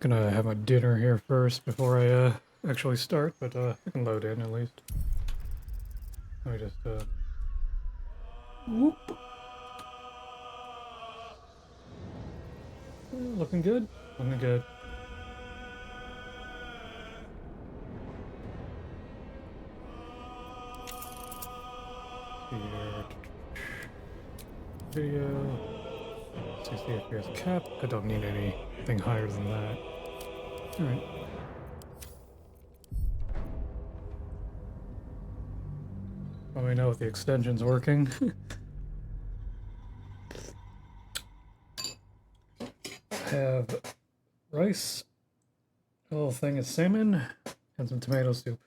Gonna have my dinner here first before I actually start, but I can load in at least. Let me just whoop. Looking good. Looking good. Here. Video. 60 FPS cap. I don't need anything higher than that. Alright. Let me know if the extension's working. Have rice, a little thing of salmon, and some tomato soup.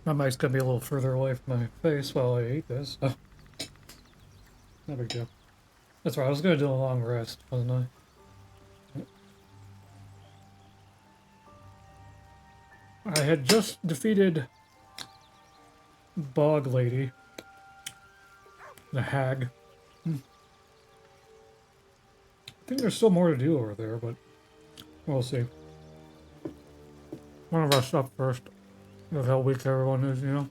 My mic's gonna be a little further away from my face while I eat this. Oh. No big deal. That's right, I was gonna do a long rest, wasn't I? I had just defeated Bog Lady, the hag. I think there's still more to do over there, but we'll see. One of us up first with how weak everyone is, you know?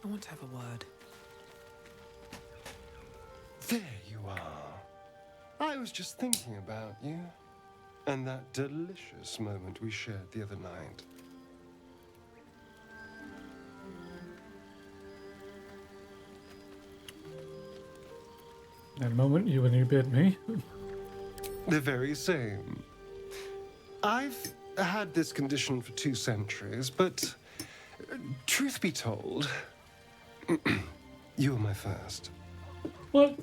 I want to have a word. There you are. I was just thinking about you and that delicious moment we shared the other night. That moment when you bit me. The very same. I've had this condition for 2 centuries, but truth be told, you were my first. What?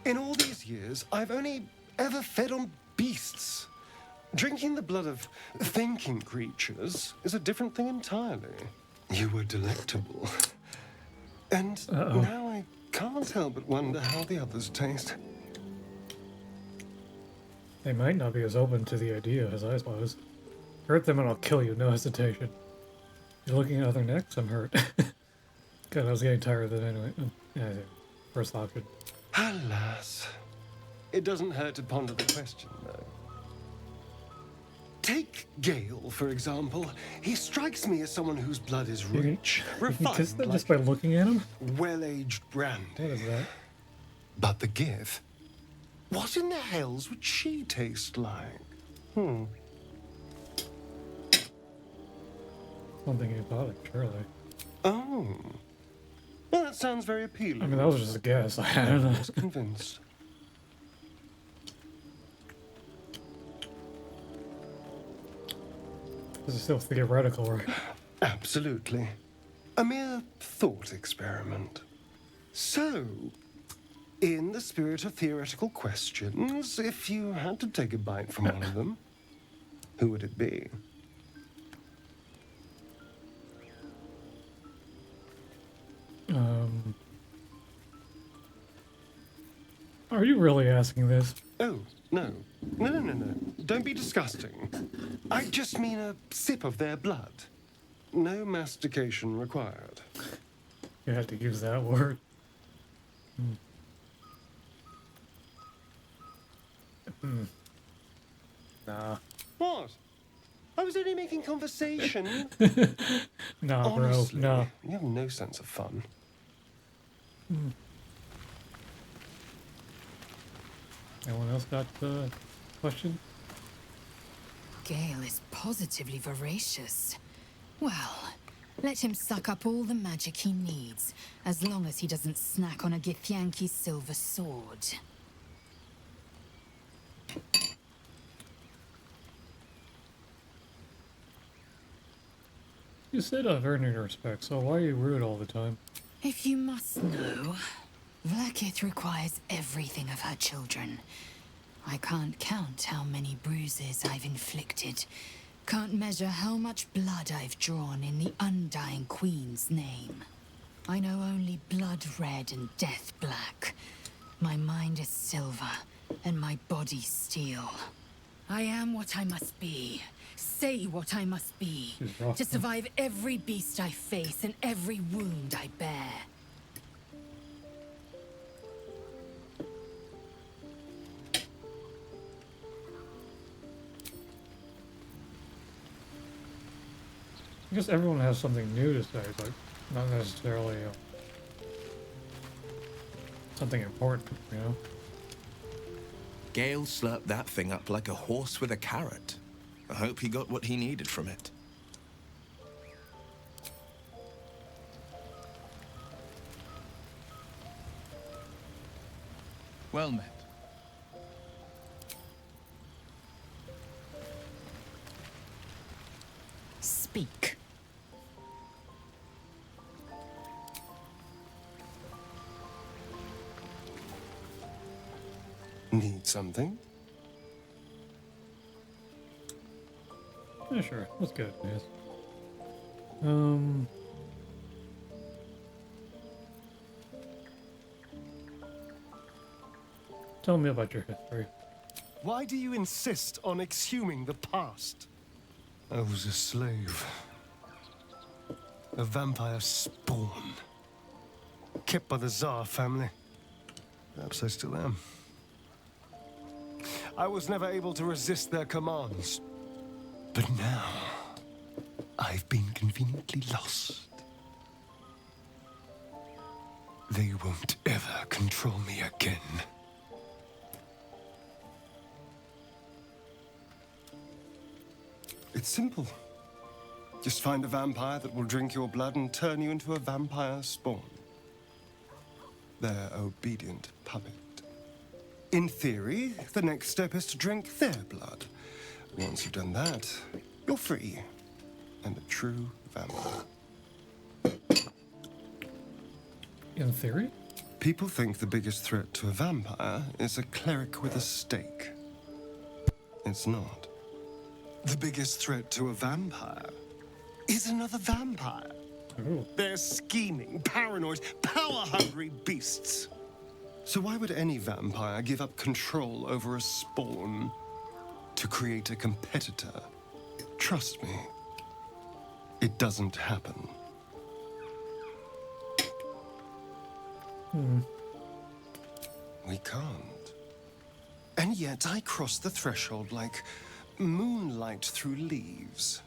In all these years, I've only ever fed on beasts. Drinking the blood of thinking creatures is a different thing entirely. You were delectable. And now I can't help but wonder how the others taste. They might not be as open to the idea as I was. Hurt them and I'll kill you, no hesitation. You're looking at other necks? I'm hurt. God, I was getting tired of it anyway. Yeah, first option. Alas. It doesn't hurt to ponder the question, though. Take Gale, for example. He strikes me as someone whose blood is rich, refined, kiss them like just by looking at him? well-aged brandy. What is that? But the Gith, what in the hells would she taste like? Something exotic, surely. Oh. Well, that sounds very appealing. I mean, that was just a guess. I don't know. I was convinced. This is still theoretical, right? Absolutely. A mere thought experiment. So, in the spirit of theoretical questions, if you had to take a bite from one of them, who would it be? Are you really asking this? Oh, no. No. Don't be disgusting. I just mean a sip of their blood. No mastication required. You had to use that word. Nah. What? I was only making conversation. Nah, Honestly, bro. Nah. You have no sense of fun. Anyone else got a question? Gale is positively voracious. Well, let him suck up all the magic he needs, as long as he doesn't snack on a Githyanki's silver sword. You said I've earned your respect, so why are you rude all the time? If you must know, Vlaakith requires everything of her children. I can't count how many bruises I've inflicted. Can't measure how much blood I've drawn in the Undying Queen's name. I know only blood red and death black. My mind is silver, and my body steel. I am what I must be. Say what I must be. She's rough, To huh? survive every beast I face and every wound I bear. I guess everyone has something new to say, but not necessarily something important, you know? Gale slurped that thing up like a horse with a carrot. I hope he got what he needed from it. Well met. Speak. Need something? Yeah, sure. Let's get it, yes. Tell me about your history. Why do you insist on exhuming the past? I was a slave. A vampire spawn. Kept by the Tsar family. Perhaps I still am. I was never able to resist their commands. But now, I've been conveniently lost. They won't ever control me again. It's simple. Just find a vampire that will drink your blood and turn you into a vampire spawn. Their obedient puppet. In theory, the next step is to drink their blood. Once you've done that, you're free. And a true vampire. In theory? People think the biggest threat to a vampire is a cleric with a stake. It's not. The biggest threat to a vampire is another vampire. Ooh. They're scheming, paranoid, power-hungry beasts. So why would any vampire give up control over a spawn to create a competitor? Trust me, it doesn't happen. We can't. And yet I cross the threshold like moonlight through leaves.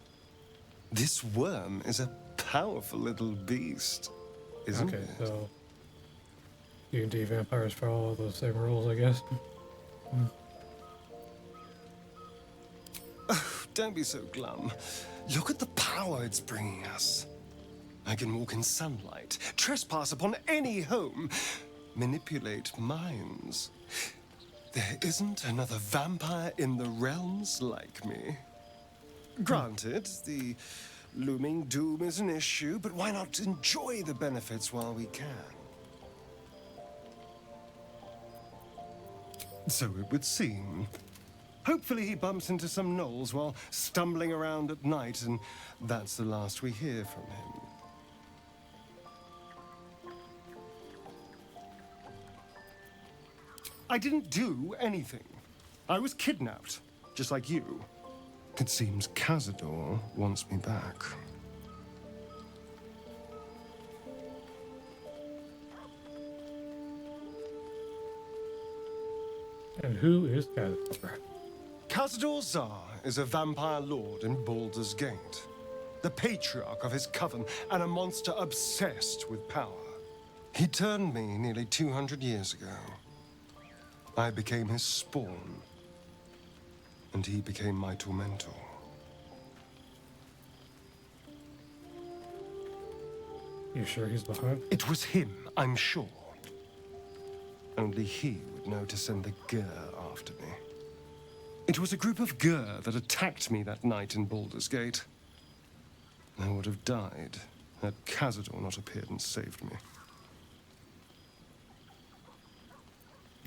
This worm is a powerful little beast, isn't Okay, it? so D&D vampires follow the same rules, I guess. Don't be so glum. Look at the power it's bringing us. I can walk in sunlight, trespass upon any home, manipulate minds. There isn't another vampire in the realms like me. Granted, the looming doom is an issue, but why not enjoy the benefits while we can? So it would seem. Hopefully he bumps into some gnolls while stumbling around at night, and that's the last we hear from him. I didn't do anything. I was kidnapped, just like you. It seems Cazador wants me back. And who is Casper? Cazador Zar is a vampire lord in Baldur's Gate. The patriarch of his coven and a monster obsessed with power. He turned me nearly 200 years ago. I became his spawn, and he became my tormentor. You sure he's behind? It was him, I'm sure. Only he would know to send the Gur after me. It was a group of Gur that attacked me that night in Baldur's Gate. I would have died had Cazador not appeared and saved me.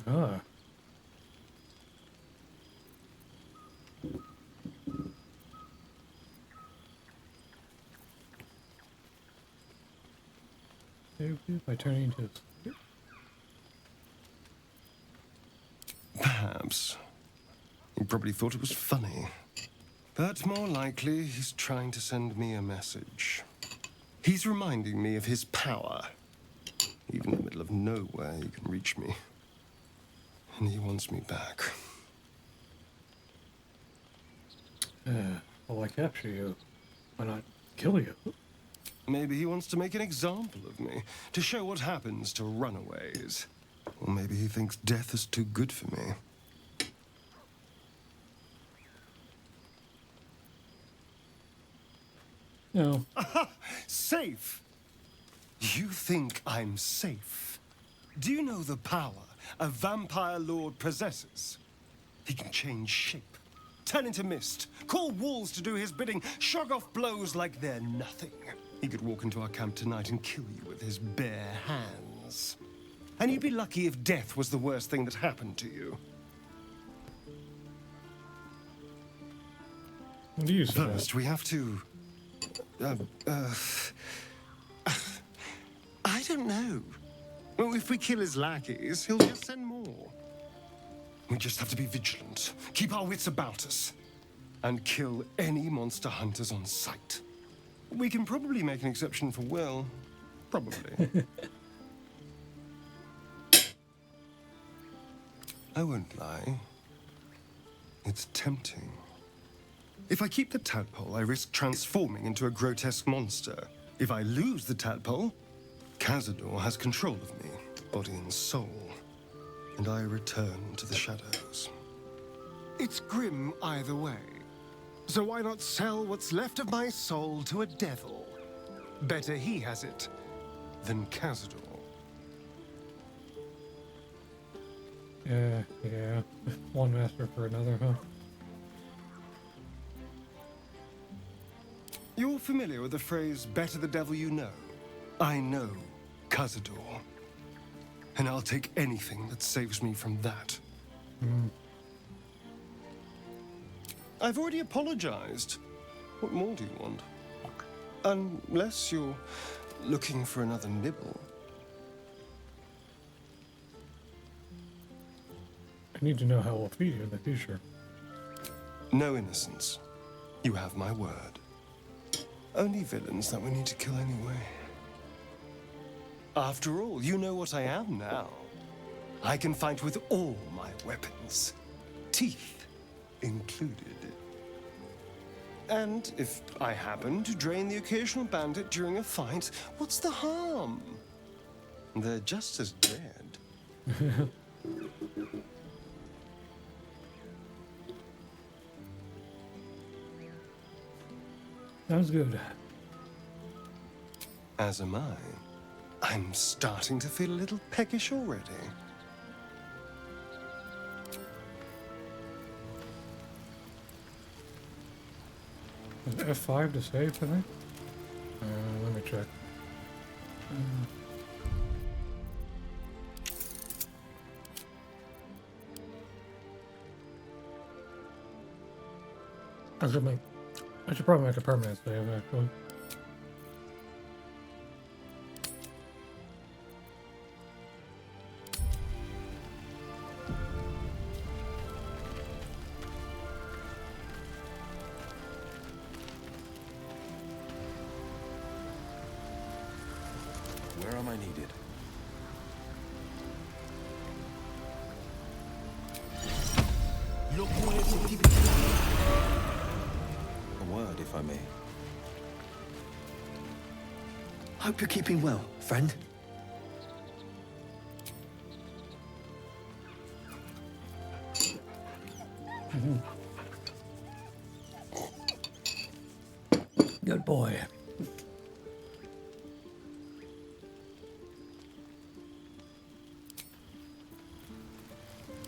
Ah. By turning into probably thought it was funny. But more likely, he's trying to send me a message. He's reminding me of his power. Even in the middle of nowhere, he can reach me. And he wants me back. Well, I capture you. Why not kill you? Maybe he wants to make an example of me, to show what happens to runaways. Or maybe he thinks death is too good for me. No. Aha! Safe! You think I'm safe? Do you know the power a vampire lord possesses? He can change shape, turn into mist, call walls to do his bidding, shrug off blows like they're nothing. He could walk into our camp tonight and kill you with his bare hands. And you'd be lucky if death was the worst thing that happened to you. What do you say? First, we have to... I don't know. Well, if we kill his lackeys, he'll just send more. We just have to be vigilant, keep our wits about us, and kill any monster hunters on sight. We can probably make an exception for Will. Probably. I won't lie. It's tempting. If I keep the tadpole, I risk transforming into a grotesque monster. If I lose the tadpole, Cazador has control of me, body and soul, and I return to the shadows. It's grim either way. So why not sell what's left of my soul to a devil? Better he has it than Cazador. Yeah. One master for another, huh? You're familiar with the phrase, better the devil you know? I know Cazador. And I'll take anything that saves me from that. I've already apologized. What more do you want? Unless you're looking for another nibble. I need to know how we'll feed you in the future. No innocence. You have my word. Only villains that we need to kill anyway. After all, you know what I am now. I can fight with all my weapons, teeth included. And if I happen to drain the occasional bandit during a fight, what's the harm? They're just as dead. Sounds good. As am I. I'm starting to feel a little peckish already. Is F5 to save, I think? Let me check. I should probably make a permanent save, actually. Where am I needed? A word, if I may. Hope you're keeping well, friend. Good boy.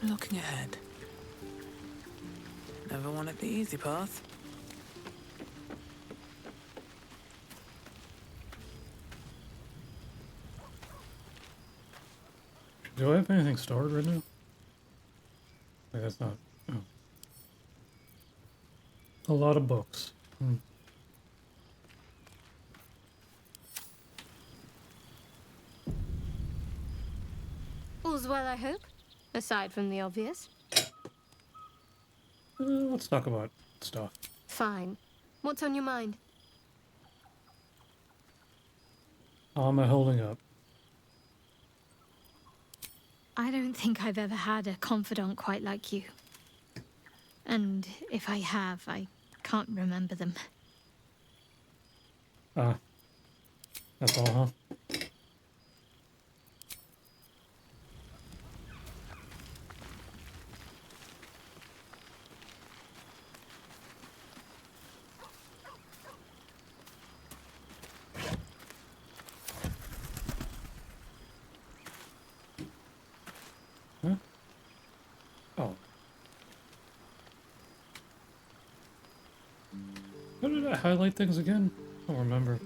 Looking ahead. Never wanted the easy path. Do I have anything stored right now? Like, that's not... Oh. A lot of books. All's well, I hope, aside from the obvious. Let's talk about stuff. Fine. What's on your mind? How am I holding up? I don't think I've ever had a confidant quite like you. And if I have, I can't remember them. That's all, huh? Huh? Oh. How did I highlight things again? I don't remember.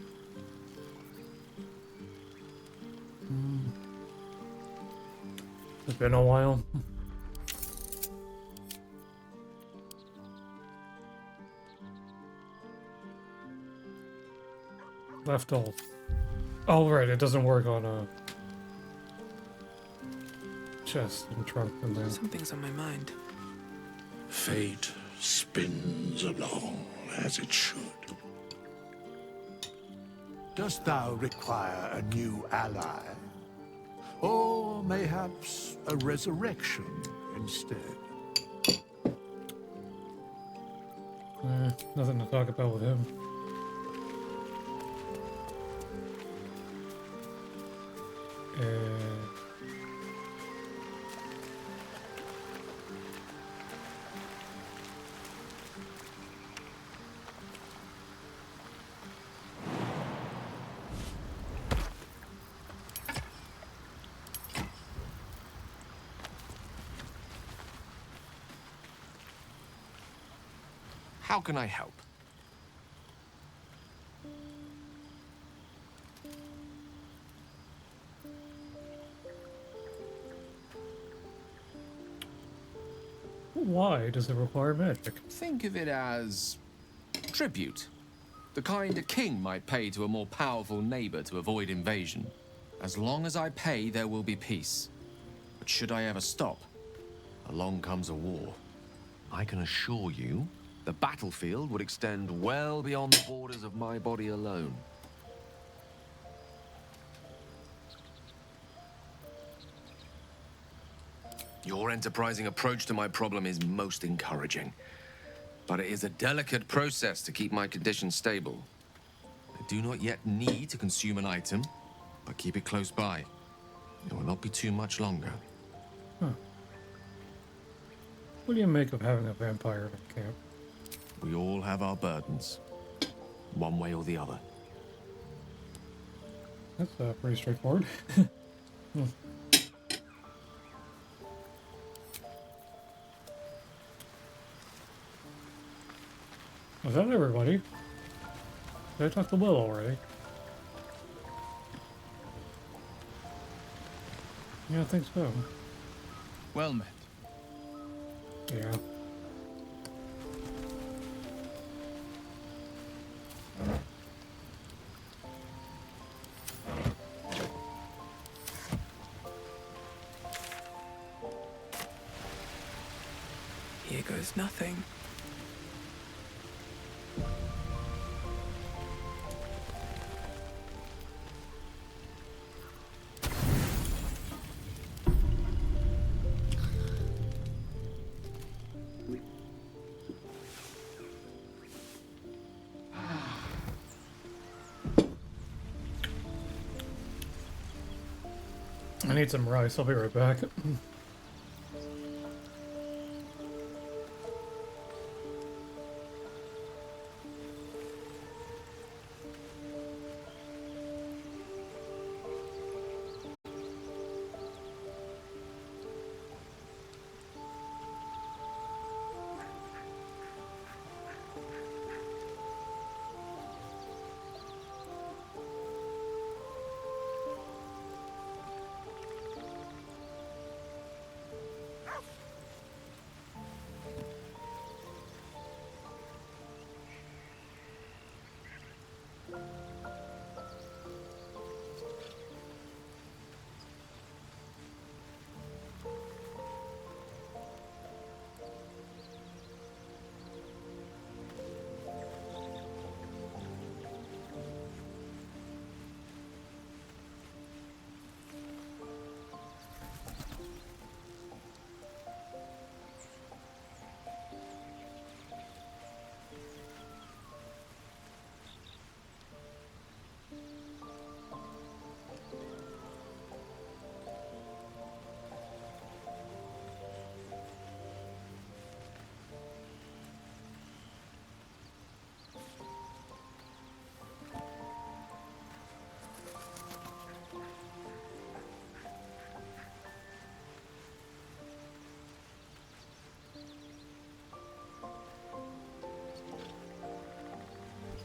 It's been a while. Left alt. Oh, right, it doesn't work on a chest and trunk and then. Something's on my mind. Fate spins along as it should. Dost thou require a new ally? Or mayhaps a resurrection instead? Nothing to talk about with him. How can I help? Why does it require magic? Think of it as tribute. The kind a king might pay to a more powerful neighbor to avoid invasion. As long as I pay, there will be peace. But should I ever stop, along comes a war. I can assure you, the battlefield would extend well beyond the borders of my body alone. Your enterprising approach to my problem is most encouraging. But it is a delicate process to keep my condition stable. I do not yet need to consume an item, but keep it close by. It will not be too much longer. What do you make of having a vampire in camp? We all have our burdens, one way or the other. That's pretty straightforward. Was that everybody? Did I talk to Will already? Yeah, I think so. Well met. Yeah. Here goes nothing. I need some rice. I'll be right back.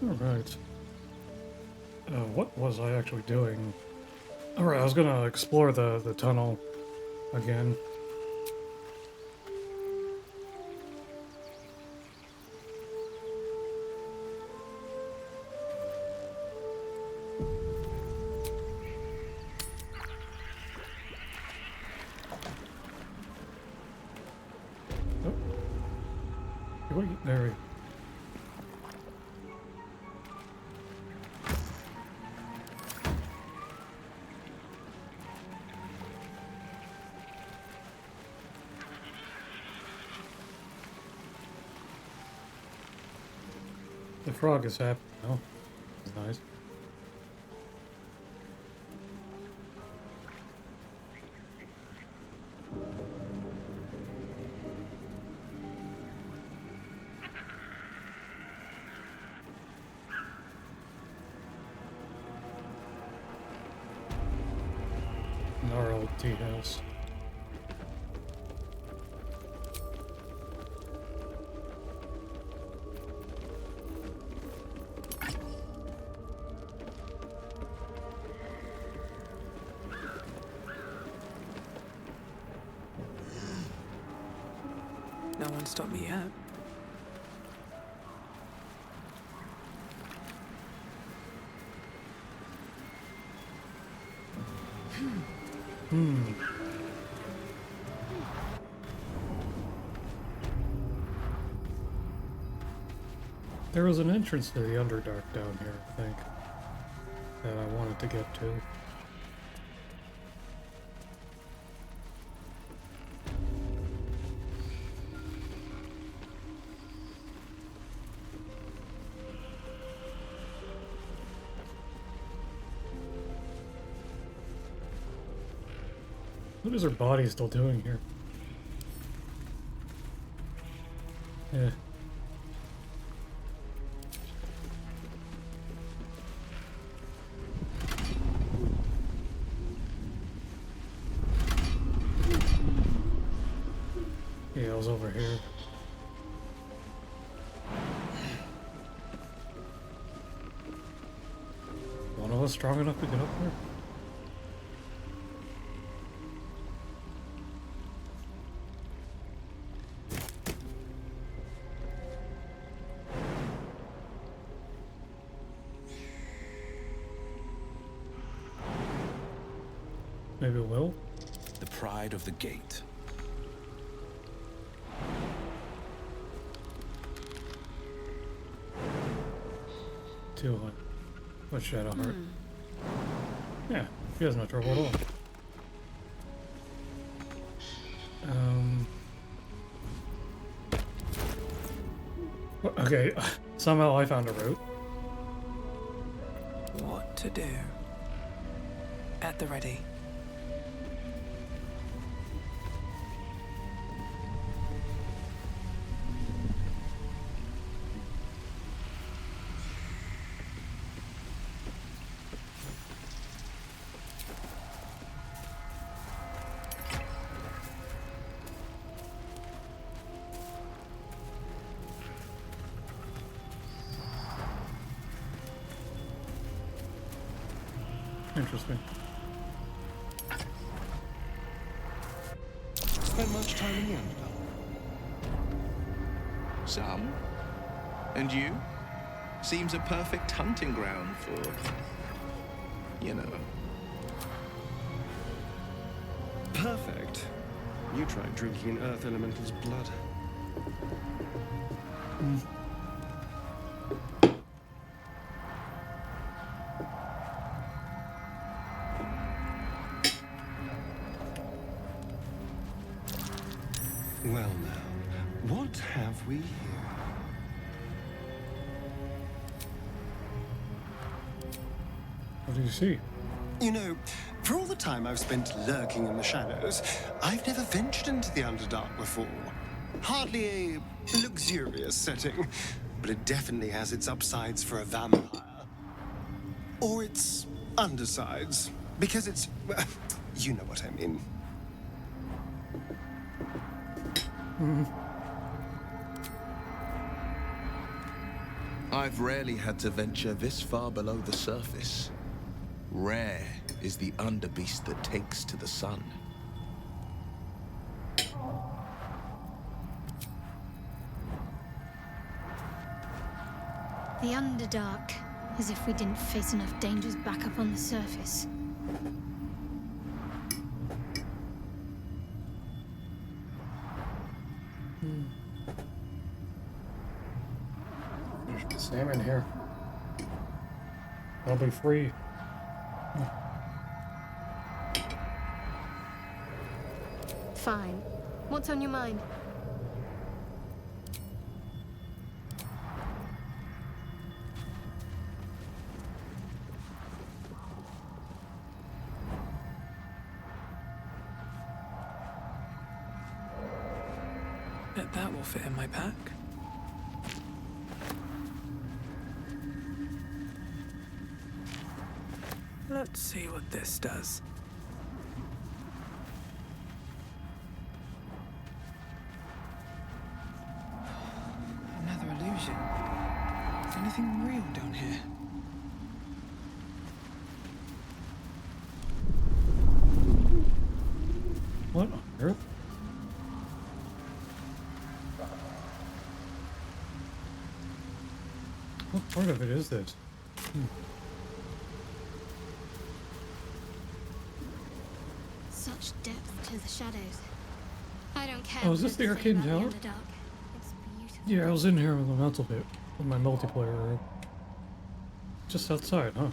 Alright. What was I actually doing? Alright, I was gonna explore the tunnel again. Oh. Wait, there we go. The frog is happy now. That's nice. Gnarled tea house. No one stopped me yet. There was an entrance to the Underdark down here, I think, that I wanted to get to. What is her body still doing here? Yeah. Yeah, I was over here. One of us strong enough to get up there? Maybe it will? The pride of the gate. Too hot. What Shadowheart? Yeah, she has no trouble at all. Okay, somehow I found a route. What to do? At the ready. Interesting. Spend much time in the Underdark? Some. And you? Seems a perfect hunting ground for, you know. Perfect. You tried drinking an Earth Elemental's blood. Well now, what have we here? What do you see? You know, for all the time I've spent lurking in the shadows, I've never ventured into the Underdark before. Hardly a luxurious setting, but it definitely has its upsides for a vampire. Or its undersides, because it's... well, you know what I mean. I've rarely had to venture this far below the surface. Rare is the underbeast that takes to the sun. The Underdark, as if we didn't face enough dangers back up on the surface. There's the salmon here. I'll be free. Fine. What's on your mind? Bet that will fit in my pack. Let's see what this does. Another illusion. Is anything real down here? What on earth? What part of it is this? Such depth to the shadows. I don't care. Oh, is what this the others say arcade about tower? the Underdark. It's beautiful. Yeah, I was in here with the mental bit with my multiplayer. Just outside, huh?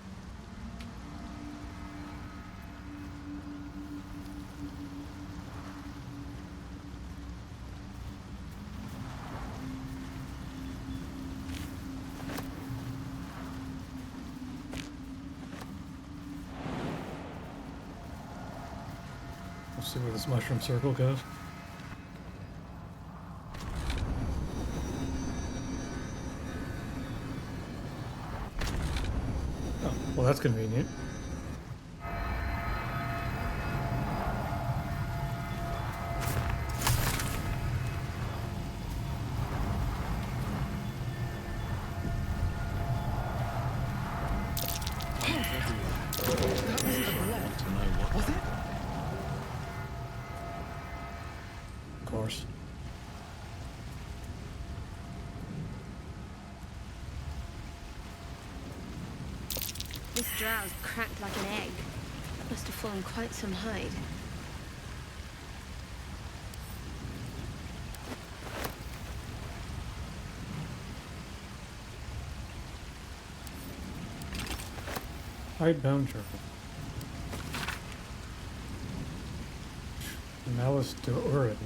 Let's see where this mushroom circle goes. Oh, well, that's convenient. Of course. This drow's cracked like an egg. Must have fallen quite some height. Hidebound journal. Malice to Urin.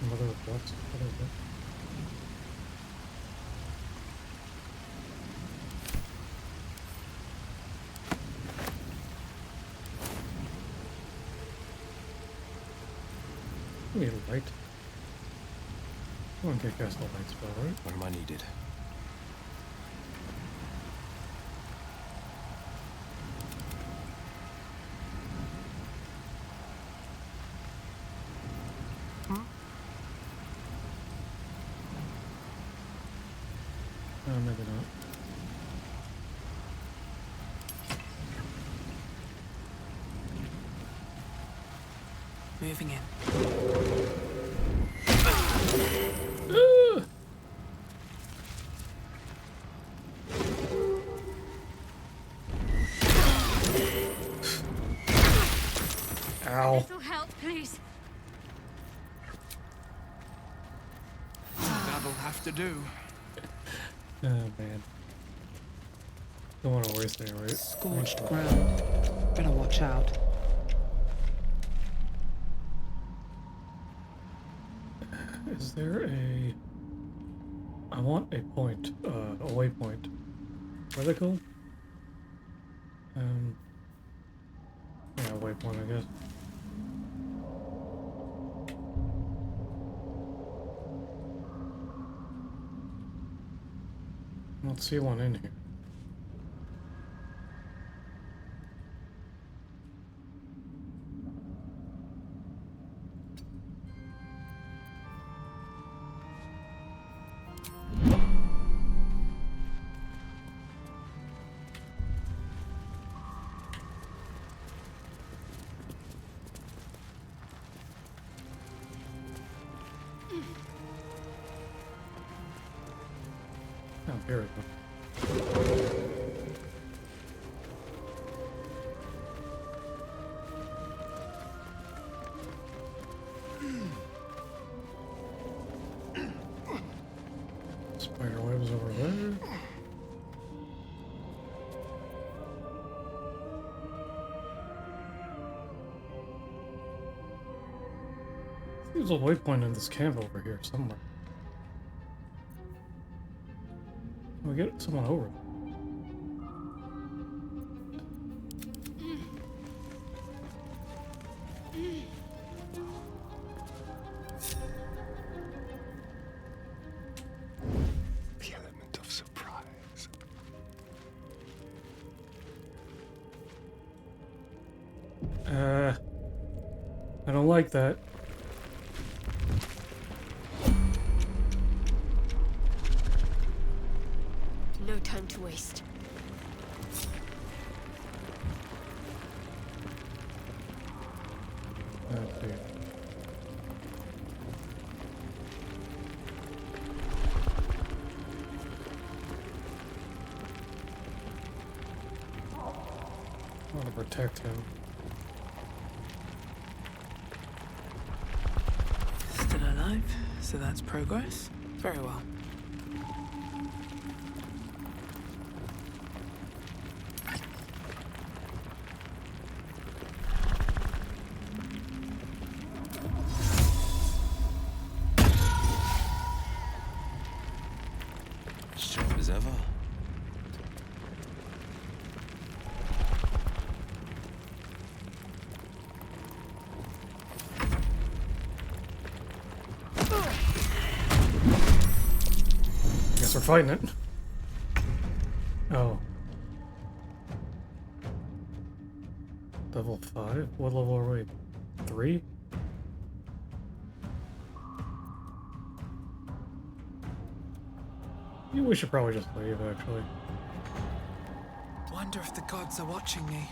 Mother of Ducks. What is it? We need a light. I want to get cast the light spell, right? Where am I needed? Oh, maybe not. Moving in. Ow. Little help, please. That'll have to do. Oh, man. Don't want to waste any, right? Scorched ground. Better watch out. Is there a... I want a point, a waypoint. What are they called? Yeah, waypoint, I guess. I don't see one in here. Here we go. Spider webs over there. There's a waypoint in this camp over here somewhere. Can we get someone over? The element of surprise. I don't like that. No time to waste. Okay. I want to protect him. Still alive, so that's progress. Very well. Sharp as ever. Guess we're fighting it. Oh. Level 5? What level are we? 3? Yeah, we should probably just leave, actually. Wonder if the gods are watching me.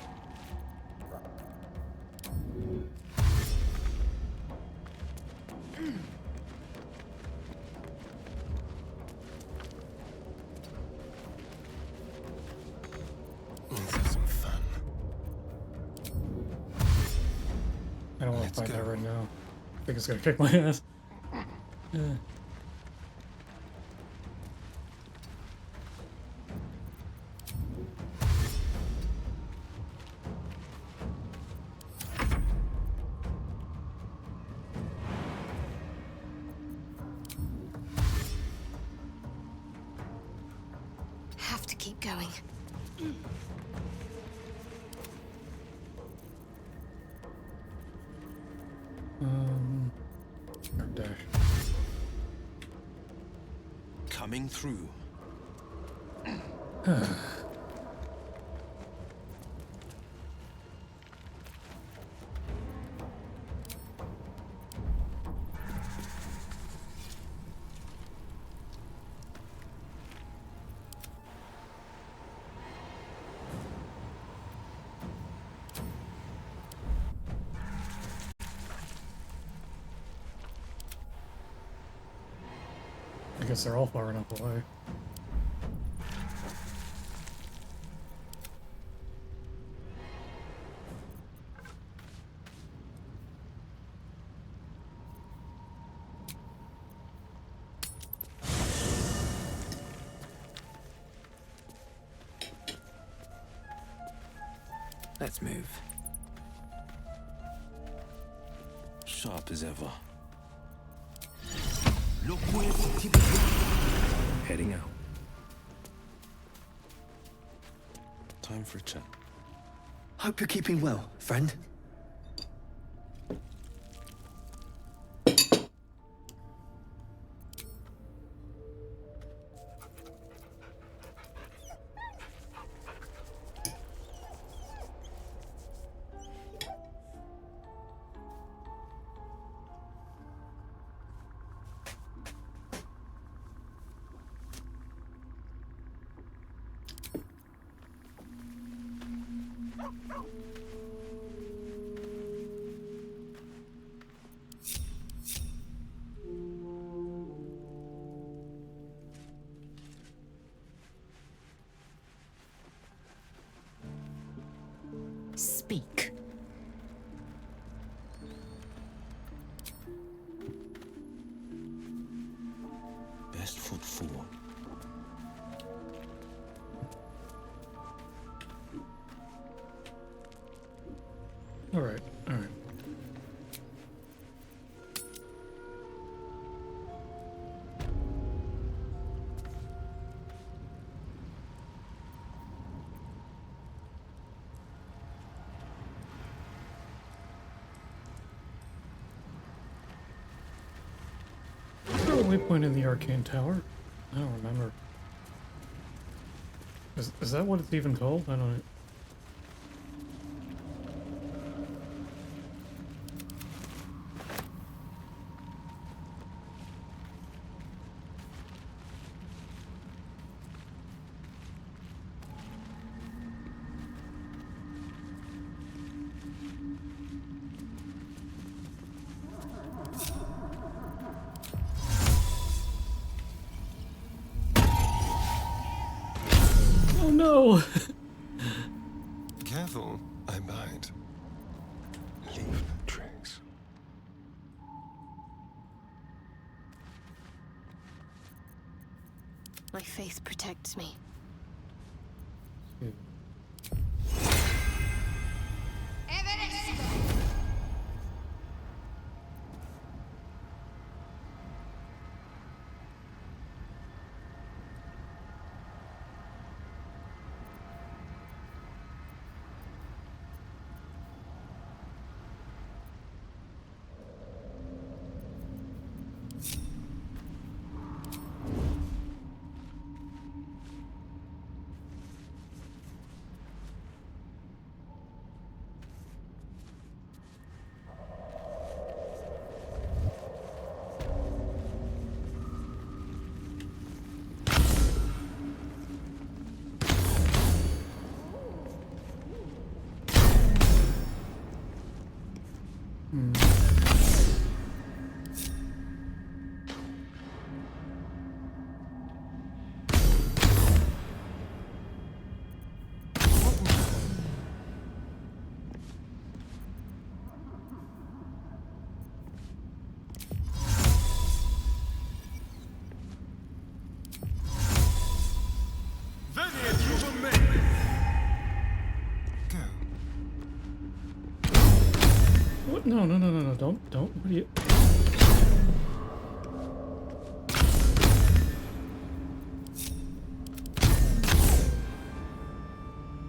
Let's have some fun. I don't want Let's to fight go. that right now. I think it's gonna kick my ass. Yeah. Have to keep going. Or dash. Coming through. I guess they're all far enough away. Let's move. Sharp as ever. Heading out. Time for a chat. Hope you're keeping well, friend. Speak. Best foot forward. Alright, alright. Is there a waypoint in the arcane tower? I don't remember. Is that what it's even called? I don't know. Oh no! Careful, I bite. Leave no trace. My faith protects me. What? No, no, no, no, no, don't, what are you...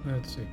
Let's see.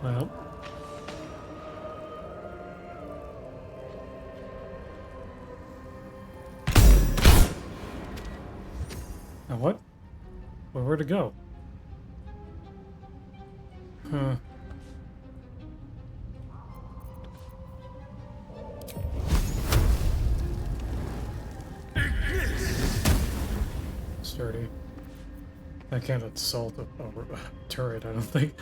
Well. Now what? Where to go? Huh. Sturdy. I can't assault a turret, I don't think.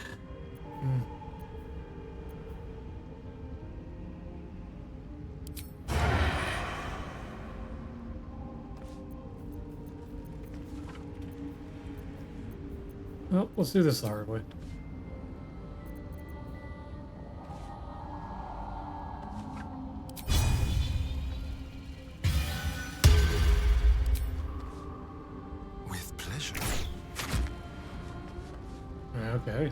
Well, let's do this the hard way. With pleasure. Okay.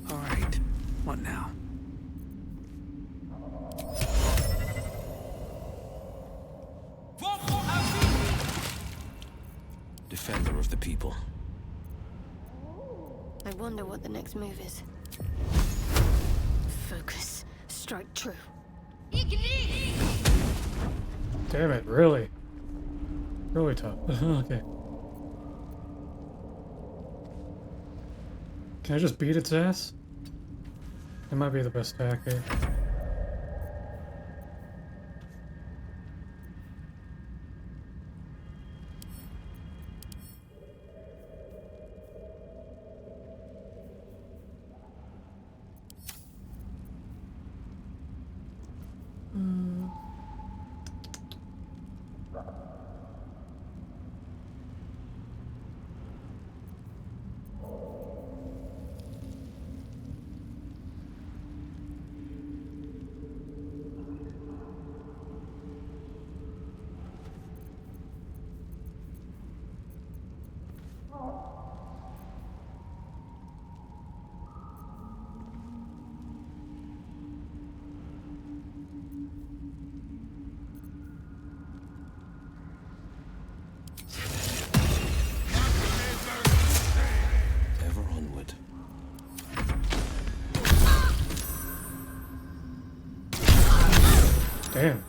All right. Defender of the people. I wonder what the next move is. Focus. Strike true. Damn it, really? Really tough. Okay. Can I just beat its ass? It might be the best tack here. Ever onward. Damn.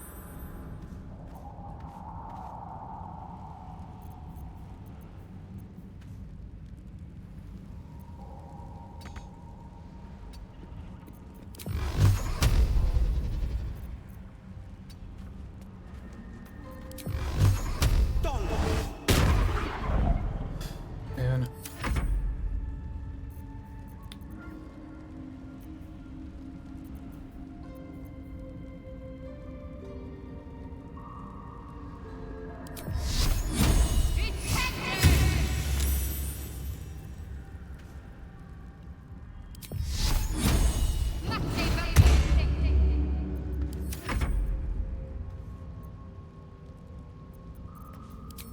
Man.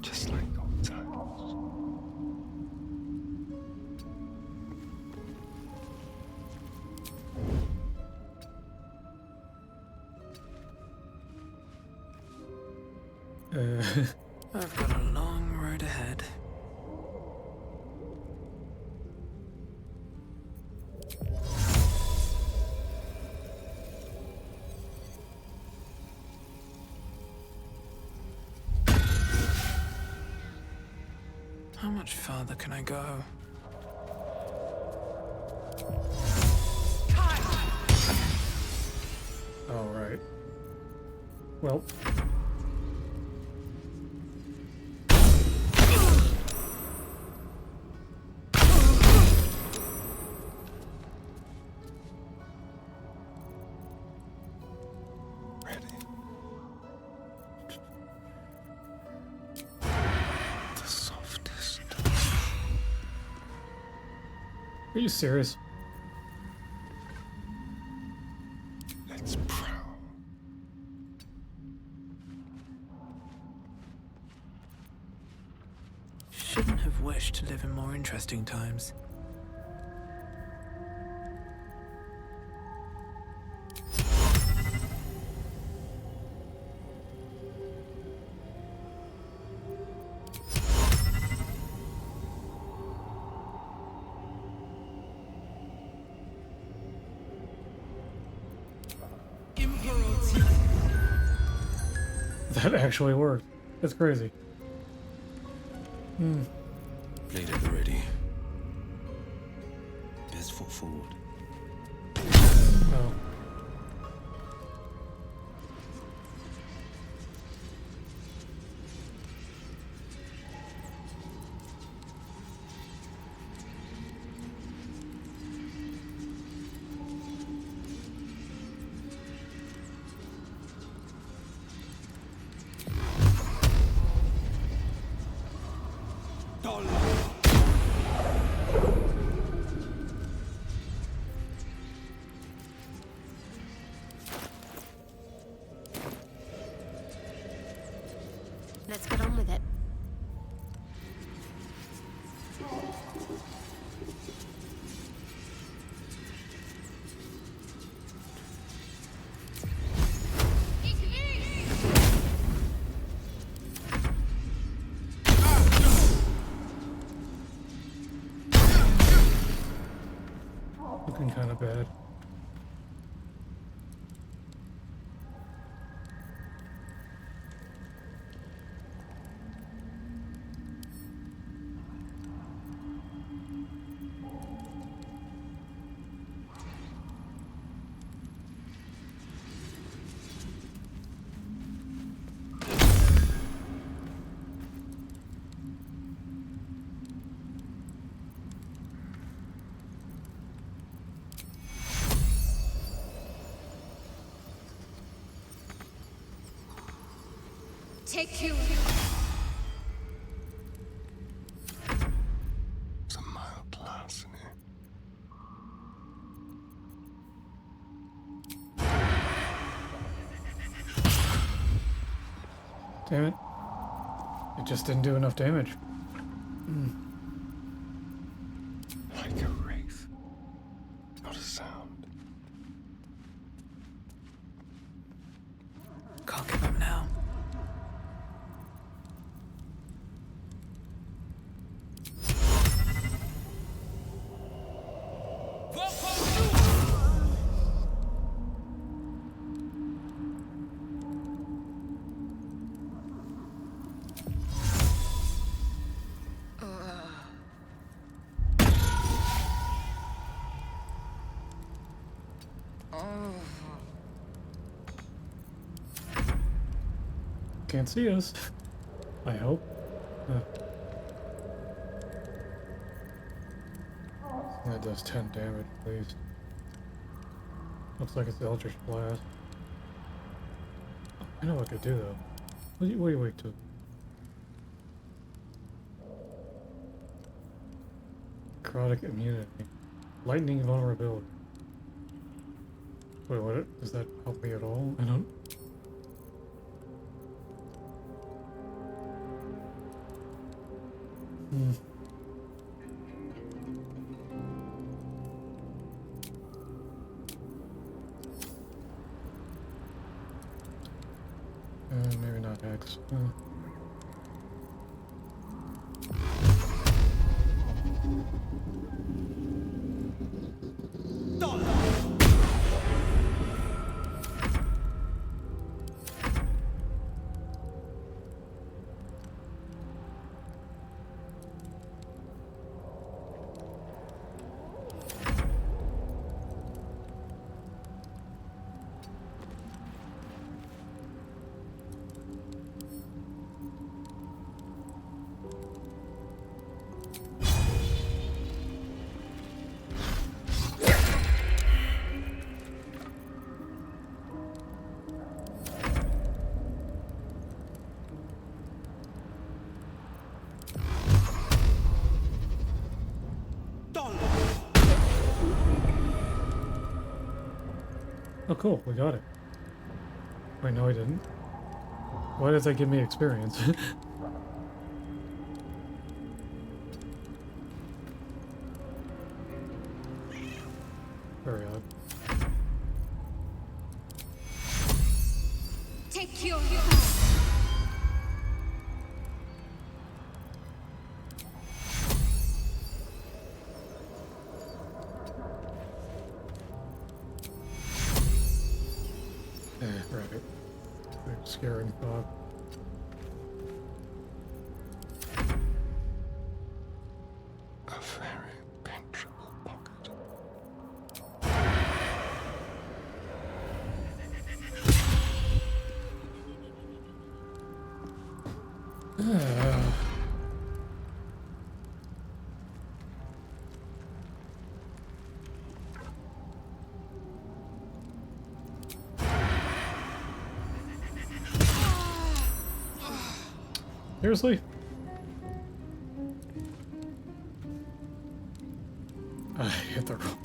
Just like old times. I've got a long road ahead. How much farther can I go? All right. Well. Ready. The softest. Are you serious? Let's prowl. Shouldn't have wished to live in more interesting times. That actually worked. That's crazy. Blade at the ready. Best foot forward. Oh. Let's get on with it. looking kind of bad. Take you. It's a mild larceny. Damn it. It just didn't do enough damage. Like a wraith. Not a sound. Can't give up now. Can't see us. I hope. That does 10 damage, at least. Looks like it's the Eldritch Blast. I know what I could do, though. What do you wait to? Necrotic immunity. Lightning vulnerability. Wait, what? Does that help me at all? I don't... Maybe not X. Oh, cool. We got it. Wait, no, I didn't. Why does that give me experience? Very odd. Take you. Right. Big scaring thought. A very pinchable pocket. Seriously? I hit the wrong.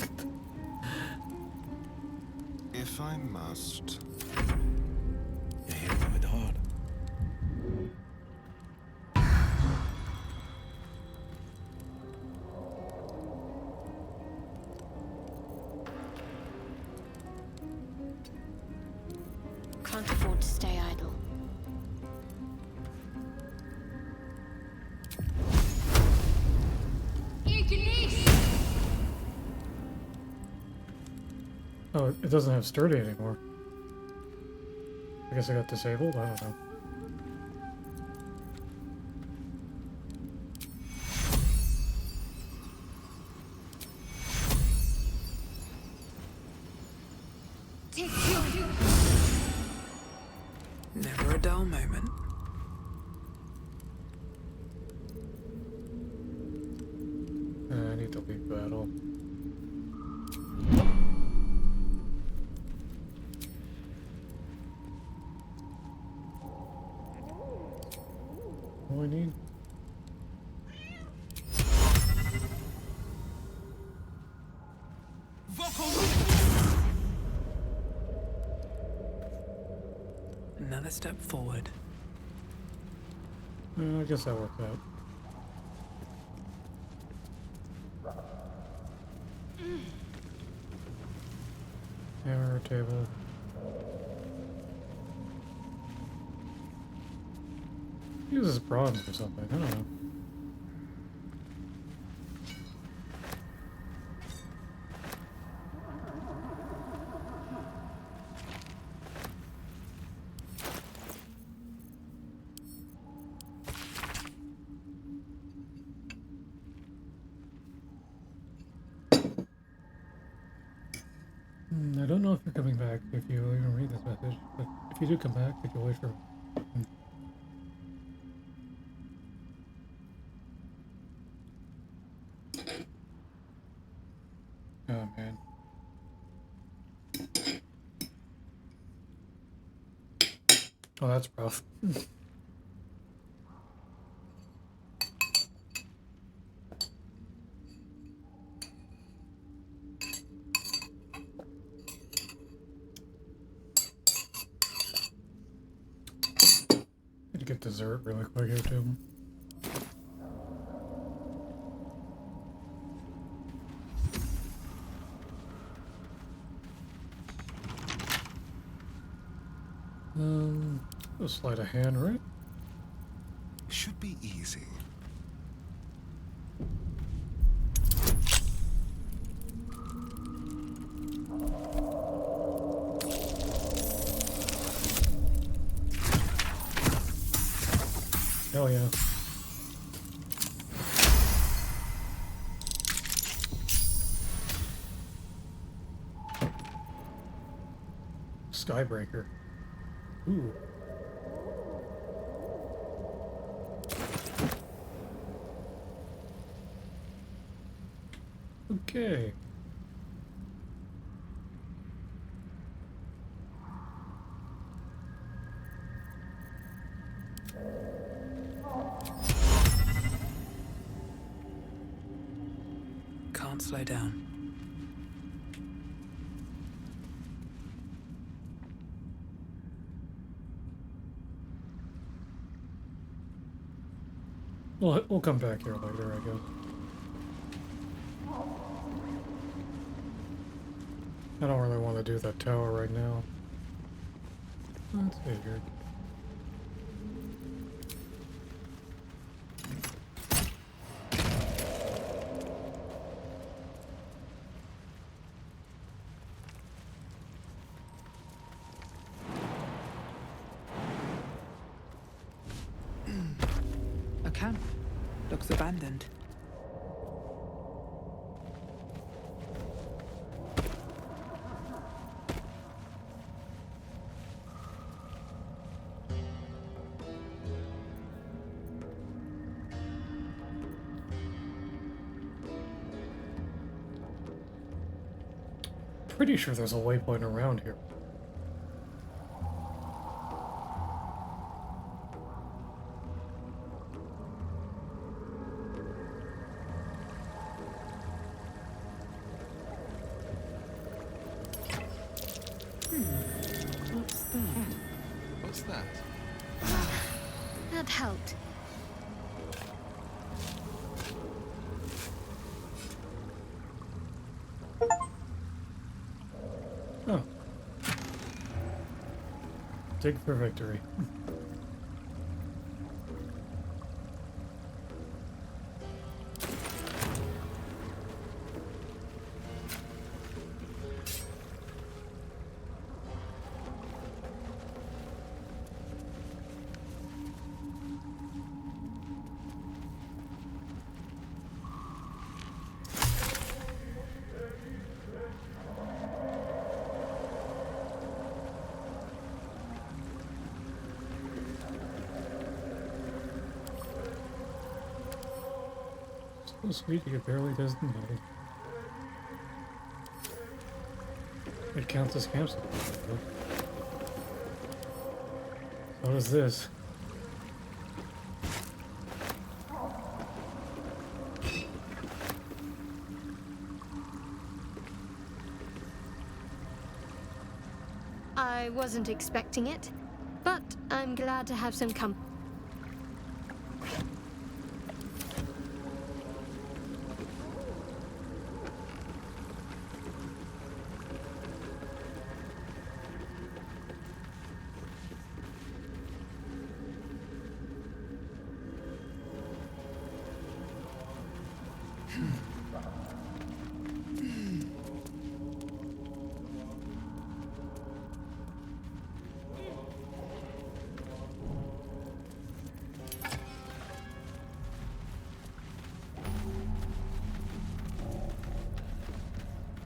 If I must. You hit it hard. Can't afford to stay idle. Oh, it doesn't have sturdy anymore. I guess I got disabled? I don't know. Never a dull moment. I need to leave battle. What do I need? Another step forward. I guess that worked out. Hammer table. Uses bronze or something. I don't know. I don't know if you're coming back, if you even read this message, but if you do come back, could you wait for... Oh, man. Oh, that's rough. Need to get dessert really quick here, too. A sleight of hand, right? Should be easy. Hell yeah. Skybreaker. Ooh. Okay. Can't slow down. We'll come back here later, I guess. I don't really want to do that tower right now. Let's see here. A camp. Looks abandoned. Pretty sure there's a waypoint around here. What's that? What's that? That helped. Oh. Dig for victory. So sweet, he barely does nothing. It counts as camp support. So does this. I wasn't expecting it, but I'm glad to have some company.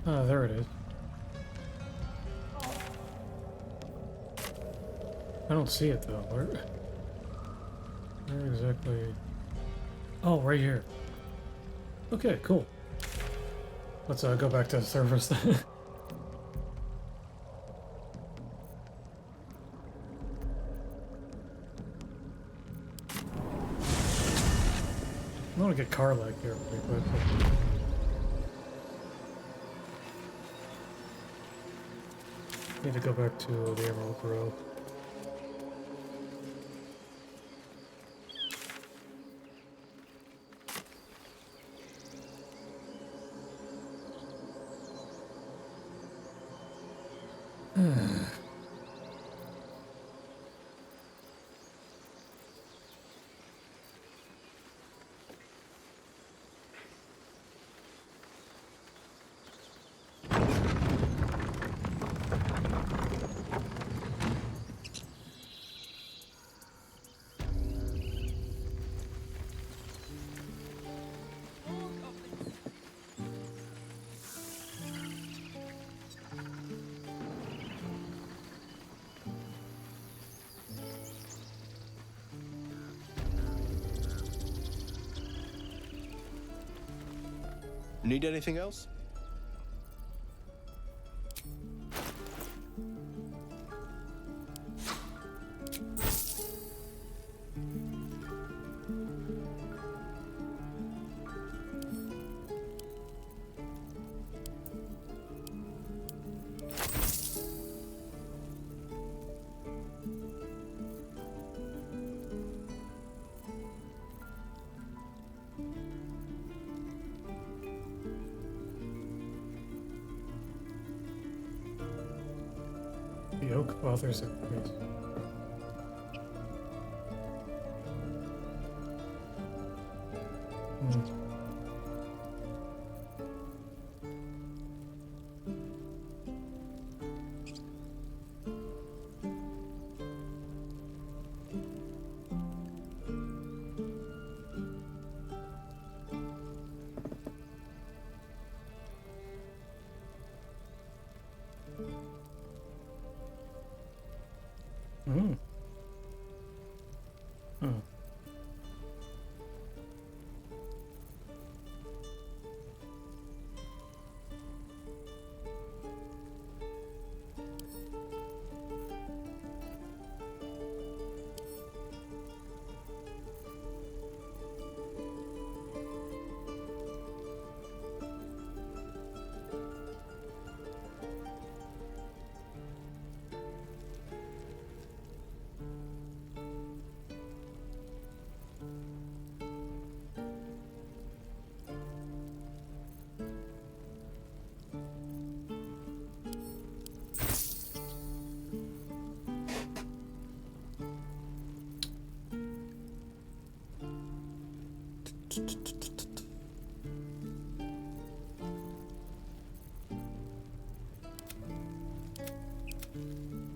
Ah, there it is. I don't see it though. Where exactly? Oh, right here. Okay, cool. Let's go back to the surface then. I want to get Karlach here pretty quick. Need to go back to the Emerald Grove. Need anything else? The Oak Father's Embrace.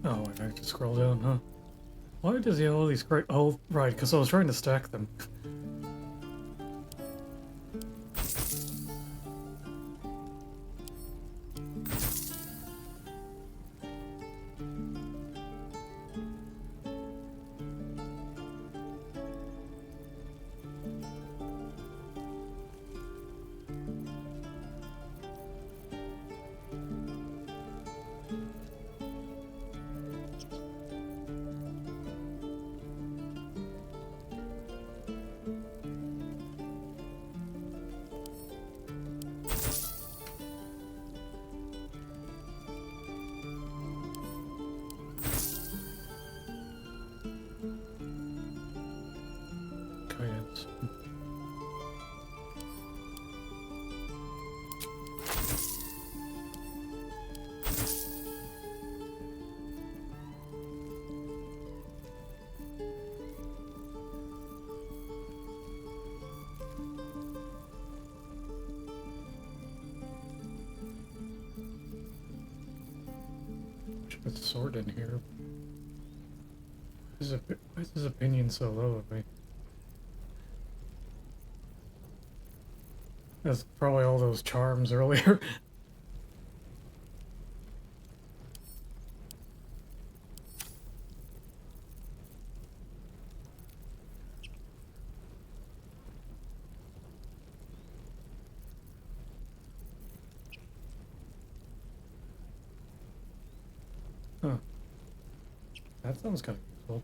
Oh, I have to scroll down, huh? Why does he have all these great... Oh, right, because I was trying to stack them. Put sword in here. Why is his opinion so low of me? That's probably all those charms earlier. Huh. That sounds kind of useful.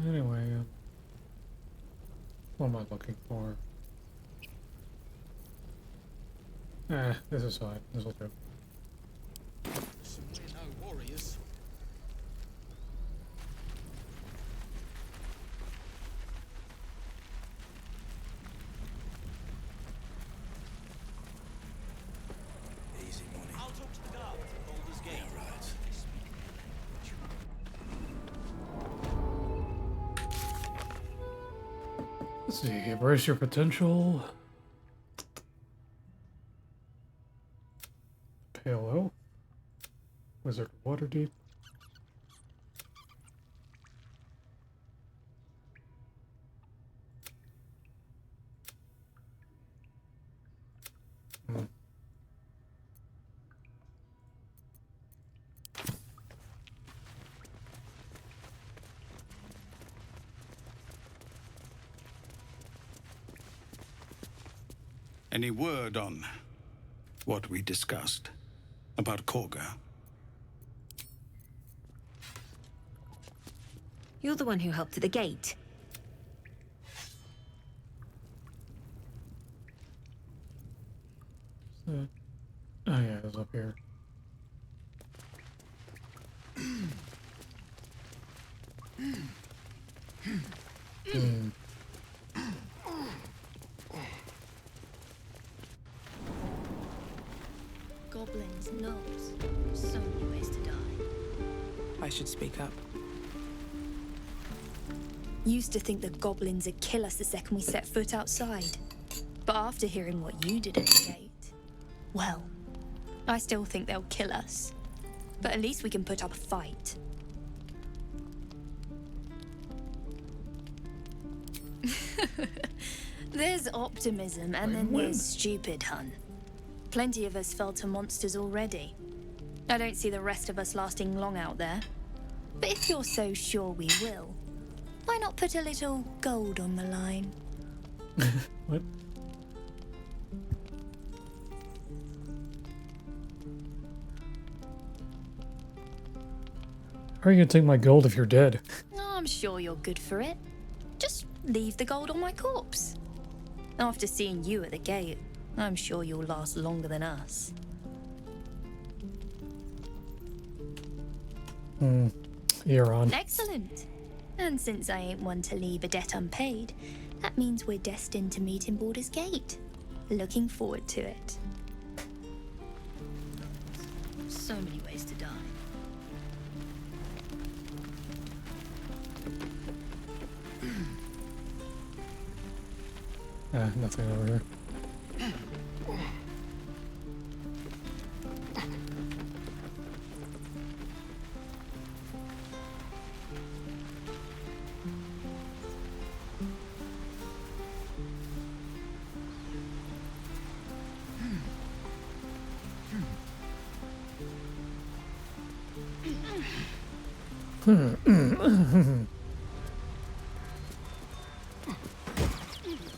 Anyway, what am I looking for? This is fine. This will do. No warriors. Easy money. I'll talk to the guards at Baldur's Gate. Yeah, right. Let's see. Embrace your potential. Pale Elf. Wizard of Waterdeep. Any word on what we discussed about Korga? You're the one who helped at the gate. Oh yeah, it was up here. Goblins, gnolls. So many ways to die. I should speak up. Used to think the goblins would kill us the second we set foot outside. But after hearing what you did at the gate, well, I still think they'll kill us. But at least we can put up a fight. There's optimism, and then there's stupid, hun. Plenty of us fell to monsters already. I don't see the rest of us lasting long out there. But if you're so sure we will, why not put a little gold on the line? What? How are you gonna take my gold if you're dead? Oh, I'm sure you're good for it. Just leave the gold on my corpse. After seeing you at the gate, I'm sure you'll last longer than us. You're on. Excellent. And since I ain't one to leave a debt unpaid, that means we're destined to meet in Baldur's Gate. Looking forward to it. So many ways to die. Nothing over here.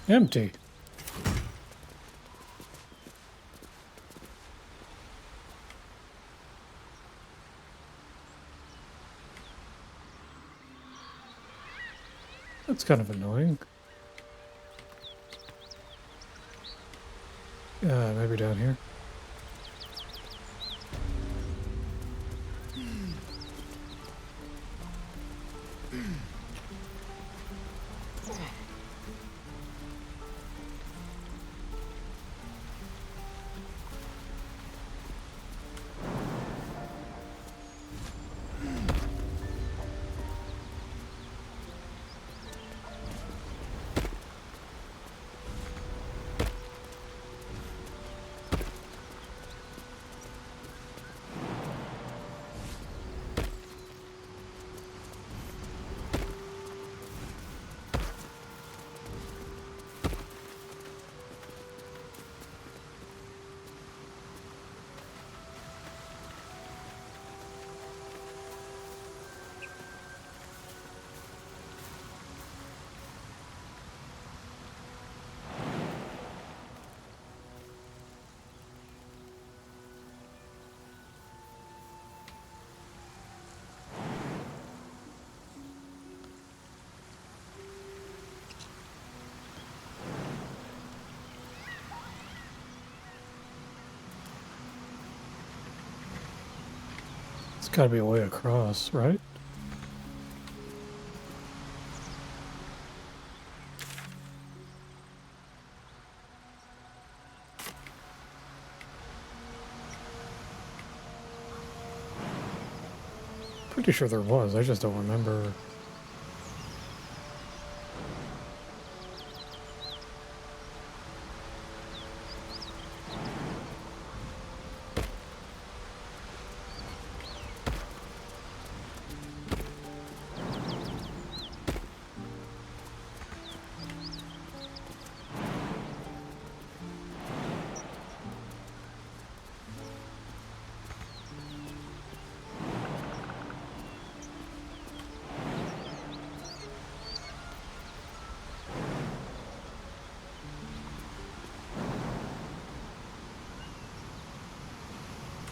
Empty. That's kind of annoying. Maybe down here. Gotta be a way across, right? Pretty sure there was, I just don't remember.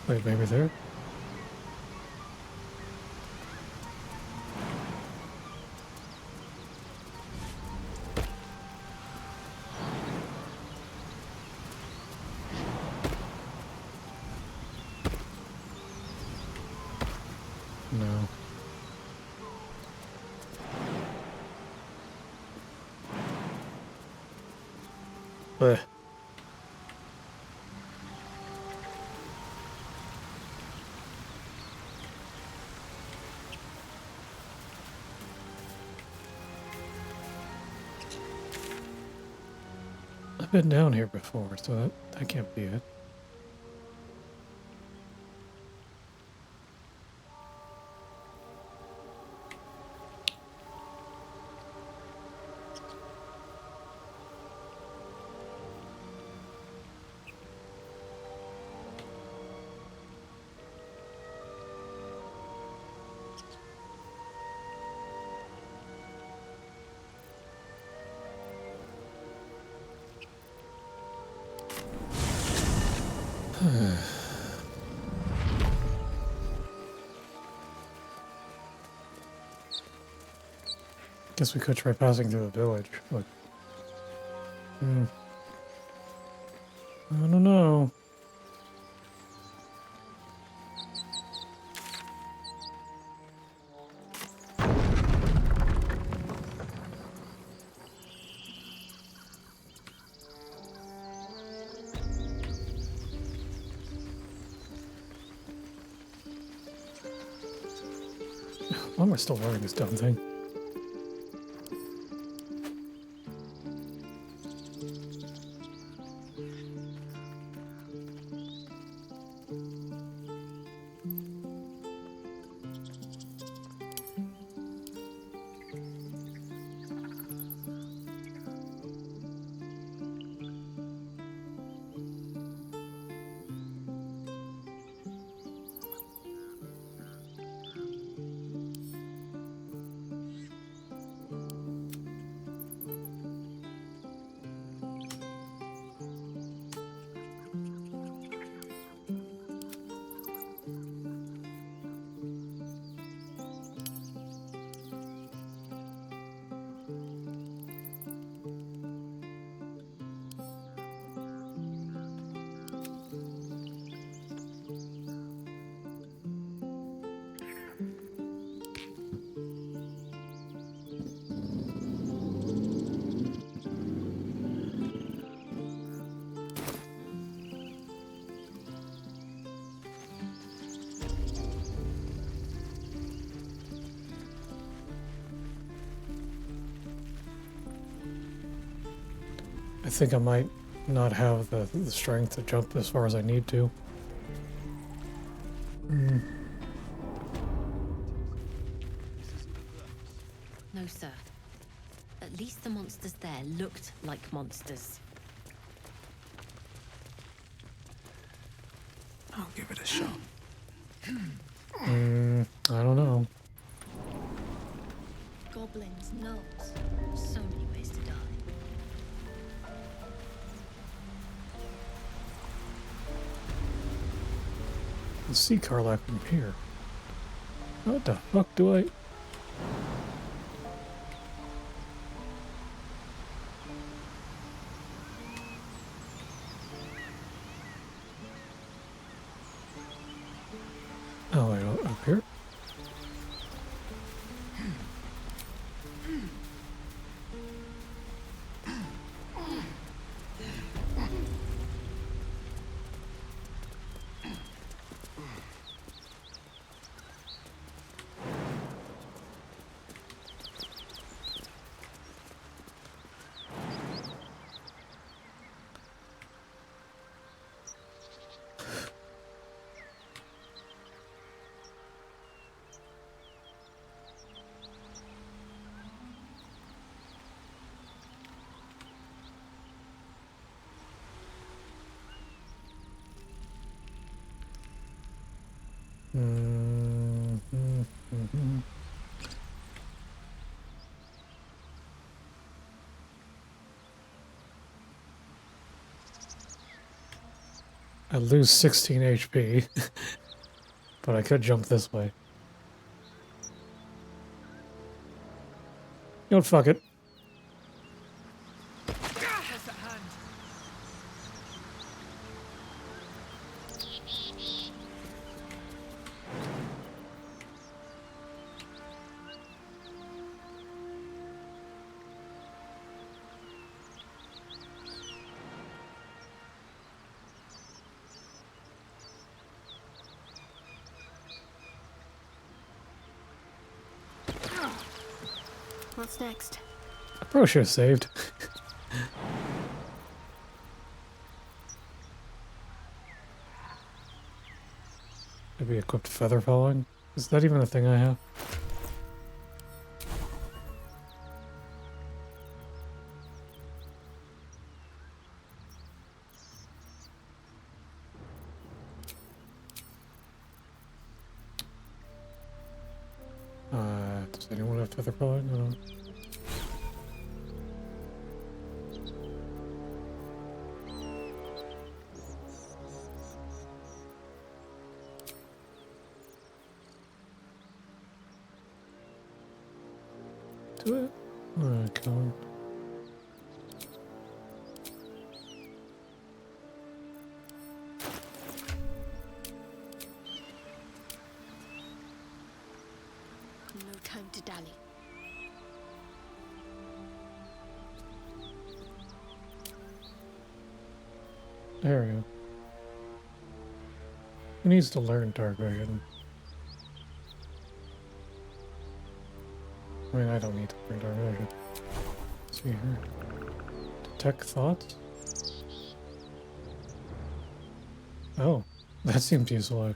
Wait, maybe there? No. Blech. I've been down here before, so that can't be it. Guess we could try passing through the village, but... I don't know. Why am I still wearing this dumb thing? I think I might not have the strength to jump as far as I need to. No, sir. At least the monsters there looked like monsters. I'll give it a shot. I don't know. Goblins, gnolls. So many ways to die. I can see Karlach from here. What the fuck do I... Oh, wait, up here? I lose 16 HP, but I could jump this way. You know what, fuck it. What's next? I probably should have saved. Maybe equipped feather falling. Is that even a thing I have? Does anyone have feather falling? I don't. Do it? Alright, come on. No time to dally. There we go. Who needs to learn dark vision? I mean, I don't need to learn dark vision. Let's see here. Detect thoughts? Oh, that seemed useful.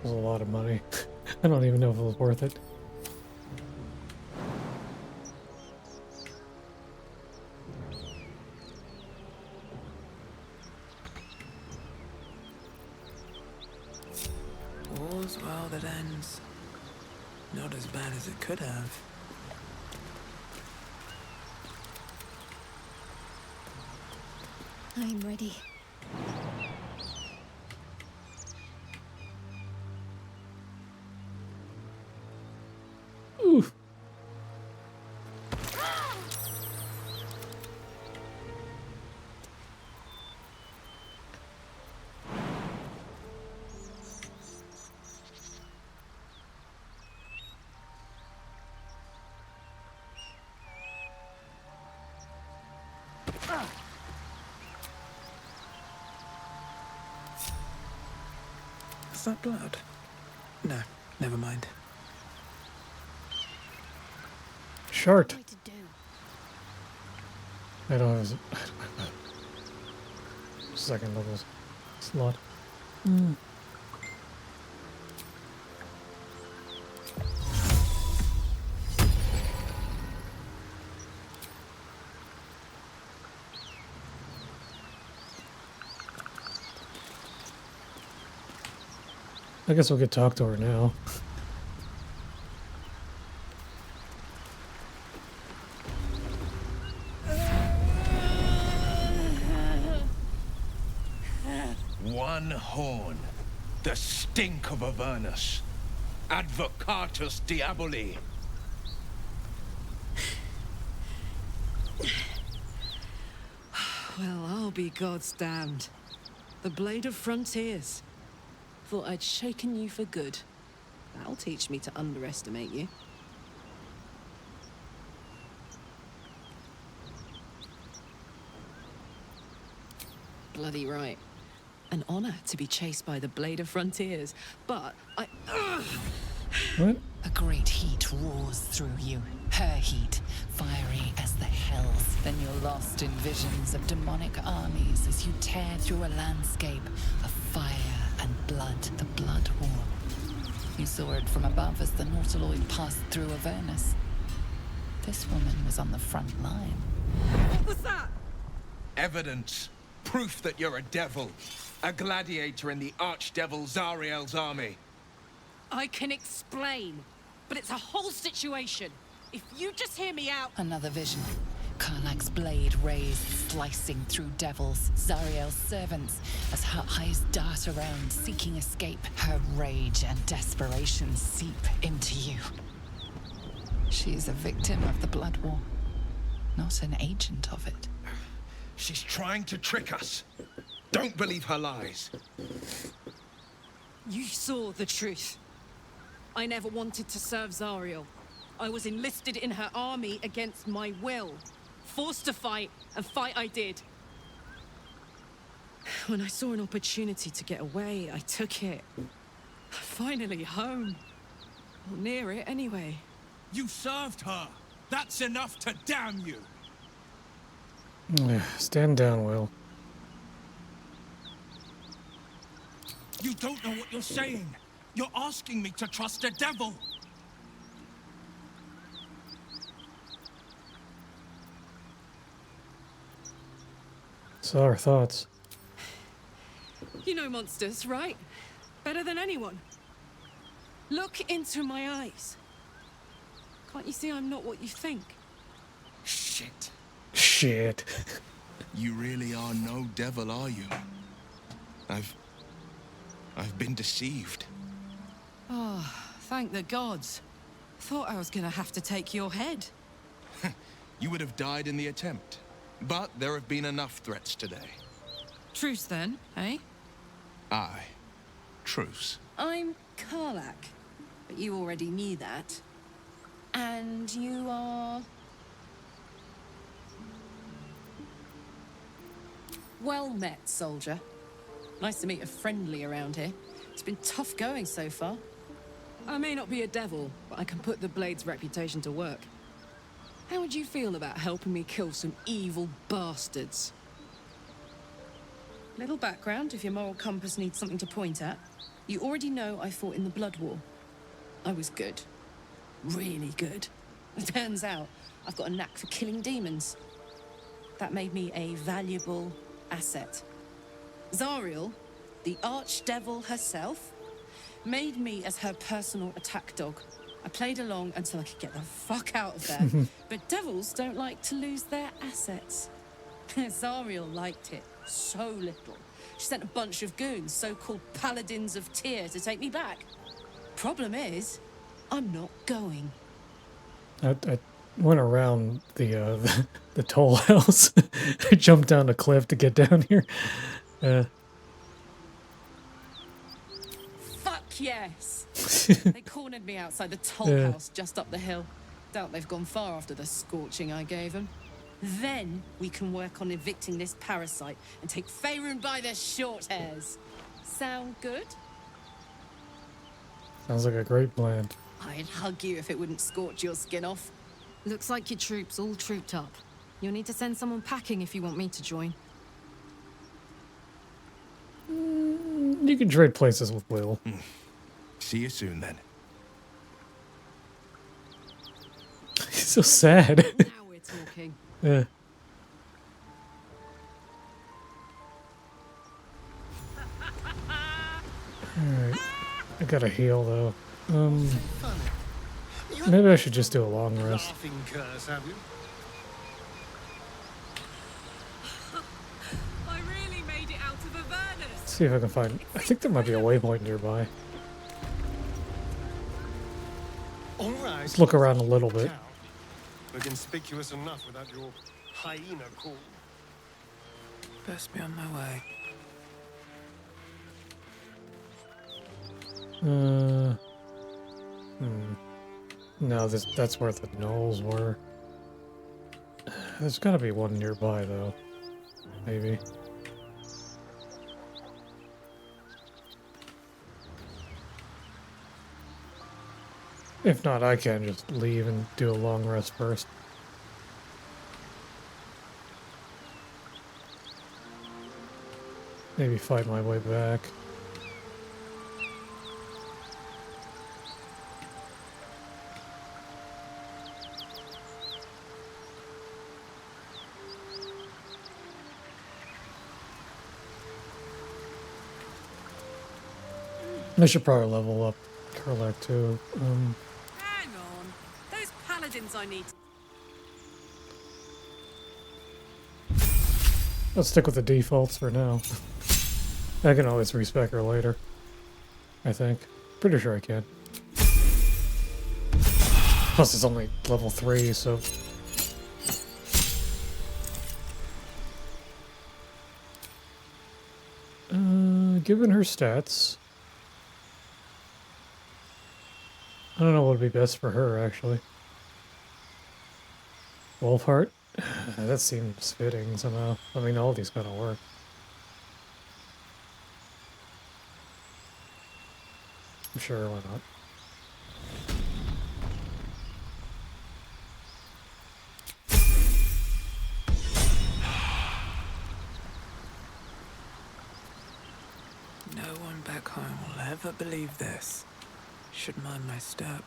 That was a lot of money. I don't even know if it was worth it. All's well that ends. Not as bad as it could have. I'm ready. Oof. Is that blood? No, never mind. Short. I don't have a second level slot. I guess we'll get talk to her now. One horn, the stink of Avernus, Advocatus Diaboli. Well, I'll be God's damned. The Blade of Frontiers. Thought I'd shaken you for good. That'll teach me to underestimate you. Bloody right. An honor to be chased by the Blade of Frontiers, but I... What? A great heat roars through you. Her heat, fiery as the hells. Then your lost in visions of demonic armies as you tear through a landscape of fire and blood, the Blood War. You saw it from above as the Nautiloid passed through Avernus. This woman was on the front line. What was that? Evidence. Proof that you're a devil. A gladiator in the archdevil Zariel's army. I can explain, but it's a whole situation. If you just hear me out... Another vision. Karlach's blade raised, slicing through devils, Zariel's servants, as her eyes dart around, seeking escape. Her rage and desperation seep into you. She is a victim of the Blood War, not an agent of it. She's trying to trick us. Don't believe her lies. You saw the truth. I never wanted to serve Zariel. I was enlisted in her army against my will. Forced to fight, and fight I did. When I saw an opportunity to get away, I took it. Finally home. Or near it, anyway. You served her. That's enough to damn you. Stand down, Will. You don't know what you're saying. You're asking me to trust a devil. So our thoughts. You know monsters, right? Better than anyone. Look into my eyes. Can't you see I'm not what you think? Shit. Shit. You really are no devil, are you? I've been deceived. Oh, thank the gods. Thought I was gonna have to take your head. You would have died in the attempt. But there have been enough threats today. Truce then, eh? Aye. Truce. I'm Karlach, but you already knew that. And you are... Well met, soldier. Nice to meet a friendly around here. It's been tough going so far. I may not be a devil, but I can put the Blade's reputation to work. How would you feel about helping me kill some evil bastards? Little background, if your moral compass needs something to point at. You already know I fought in the Blood War. I was good. Really good. It turns out I've got a knack for killing demons. That made me a valuable asset. Zariel, the archdevil herself, made me as her personal attack dog. I played along until I could get the fuck out of there. But devils don't like to lose their assets. Zariel liked it so little. She sent a bunch of goons, so-called paladins of Tyr, to take me back. Problem is, I'm not going. I went around the toll house. I jumped down a cliff to get down here. Fuck yes! They cornered me outside the toll house just up the hill. Doubt they've gone far after the scorching I gave them. Then we can work on evicting this parasite and take Faerun by the short hairs. Sound good? Sounds like a great plan. I'd hug you if it wouldn't scorch your skin off. Looks like your troops all trooped up. You'll need to send someone packing if you want me to join. You can trade places with Will. See you soon, then. He's so sad. Now we're talking. Yeah. Alright. I gotta heal, though. Maybe I should just do a long rest. I really made it out of Avernus. See if I can find... I think there might be a waypoint nearby. All right. Let's look around a little bit. We're conspicuous enough without your hyena call. Best be on my way. No, that's where the gnolls were. There's gotta be one nearby, though. Maybe. If not, I can just leave and do a long rest first. Maybe fight my way back. I should probably level up Karlach too. Hang on. Those paladins I need. Let's stick with the defaults for now. I can always respec her later. I think. Pretty sure I can. Plus it's only level 3, so... Given her stats... I don't know what would be best for her, actually. Wolfheart? That seems fitting somehow. I mean, all these gotta work. I'm sure, why not? No one back home will ever believe this. Should mind my step.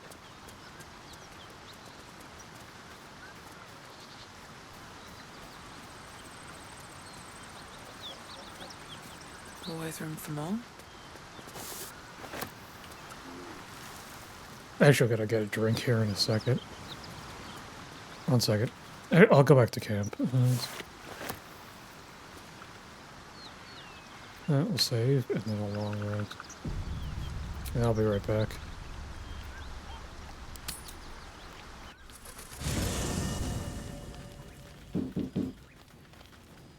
Always room for more? Actually, gotta get a drink here in a second. 1 second. I'll go back to camp. We'll save, and then a long rest. And I'll be right back.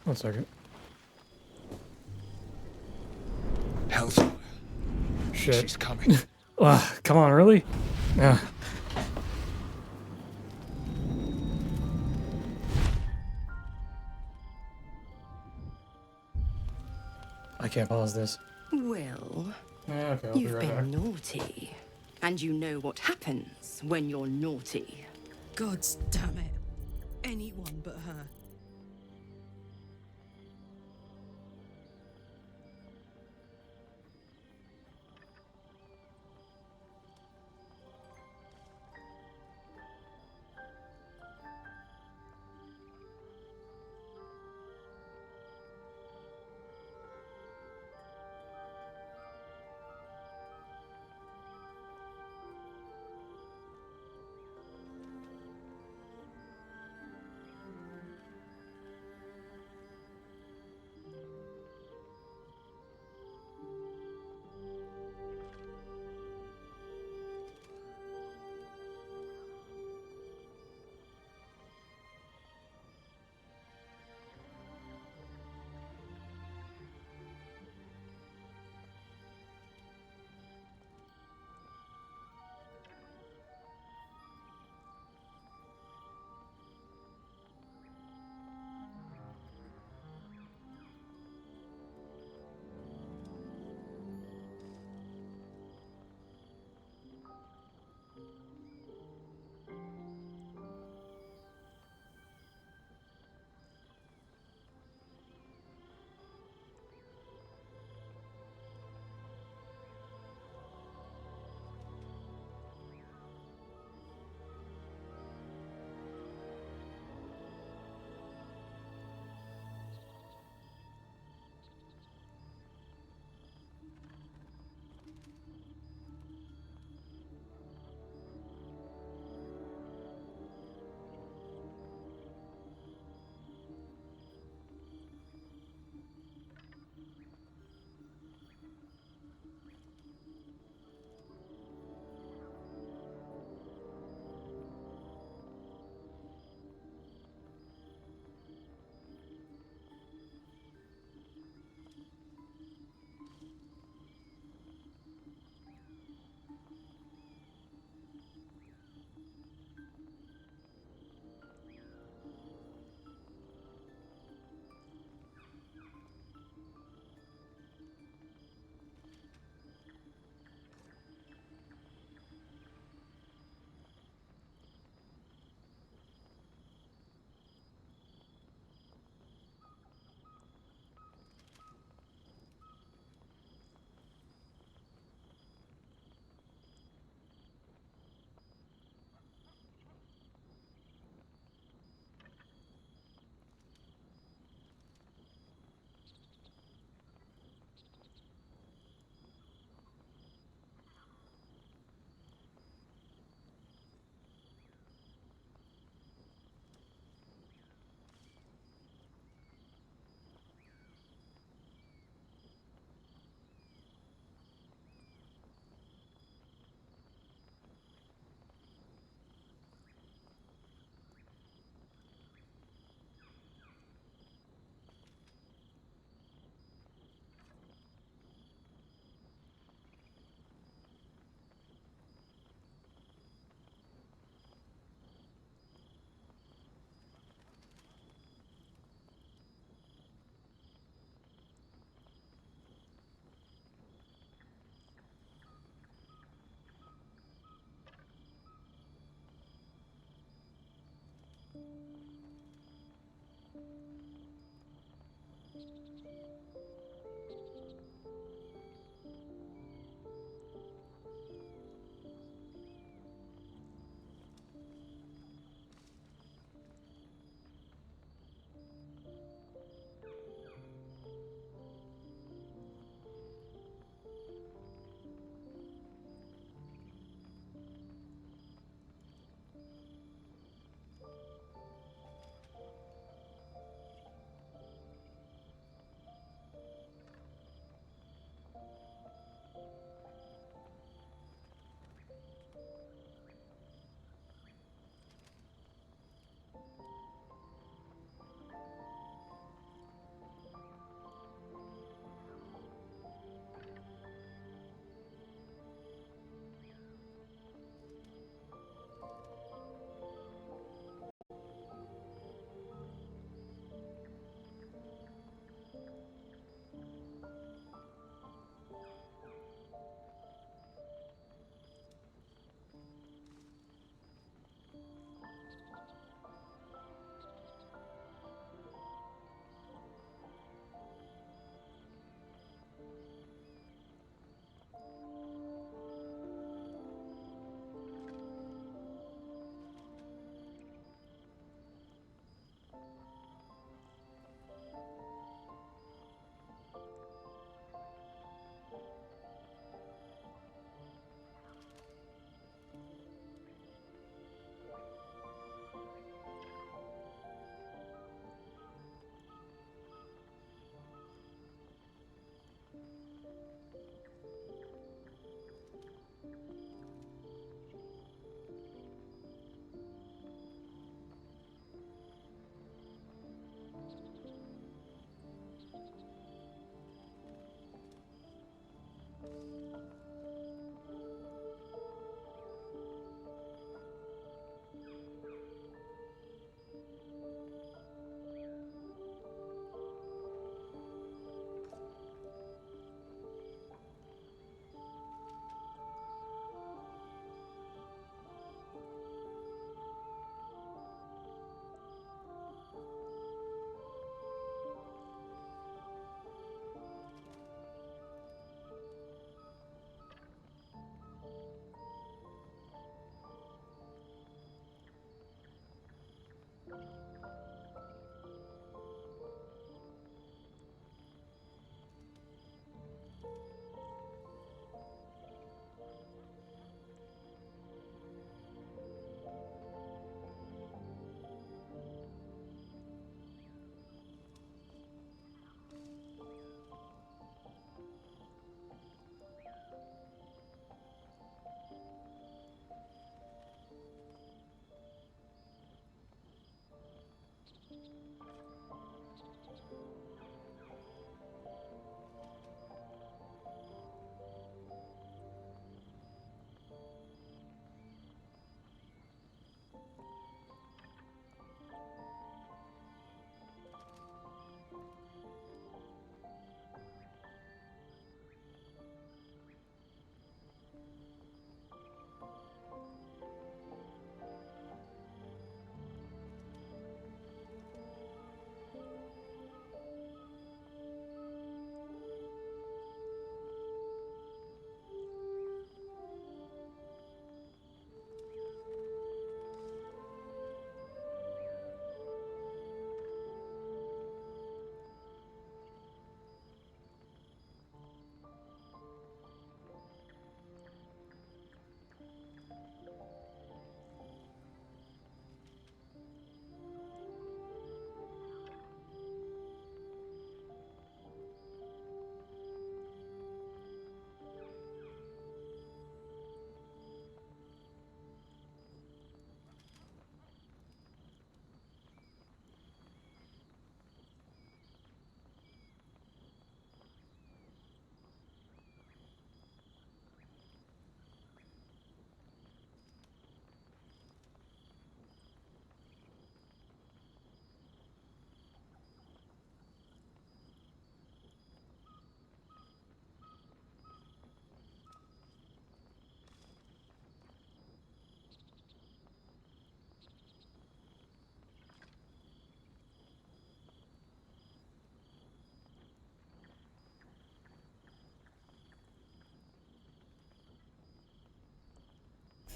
One second. Hell's Shit. She's coming. Come on, really? Yeah. I can't pause this. Well, Yeah, okay, I'll be you've right been back. naughty. And you know what happens when you're naughty. God damn it. Anyone but her.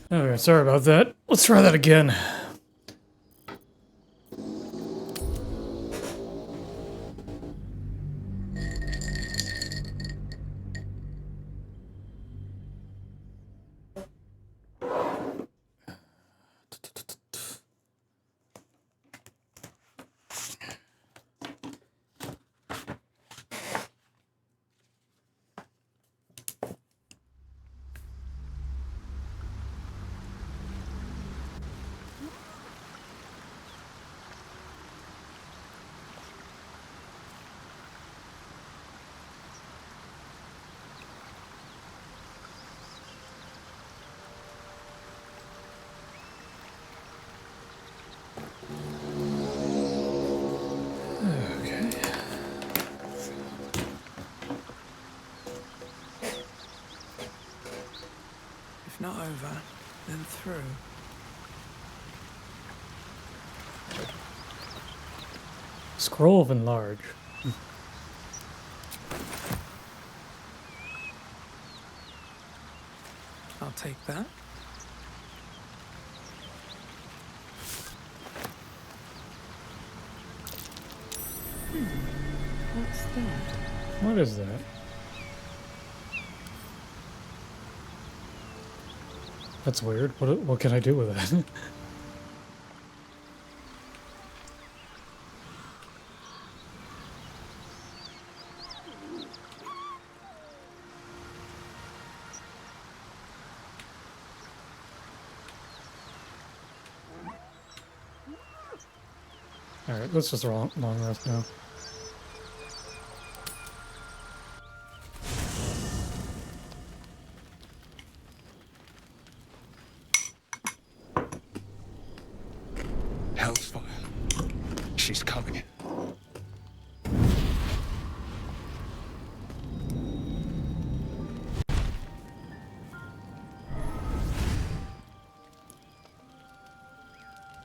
Alright, sorry about that. Let's try that again. If not over, then through. Scroll of enlarge. I'll take that. What's that? What is that? That's weird. What can I do with that? Alright, let's just long rest now. Hellfire. She's coming.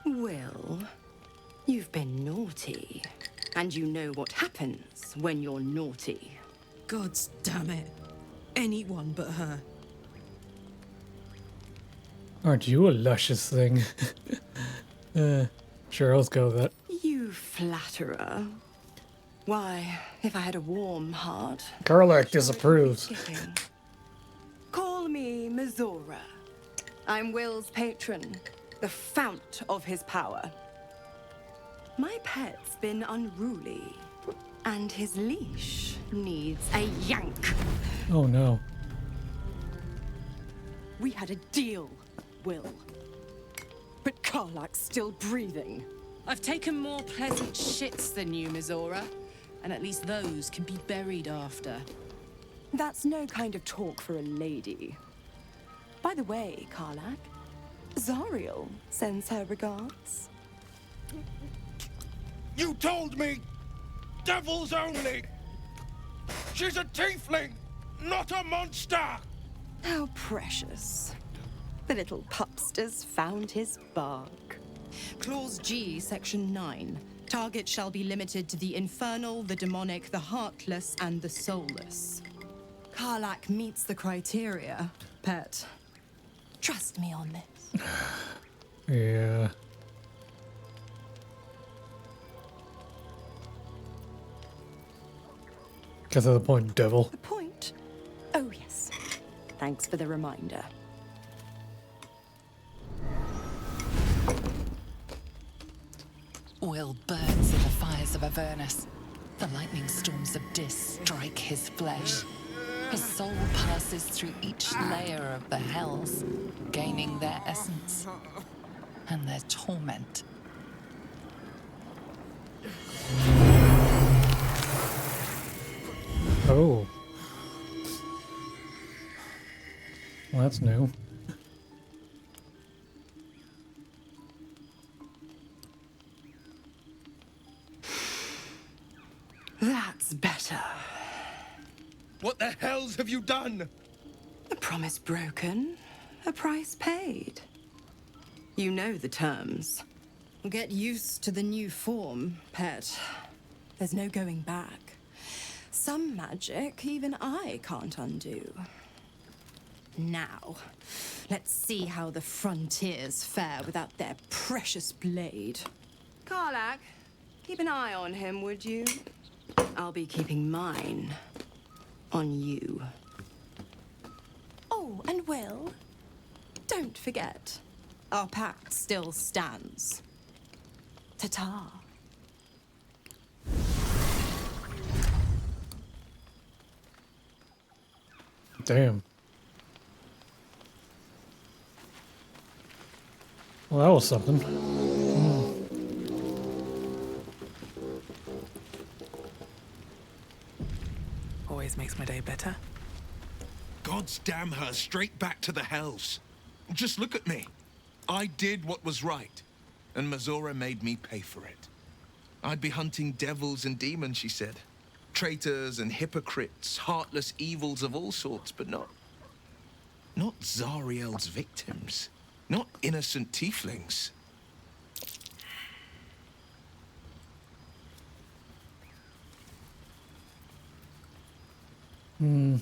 Well, you've been naughty. And you know what happens when you're naughty. Gods damn it. Anyone but her. Aren't you a luscious thing? Sure, let's go with that. You flatterer. Why, if I had a warm heart... Karlach disapproves. Call me Mizora. I'm Will's patron, the fount of his power. My pet's been unruly, and his leash needs a yank. Oh no. We had a deal, Will. But Karlach's still breathing. I've taken more pleasant shits than you, Mizora. And at least those can be buried after. That's no kind of talk for a lady. By the way, Karlach, Zariel sends her regards. You told me! Devils only! She's a tiefling, not a monster! How precious. The little pupster's found his bark. Clause G, Section 9. Target shall be limited to the infernal, the demonic, the heartless, and the soulless. Karlach meets the criteria, pet. Trust me on this. Yeah. Get to the point, devil. The point? Oh, yes. Thanks for the reminder. Will burns in the fires of Avernus. The lightning storms of Dis strike his flesh. His soul passes through each layer of the hells, gaining their essence and their torment. Oh. Well, that's new. That's better. What the hells have you done? A promise broken, a price paid. You know the terms. Get used to the new form, pet. There's no going back. Some magic even I can't undo. Now, let's see how the frontiers fare without their precious blade. Karlach, keep an eye on him, would you? I'll be keeping mine on you. Oh, and Will, don't forget, our pact still stands. Ta-ta. Damn. Well, that was something. Always makes my day better. God's damn her straight back to the hells. Just look at me. I did what was right, and Mazora made me pay for it. I'd be hunting devils and demons, she said. Traitors and hypocrites, heartless evils of all sorts, but not Zariel's victims. Not innocent tieflings. The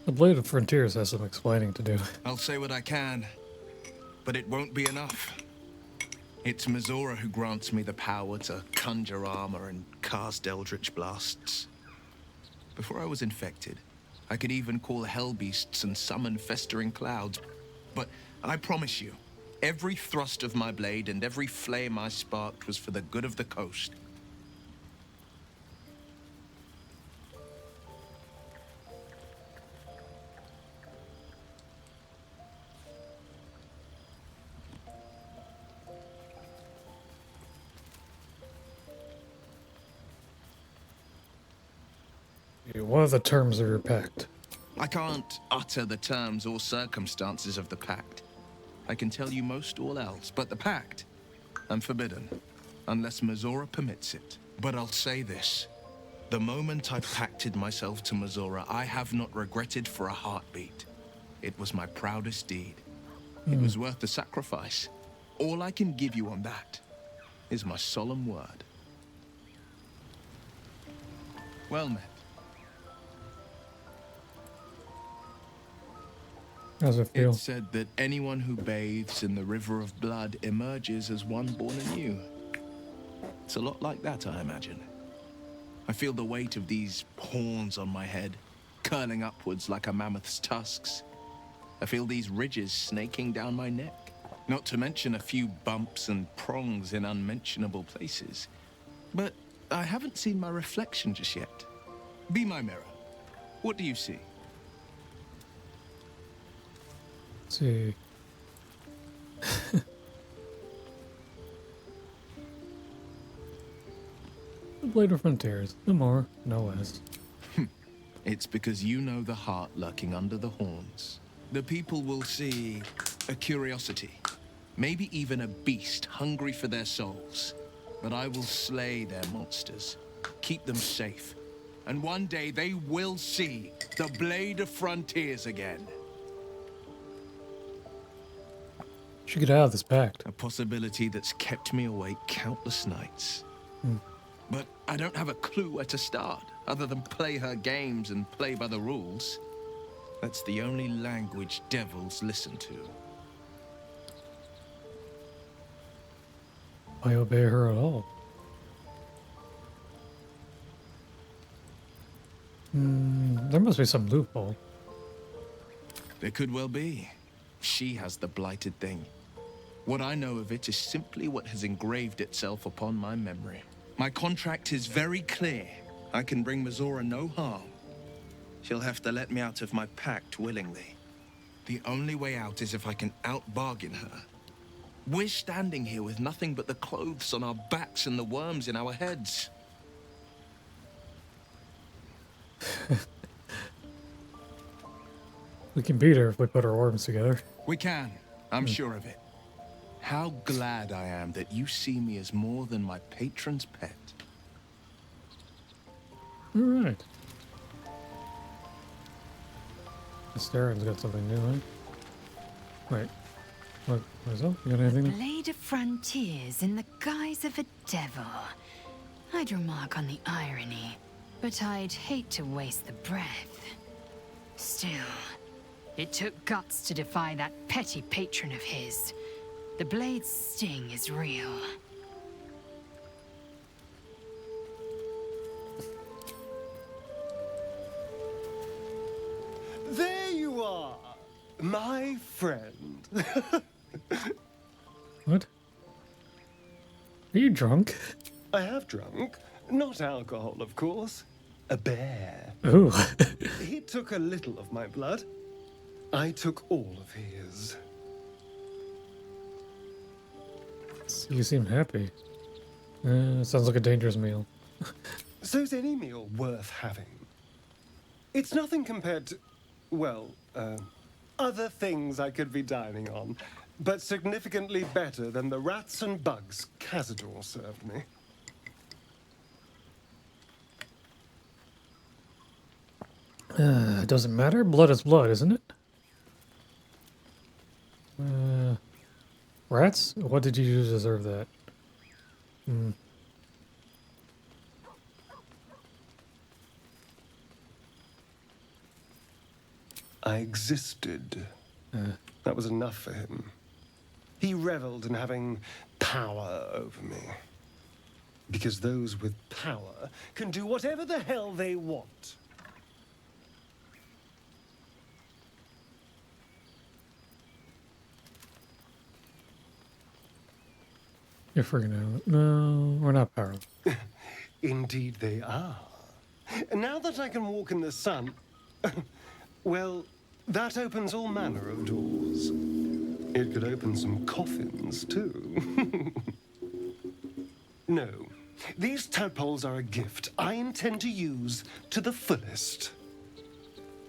Blade of Frontiers has some explaining to do. I'll say what I can, but it won't be enough. It's Mazora who grants me the power to conjure armor and cast eldritch blasts. Before I was infected, I could even call hell beasts and summon festering clouds. But I promise you, every thrust of my blade and every flame I sparked was for the good of the coast. What are the terms of your pact? I can't utter the terms or circumstances of the pact. I can tell you most all else, but the pact, I'm forbidden, unless Mazora permits it. But I'll say this. The moment I pacted myself to Mazora, I have not regretted for a heartbeat. It was my proudest deed. It was worth the sacrifice. All I can give you on that is my solemn word. Well met. How's it feel? It's said that anyone who bathes in the river of blood emerges as one born anew. It's a lot like that, I imagine. I feel the weight of these horns on my head, curling upwards like a mammoth's tusks. I feel these ridges snaking down my neck, not to mention a few bumps and prongs in unmentionable places. But I haven't seen my reflection just yet. Be my mirror. What do you see? Let's see. The Blade of Frontiers. No more, no less. It's because you know the heart lurking under the horns. The people will see a curiosity, maybe even a beast hungry for their souls. But I will slay their monsters, keep them safe, and one day they will see the Blade of Frontiers again. Should get out of this pact. A possibility that's kept me awake countless nights. But I don't have a clue where to start, other than play her games and play by the rules. That's the only language devils listen to. Why obey her at all? There must be some loophole. There could well be. She has the blighted thing. What I know of it is simply what has engraved itself upon my memory. My contract is very clear. I can bring Mazora no harm. She'll have to let me out of my pact willingly. The only way out is if I can out-bargain her. We're standing here with nothing but the clothes on our backs and the worms in our heads. We can beat her if we put our arms together. We can. I'm sure of it. How glad I am that you see me as more than my patron's pet. All right. Staren's got something new, right? Wait. What is that? You got anything? Blade of Frontiers in the guise of a devil. I'd remark on the irony, but I'd hate to waste the breath. Still, it took guts to defy that petty patron of his. The blade's sting is real. There you are, my friend. What? Are you drunk? I have drunk. Not alcohol, of course. A bear. Ooh. He took a little of my blood. I took all of his. You seem happy. Sounds like a dangerous meal. So's any meal worth having. It's nothing compared to, well, other things I could be dining on, but significantly better than the rats and bugs Cazador served me. It doesn't matter. Blood is blood, isn't it? Rats? What did you do to deserve that? I existed. That was enough for him. He reveled in having power over me. Because those with power can do whatever the hell they want. You're freaking out. No, we're not powerless. Indeed they are. Now that I can walk in the sun, well, that opens all manner of doors. It could open some coffins, too. No, these tadpoles are a gift I intend to use to the fullest.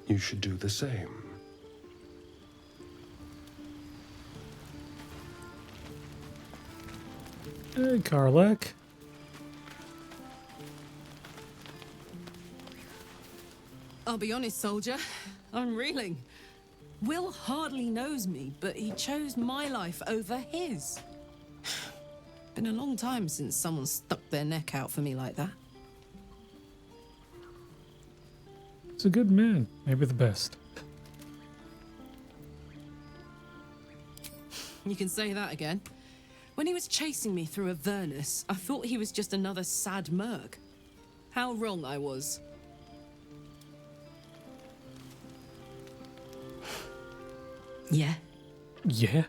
You should do the same. Hey, Karlach. I'll be honest, soldier. I'm reeling. Will hardly knows me, but he chose my life over his. Been a long time since someone stuck their neck out for me like that. He's a good man. Maybe the best. You can say that again. When he was chasing me through Avernus, I thought he was just another sad merc. How wrong I was. Yeah. Yeah?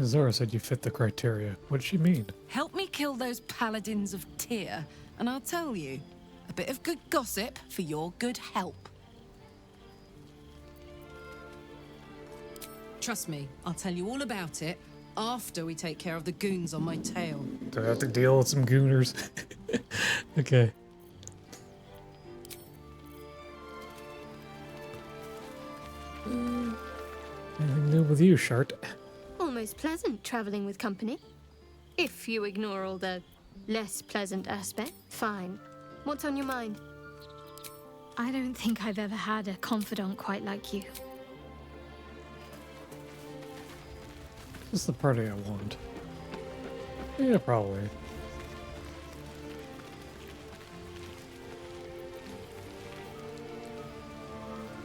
Zora said you fit the criteria. What'd she mean? Help me kill those paladins of Tyr, and I'll tell you. A bit of good gossip for your good help. Trust me, I'll tell you all about it after we take care of the goons on my tail. Do I have to deal with some gooners? Okay. Anything new with you, Shart? Almost pleasant traveling with company. If you ignore all the less pleasant aspect, fine. What's on your mind? I don't think I've ever had a confidant quite like you. This is the party I want. Yeah, probably.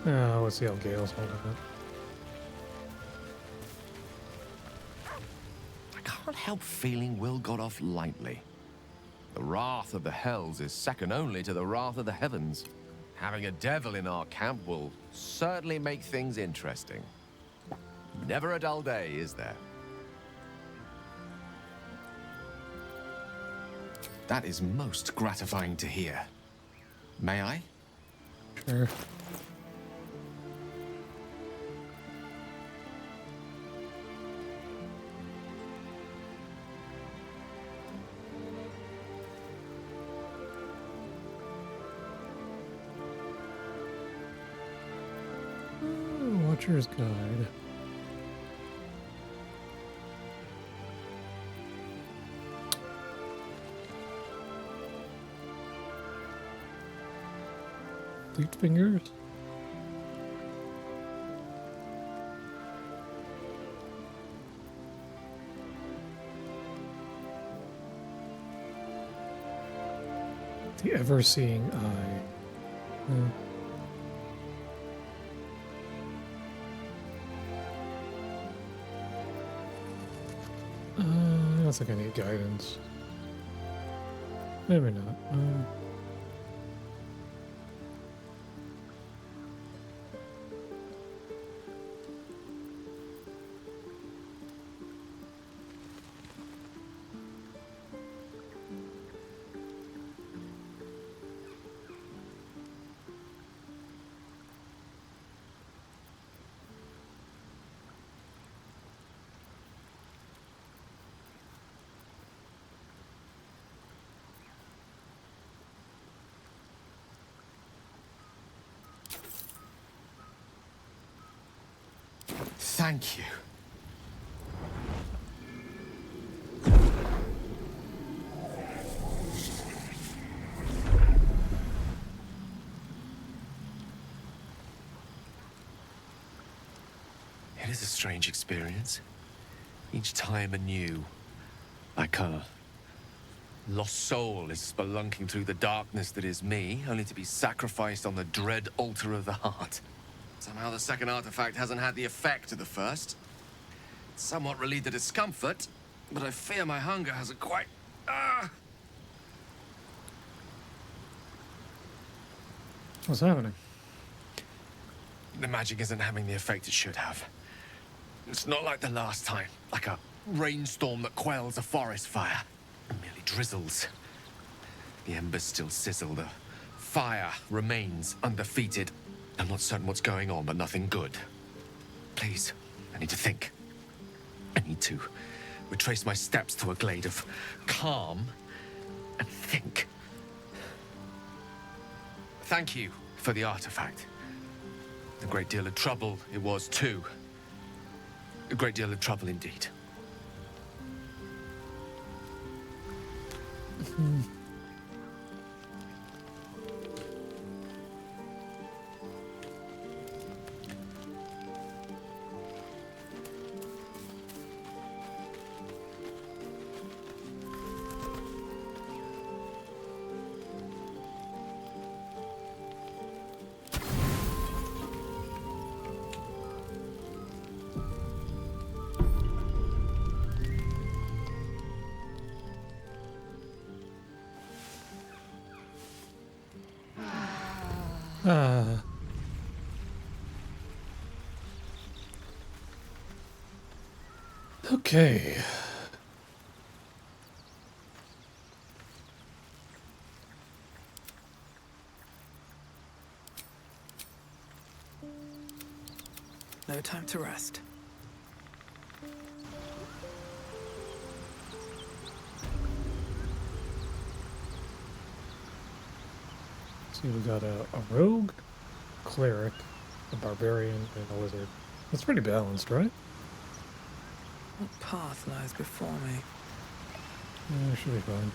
Let's see how Gale's holding up. I can't help feeling Will got off lightly. The wrath of the hells is second only to the wrath of the heavens. Having a devil in our camp will certainly make things interesting. Never a dull day, is there? That is most gratifying to hear. May I? Sure. Watcher's Guide. Fleet Fingers? The ever-seeing eye. I don't think I need guidance. Maybe not. Thank you. It is a strange experience. Each time anew. Like a lost soul is spelunking through the darkness that is me, only to be sacrificed on the dread altar of the heart. Somehow the second artifact hasn't had the effect of the first. It's somewhat relieved the discomfort, but I fear my hunger hasn't quite... What's happening? The magic isn't having the effect it should have. It's not like the last time, like a rainstorm that quells a forest fire. It merely drizzles. The embers still sizzle, the fire remains undefeated. I'm not certain what's going on, but nothing good. Please, I need to think. I need to retrace my steps to a glade of calm and think. Thank you for the artifact. A great deal of trouble it was too. A great deal of trouble indeed. Okay. No time to rest. See, we got a rogue, cleric, a barbarian, and a wizard. That's pretty balanced, right? What path lies before me? Yeah, should be fine.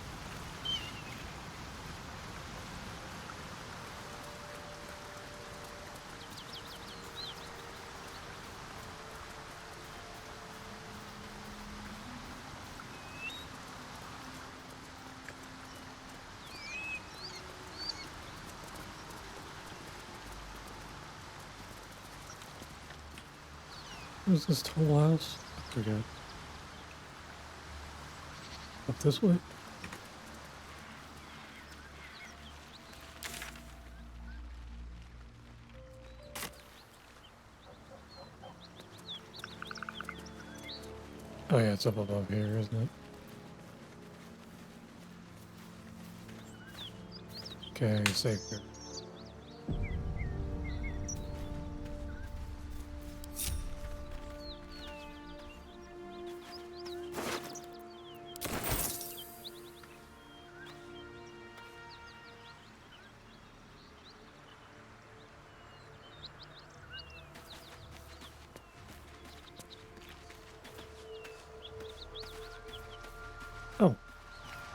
Where's this toll house? I forget. Up this way? Oh yeah, it's up above here, isn't it? Okay, safe here. Oh,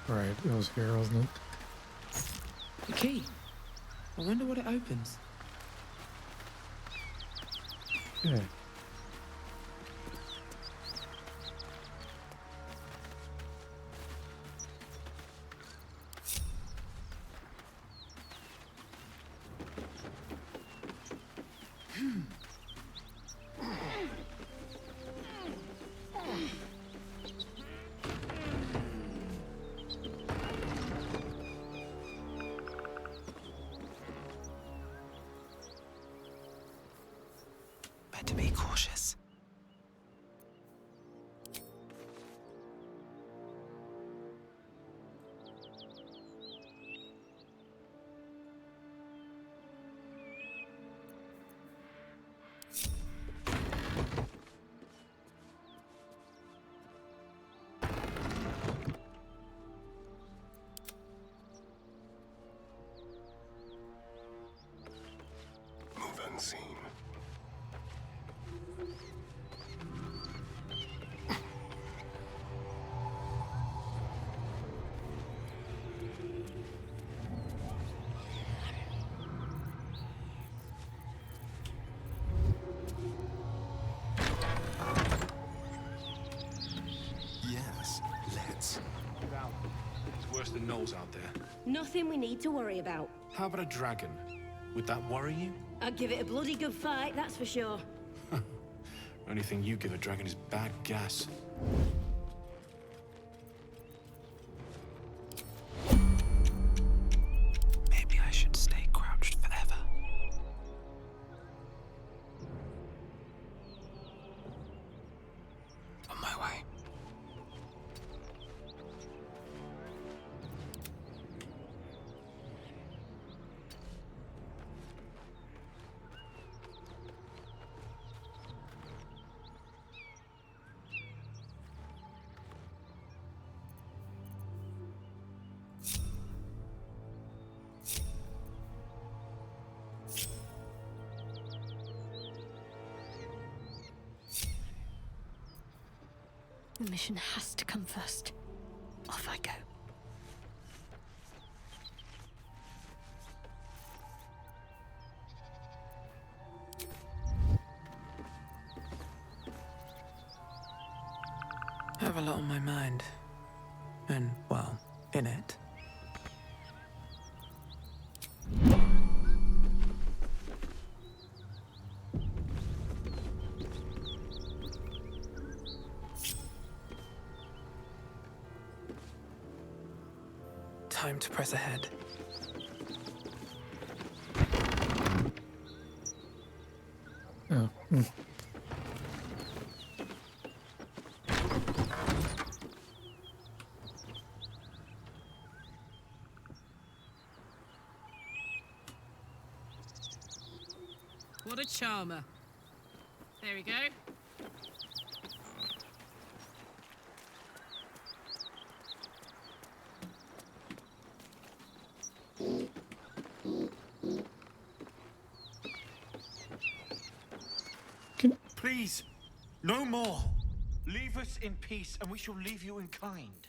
right, it was here, wasn't it? The key. I wonder what it opens. Yeah. Better be cautious. Move unseen. Yes, let's. Val, it's worse than Knowles out there. Nothing we need to worry about. How about a dragon? Would that worry you? I'd give it a bloody good fight, that's for sure. Only thing you give a dragon is bad gas. Maybe I should stay crouched forever. On my way. The mission has to come first. Off I go. I have a lot on my mind. And, well, in it. Time to press ahead. Oh. What a charmer. There we go. Please, no more. Leave us in peace, and we shall leave you in kind.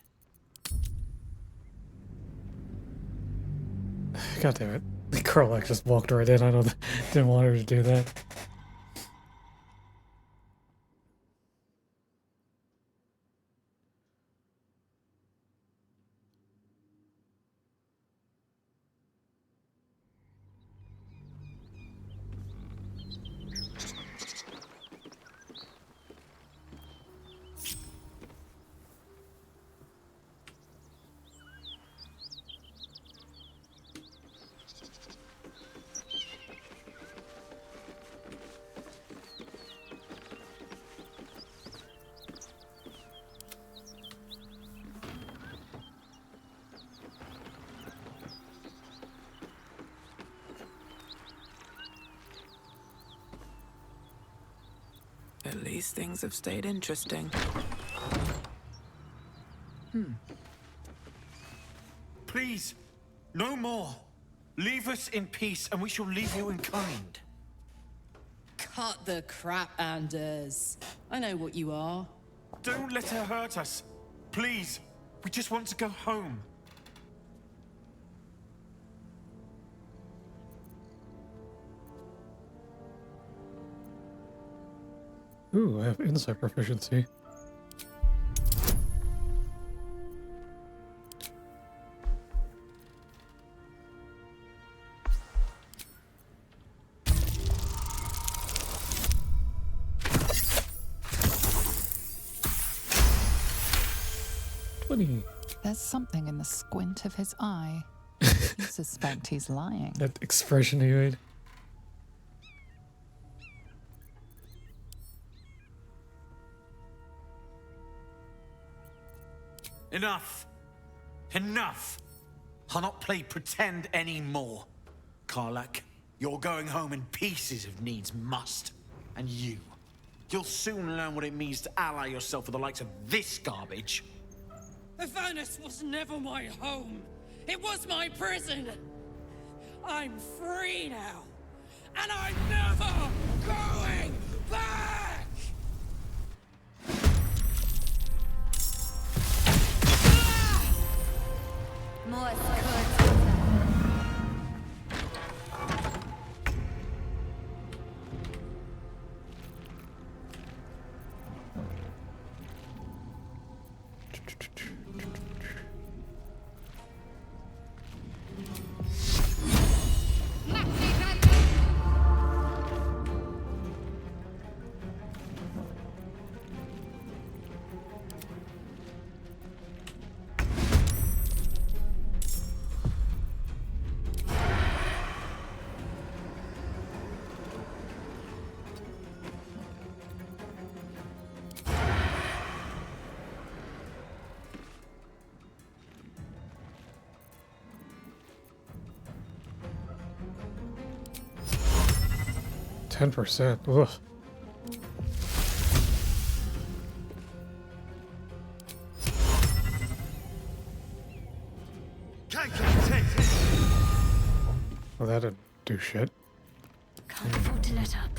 God damn it. Karlach just walked right in. I didn't want her to do that. At least things have stayed interesting. Please, no more. Leave us in peace, and we shall leave you in kind. Cut the crap, Anders. I know what you are. Don't let her hurt us. Please, we just want to go home. Ooh, I have insight proficiency. There's something in the squint of his eye. You suspect he's lying. That expression he made. Enough. Enough. I'll not play pretend anymore. Karlach, you're going home in pieces if needs must. And you'll soon learn what it means to ally yourself with the likes of this garbage. Avernus was never my home. It was my prison. I'm free now. And I'm never going back! More 10%. Ugh. Well, that didn't do shit. Can't afford to let up.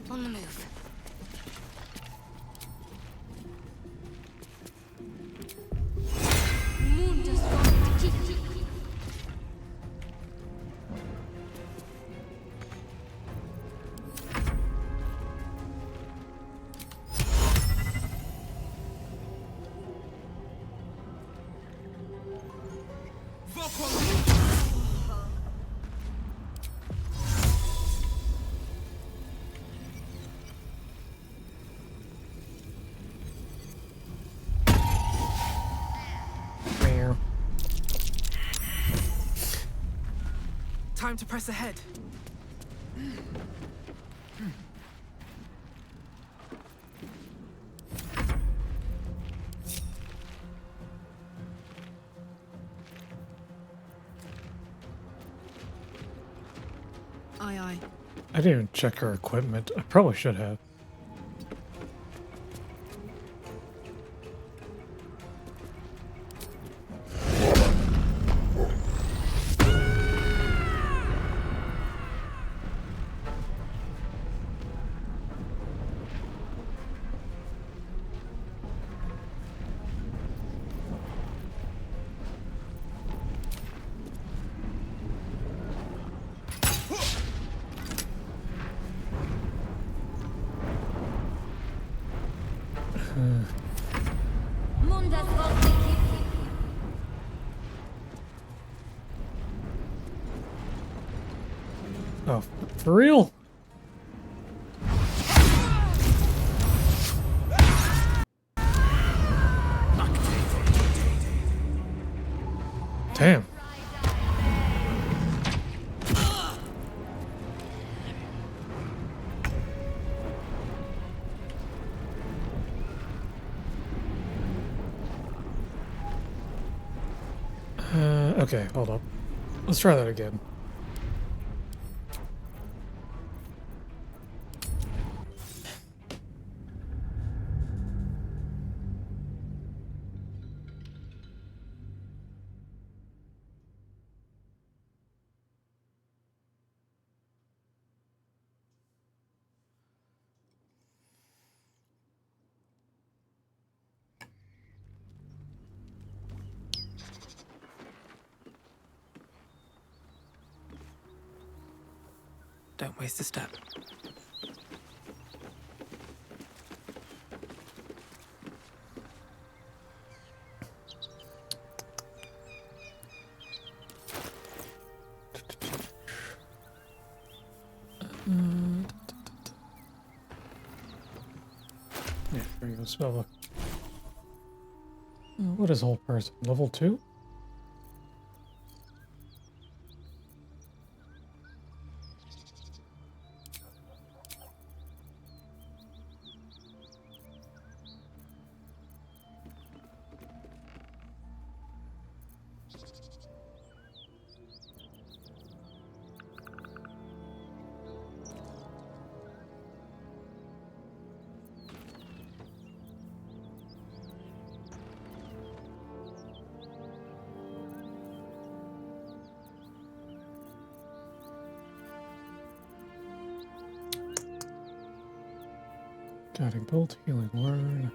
On the move. Time to press ahead. Aye, aye. I didn't even check her equipment. I probably should have. Oh, for real? Damn. Okay, hold up. Let's try that again. Don't waste a step. spell book. What is whole person? Level 2? Guiding bolt, healing word.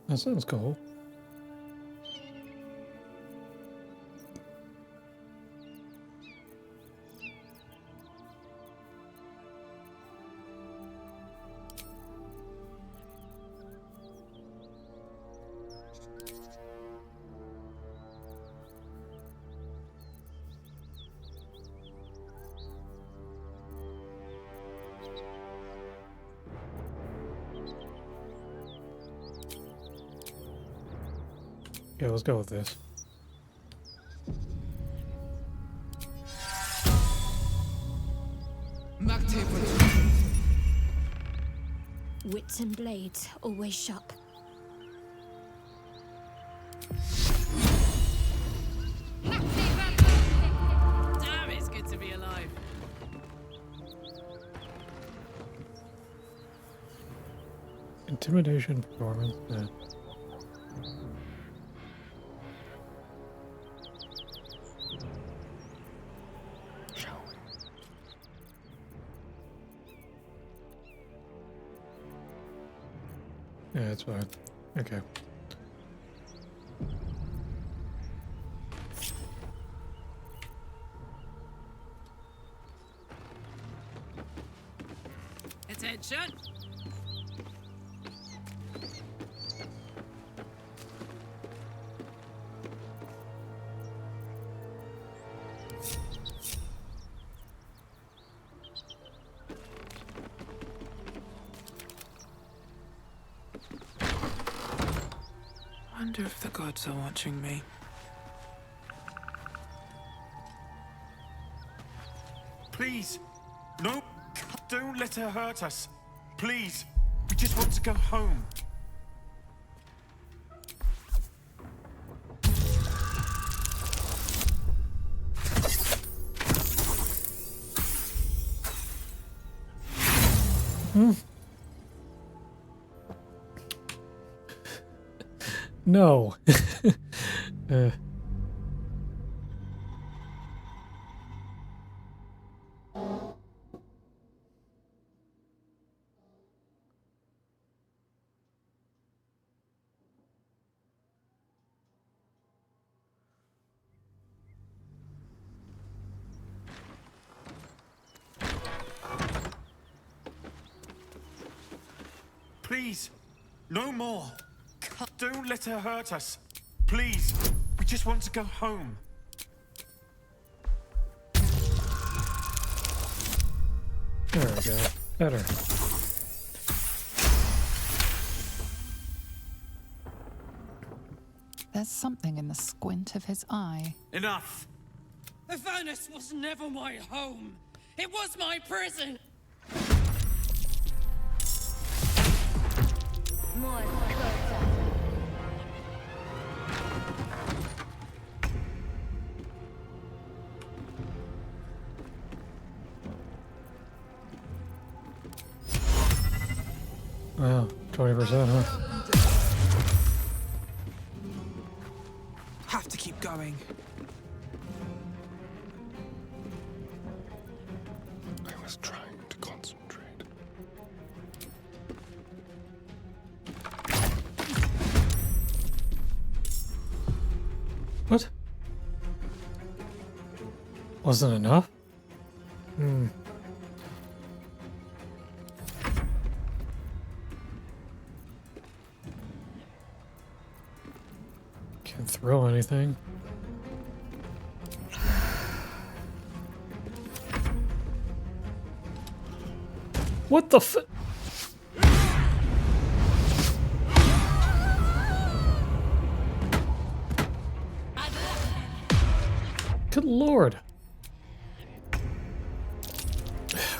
That sounds cool. Yeah, let's go with this. Wits and blades, always sharp. Damn, it's good to be alive. Intimidation performance. Yeah. Yeah, it's fine. Okay. Attention! I wonder if the gods are watching me. Please! No! Don't let her hurt us! Please! We just want to go home! No. Please! No more! Don't let her hurt us! Please! We just want to go home! There we go. Better. There's something in the squint of his eye. Enough! Avernus was never my home. It was my prison. More closer. Wow, 20%, huh? Have to keep going. I was trying to concentrate. What? Wasn't enough? Hmm. Can't throw anything. What the f- Good lord.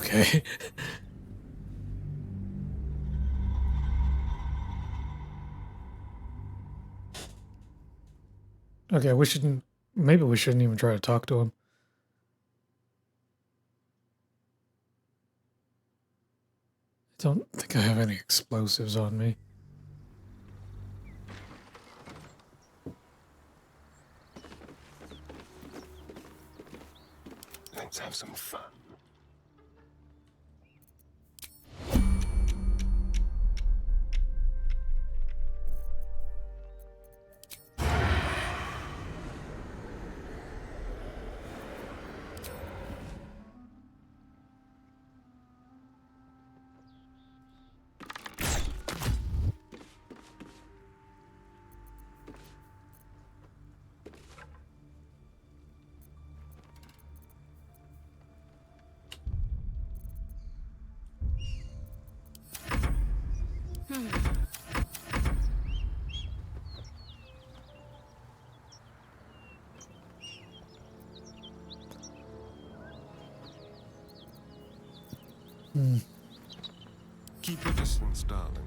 Okay. Okay, we shouldn't... Maybe we shouldn't even try to talk to him. I don't think I have any explosives on me. Let's have some fun. Keep your distance, darling.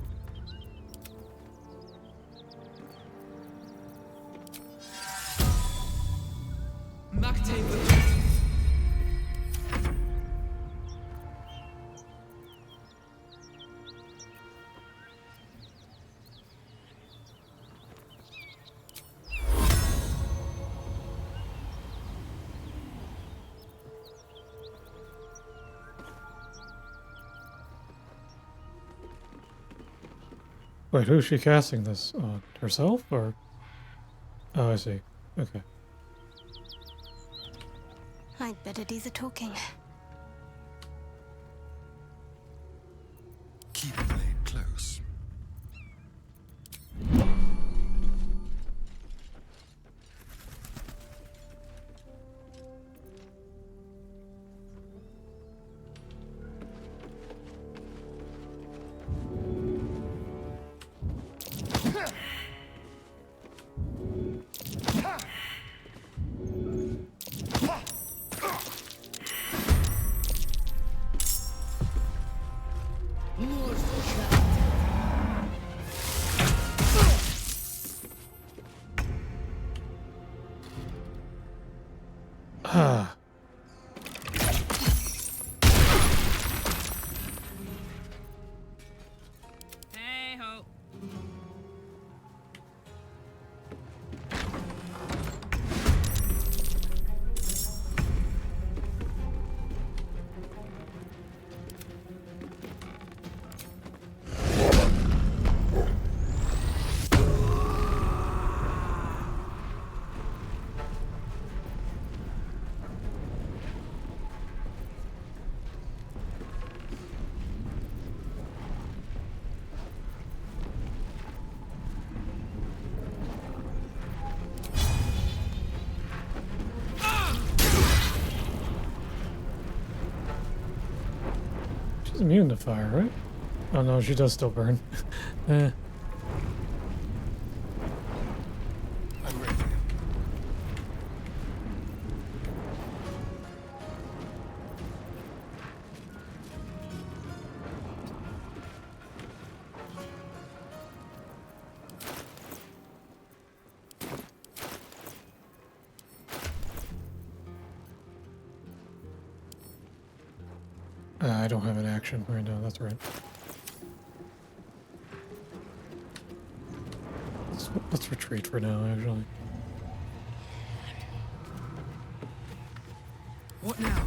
Wait, who's she casting this on? Herself, or? Oh, I see. Okay. I'd better do the talking. Keep the blade close. Ah. Hey ho. She's immune to fire, right? Oh no, she does still burn. Eh. I'm ready. I don't have an action right now, that's right. Let's retreat for now, actually. What now?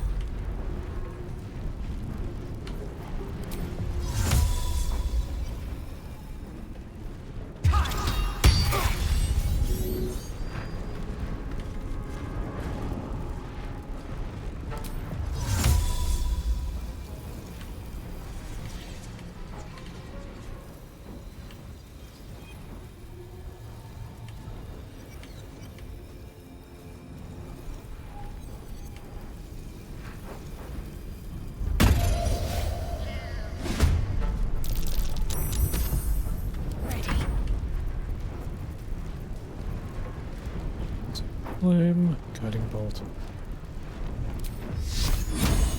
Flame, guiding bolt.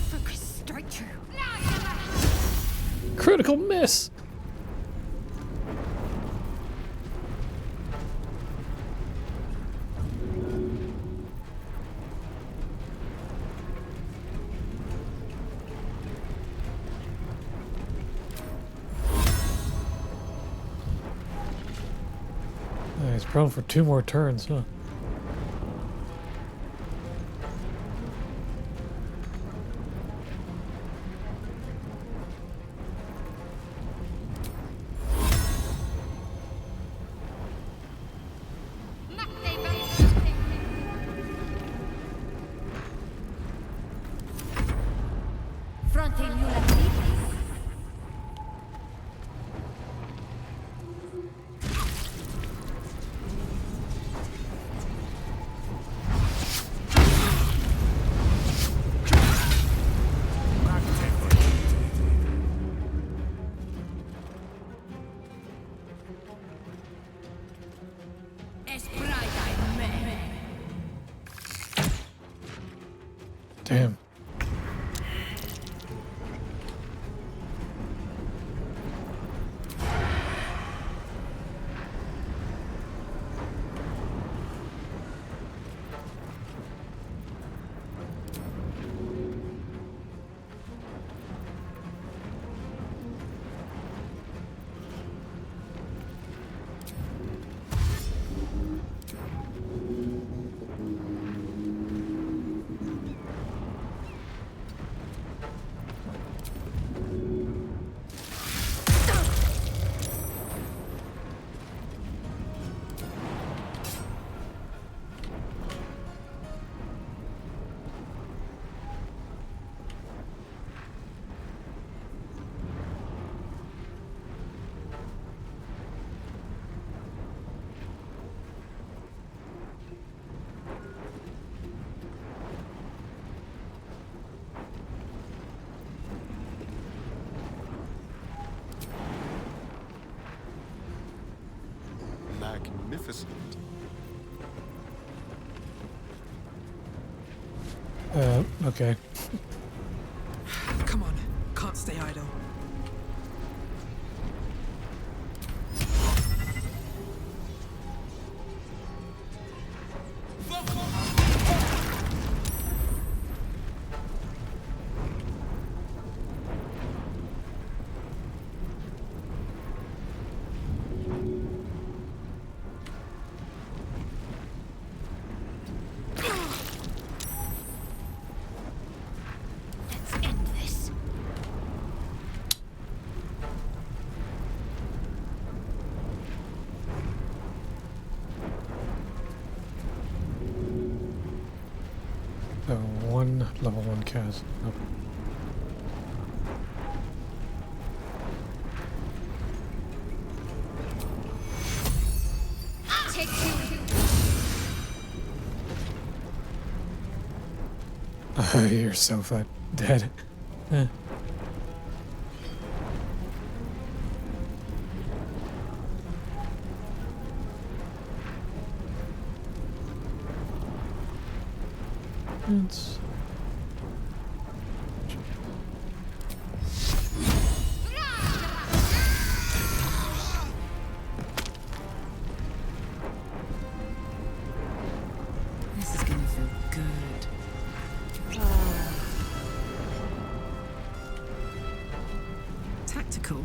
Focus straight through. Critical miss! He's prone for 2 more turns, huh? Damn. Magnificent. Okay. Come on, can't stay idle. One level 1 cast. Oh. Take 2. You're so fat. Dead. Eh. It's... This is gonna feel good. cool.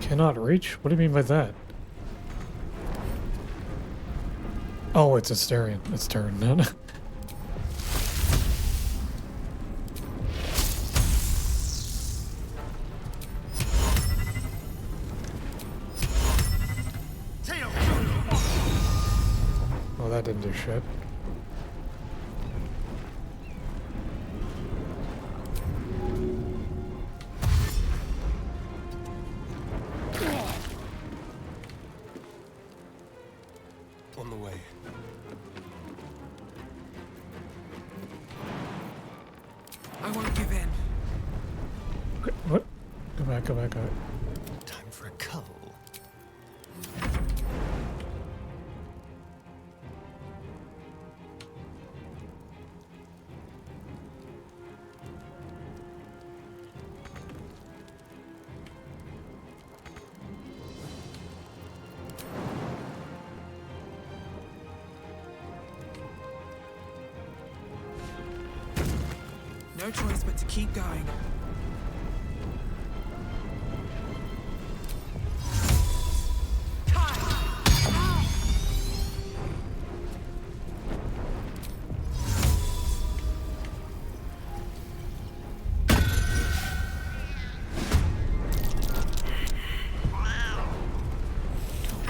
Cannot reach? What do you mean by that? Oh, it's Asterion. It's turn. No, no. Oh, that didn't do shit. On the way. I won't give in. What? Go back, go back, go back. Time for a cuddle. No choice but to keep going. Talk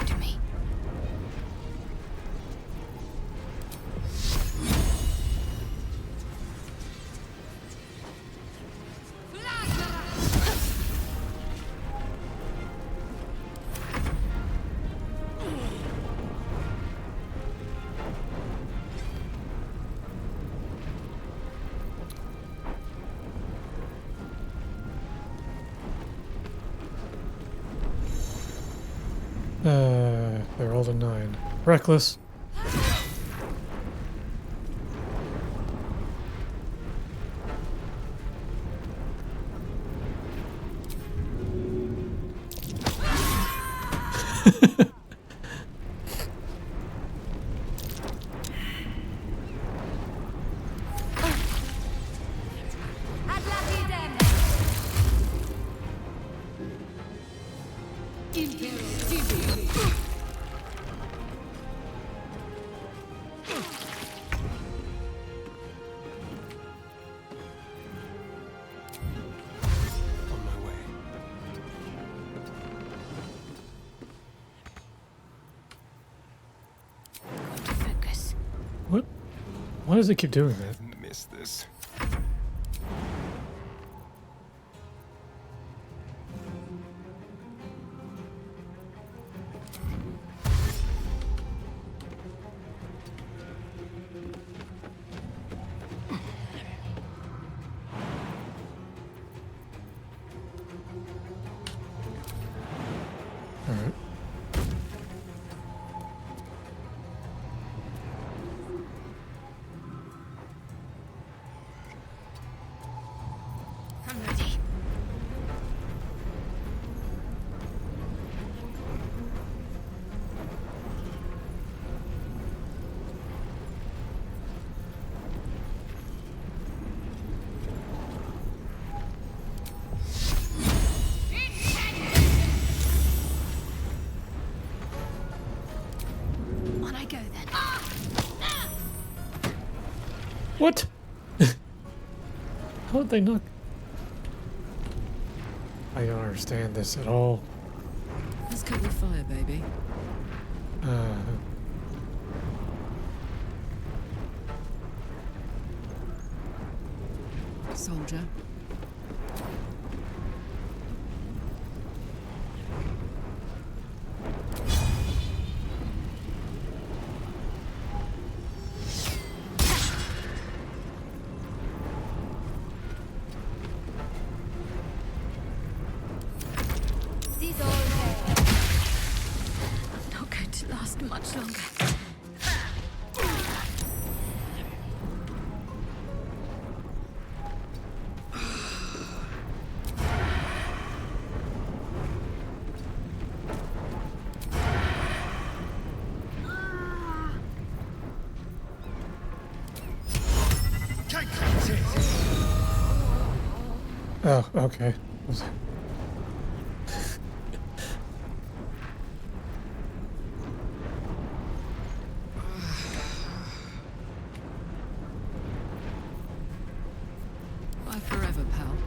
to me. They rolled a 9. Reckless. What? Why does it keep doing that? I've missed this. Alright. I'm ready. On I go then. What? How did they knock? I don't understand this at all. Let's cut your fire, baby. Soldier. These all I'm not going to last much longer. Oh, okay. Bye forever, pal.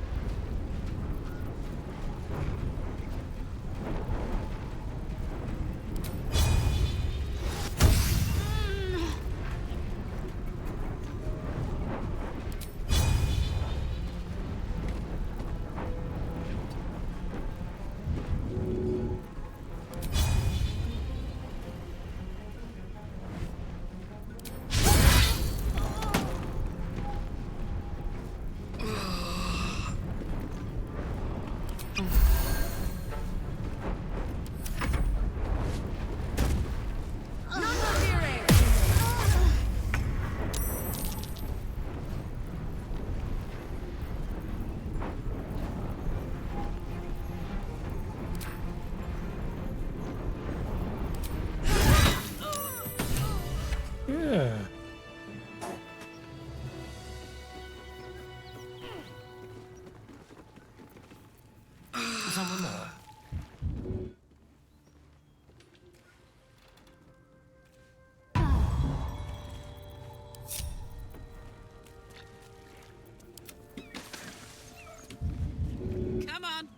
Yeah. Someone there? Come on.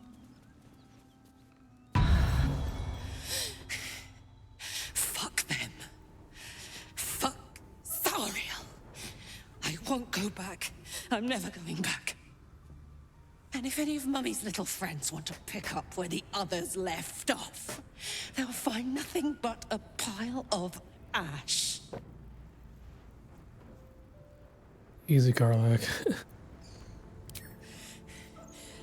Fuck them. Fuck Zariel. I won't go back. I'm never going back. And if any of Mummy's little friends want to pick up where the others left off, they'll find nothing but a pile of ash. Easy, Karlach.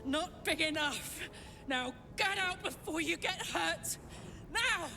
Not big enough. Now get out before you get hurt. Now!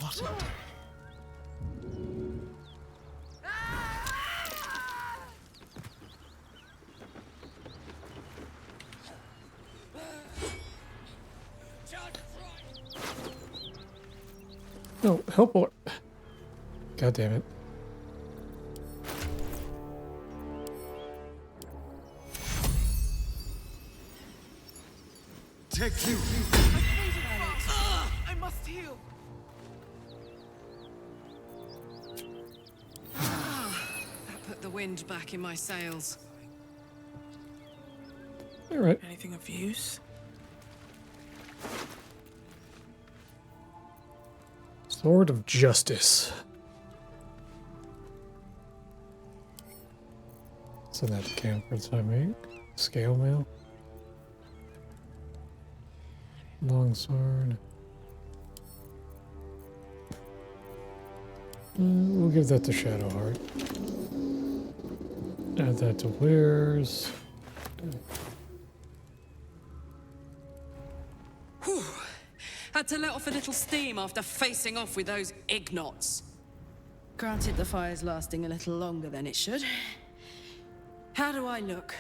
What a day. No, help or... God damn it. Take you. I must heal. That put the wind back in my sails. All right. Anything of use? Sword of Justice. Send that to camp for the time being. Scale mail. Longsword. We'll give that to Shadowheart. Add that to wares. Whew. Had to let off a little steam after facing off with those ignots. Granted, the fire's lasting a little longer than it should. How do I look?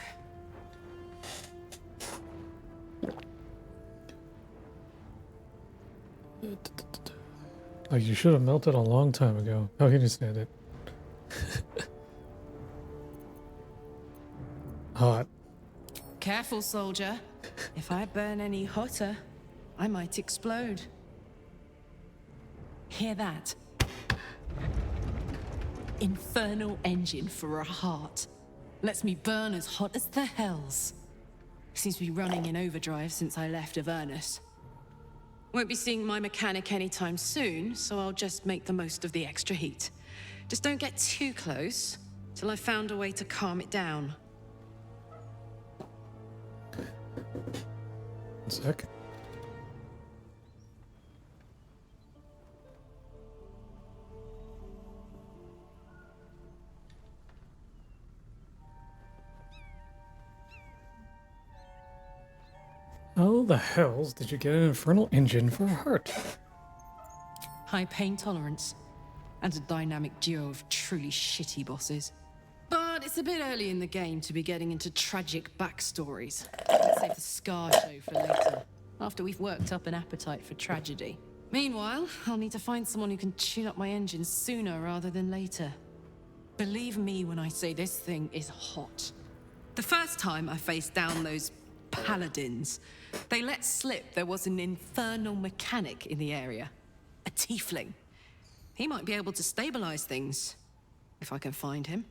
Like you should have melted a long time ago. How can you stand it? Hot. Careful, soldier. If I burn any hotter, I might explode. Hear that? Infernal engine for a heart. Lets me burn as hot as the hells. Seems to be running in overdrive since I left Avernus. Won't be seeing my mechanic anytime soon, so I'll just make the most of the extra heat. Just don't get too close, till I've found a way to calm it down. 1 sec. How the hells did you get an infernal engine for a heart? High pain tolerance, and a dynamic duo of truly shitty bosses. But it's a bit early in the game to be getting into tragic backstories. Let's save the Scar show for later, after we've worked up an appetite for tragedy. Meanwhile, I'll need to find someone who can tune up my engine sooner rather than later. Believe me when I say this thing is hot. The first time I faced down those paladins, they let slip there was an infernal mechanic in the area. A tiefling. He might be able to stabilize things, if I can find him.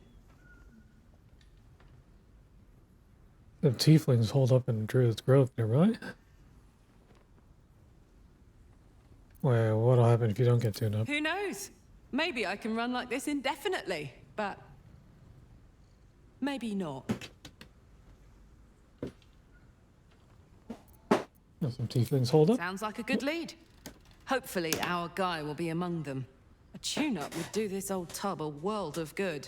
The tieflings hold up in Druid's Grove nearby. Well, what'll happen if you don't get tuned up? Who knows? Maybe I can run like this indefinitely, but maybe not. Some tieflings hold up. Sounds like a good lead. Hopefully our guy will be among them. A tune-up would do this old tub a world of good.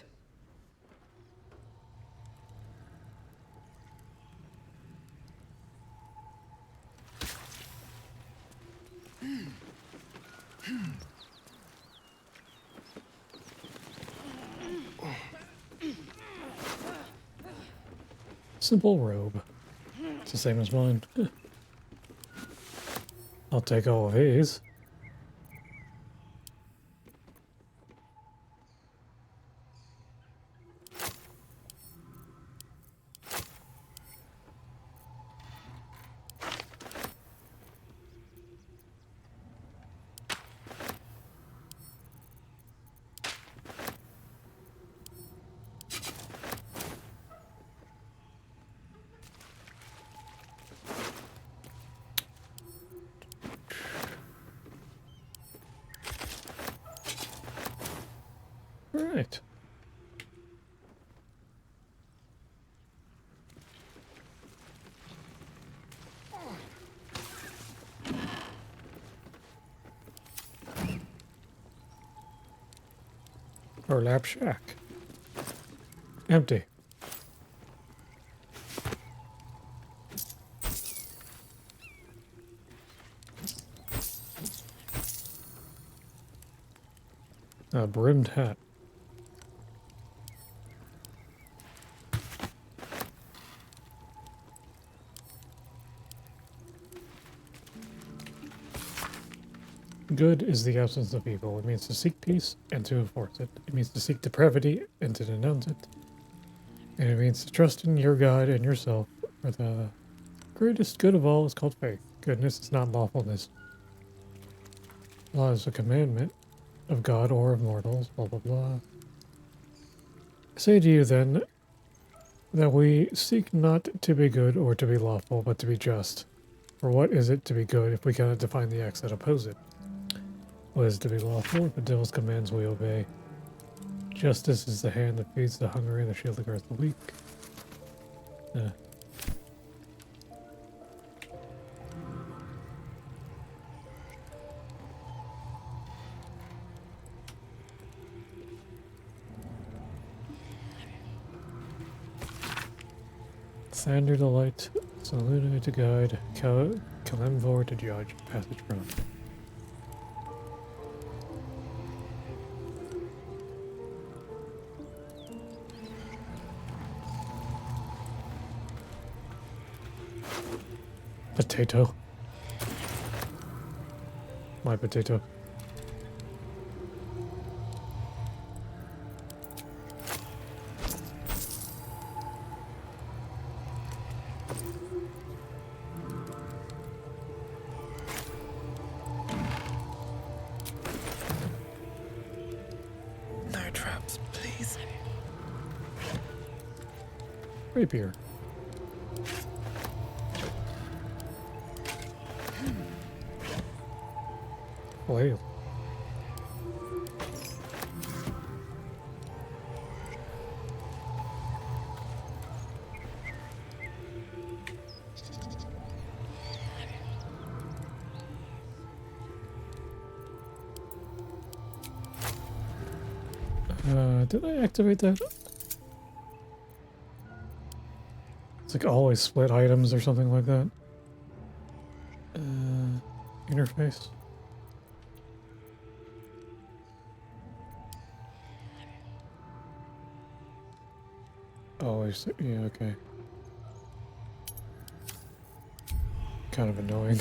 Simple robe. It's the same as mine. I'll take all of these. Right. Burlap shack. Empty. A brimmed hat. Good is the absence of evil. It means to seek peace and to enforce it. It means to seek depravity and to denounce it. And it means to trust in your God and yourself. For the greatest good of all is called faith. Goodness is not lawfulness. Law is a commandment of God or of mortals, blah blah blah. I say to you then, that we seek not to be good or to be lawful, but to be just. For what is it to be good if we cannot define the acts that oppose it? What is to be lawful? If the devil's commands we obey. Justice is the hand that feeds the hungry and the shield that guards the weak. Sander to light, Saluna to guide, Kalemvor to judge, passage from. Potato. My potato. No traps, please. Rapier. Flail. Did I activate that? It's like always split items or something like that. interface. Oh, yeah, okay. Kind of annoying.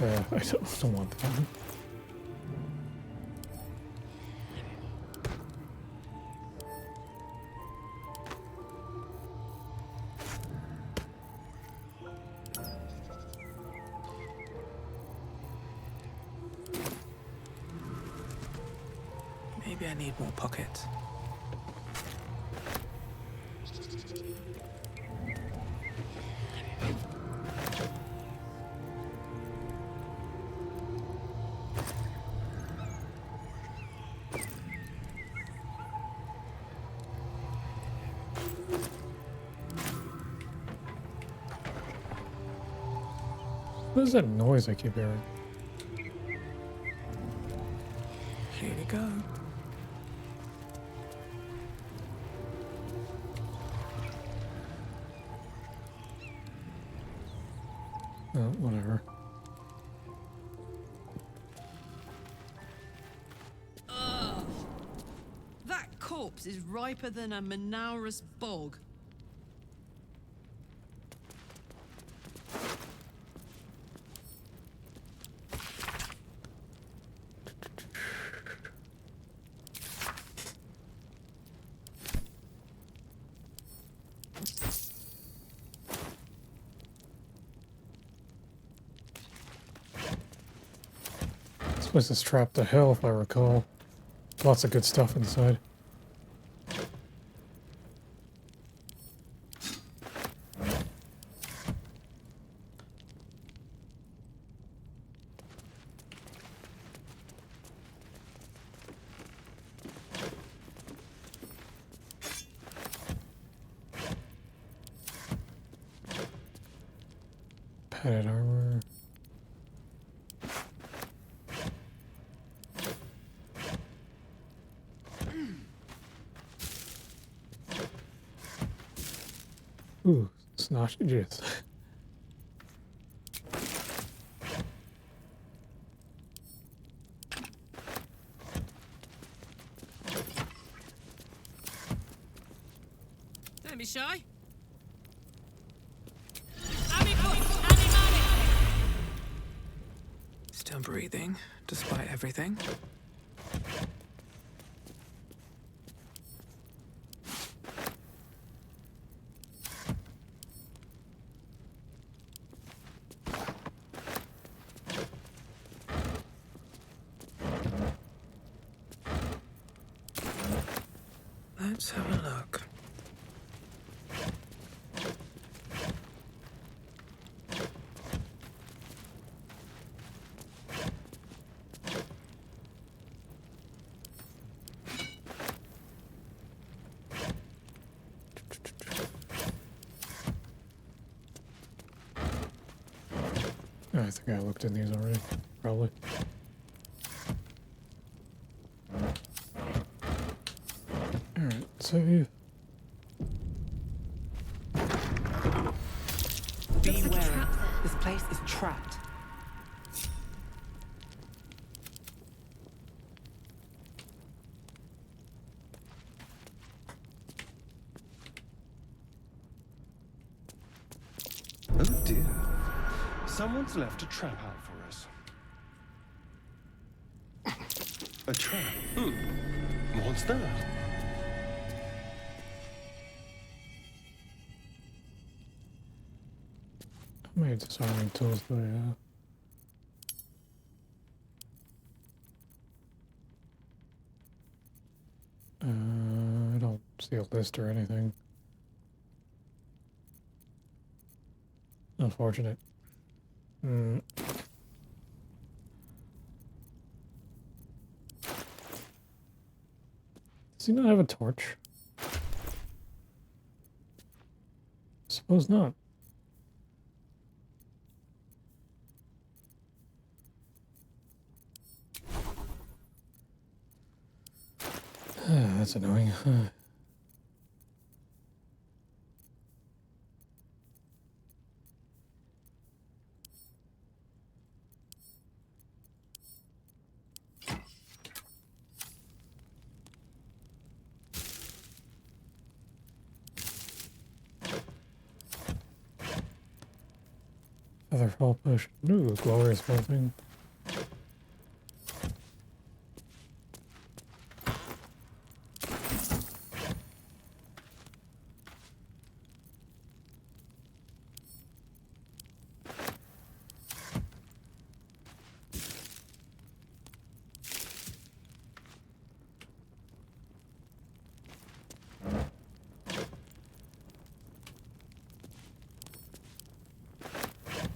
I don't want that. Maybe I need more pockets. What is that noise I keep hearing? Here we go. Oh, whatever. Ugh. That corpse is riper than a Manaurus bog. This place is trapped to hell, if I recall. Lots of good stuff inside. Padded armor. Ooh, sausages. Don't be shy. Still breathing, despite everything. Let's have a look. I think I looked in these already, probably. Alright, save. Be wary. This place is trapped. Oh dear. Someone's left a trap out for us. A trap? What's that? How many disarming tools do I have? I don't see a list or anything. Unfortunate. Does he not have a torch? Suppose not. That's annoying. Other fall potion. Ooh, glorious bolting.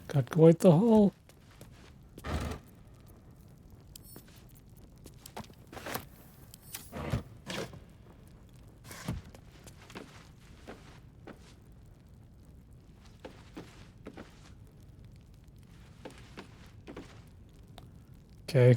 Got quite the haul. Okay.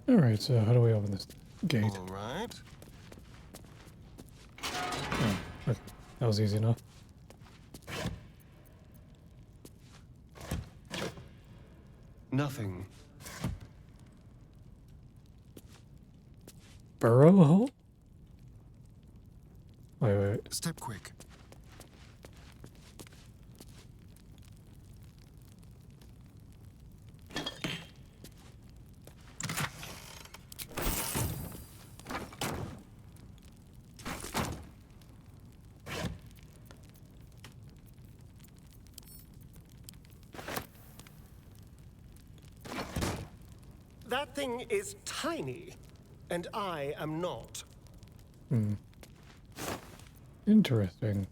Alright, so how do we open this gate? All right. Oh, okay. That was easy enough. Nothing. Burrow hole? Wait. Step quick. That thing is tiny, and I am not. Hmm. Interesting.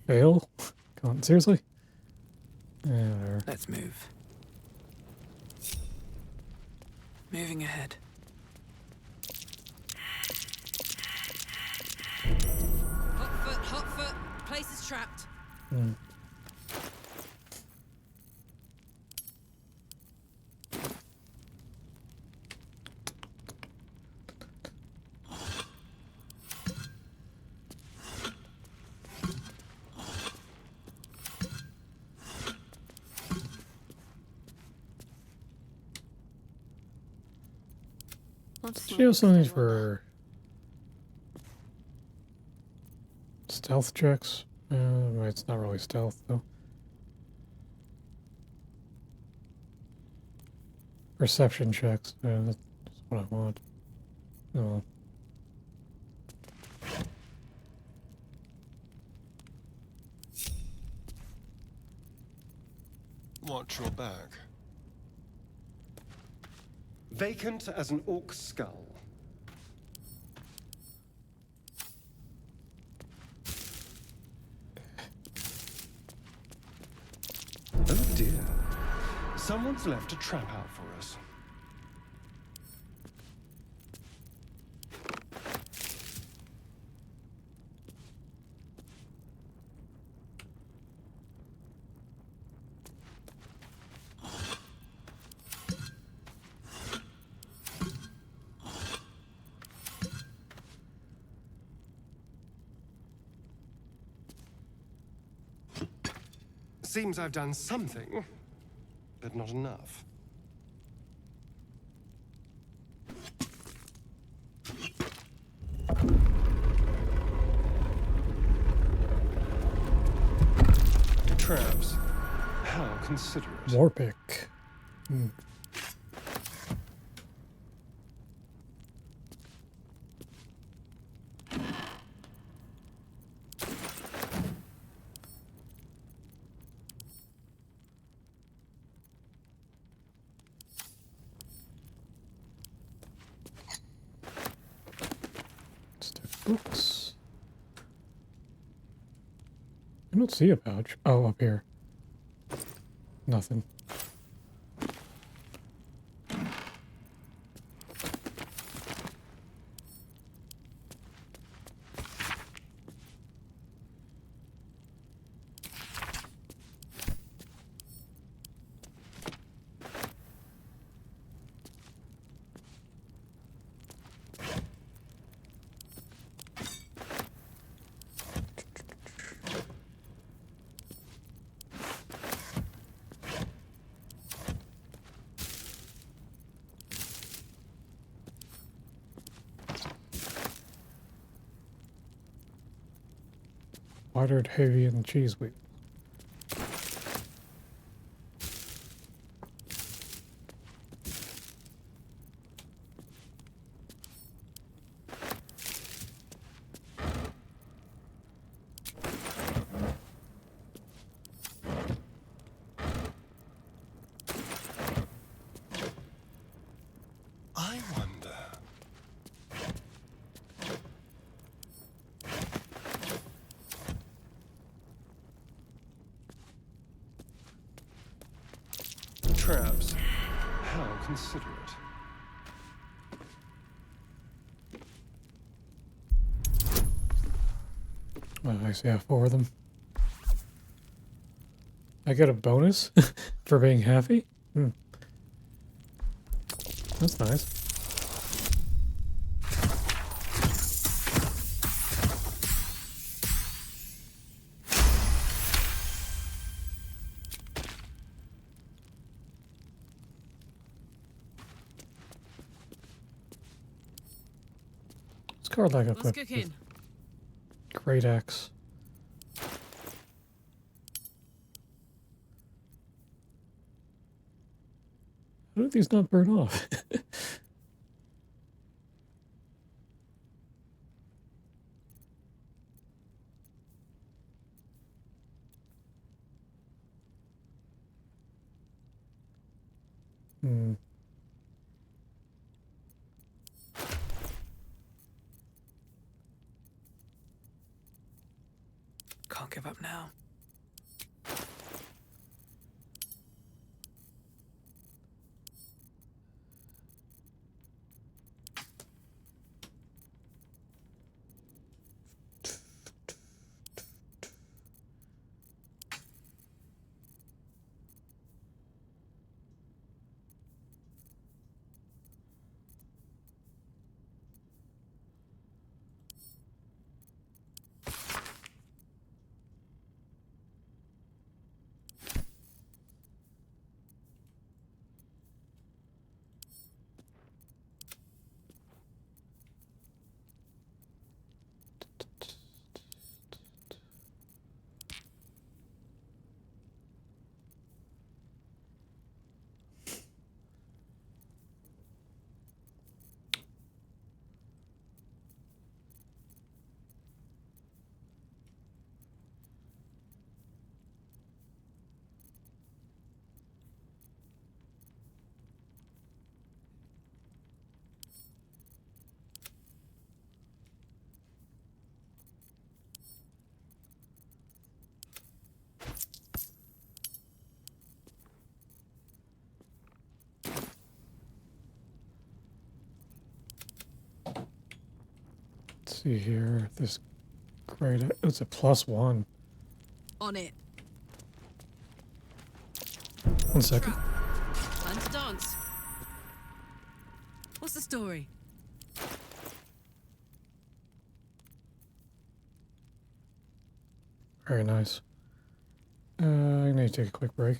Fail? Come on, seriously? Yeah, whatever. Let's move. Moving ahead. Hot foot. Place is trapped. Hmm. She has something for stealth checks. It's not really stealth though. Perception checks. Yeah, that's what I want. Oh. Watch your back. Vacant as an orc skull. Oh dear. Someone's left a trap out for us. Seems I've done something, but not enough. Traps. How considerate. Warpick. Hmm. Books. I don't see a pouch. Oh, up here. Nothing. Watered Havian cheese wheat. I wonder. Traps. How considerate. Oh, I see. I have 4 of them. I get a bonus for being happy? Hmm. That's nice. It's Karlach equipped with great axe. How do these not burn off? Hmm. Can't give up now. Let's see here. This great. It's a +1. On it. 1 second. Time to dance. What's the story? Very nice. I need to take a quick break.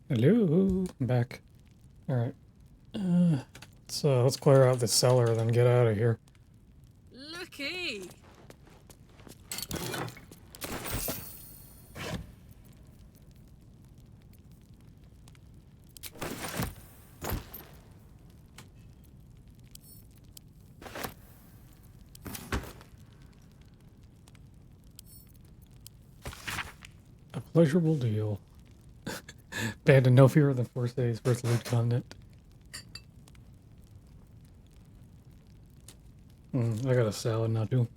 Hello, I'm back. All right. Let's clear out the cellar, then get out of here. Looky! A pleasurable deal. Banned in no fewer than 4 days worth of loot content. I got a salad now too.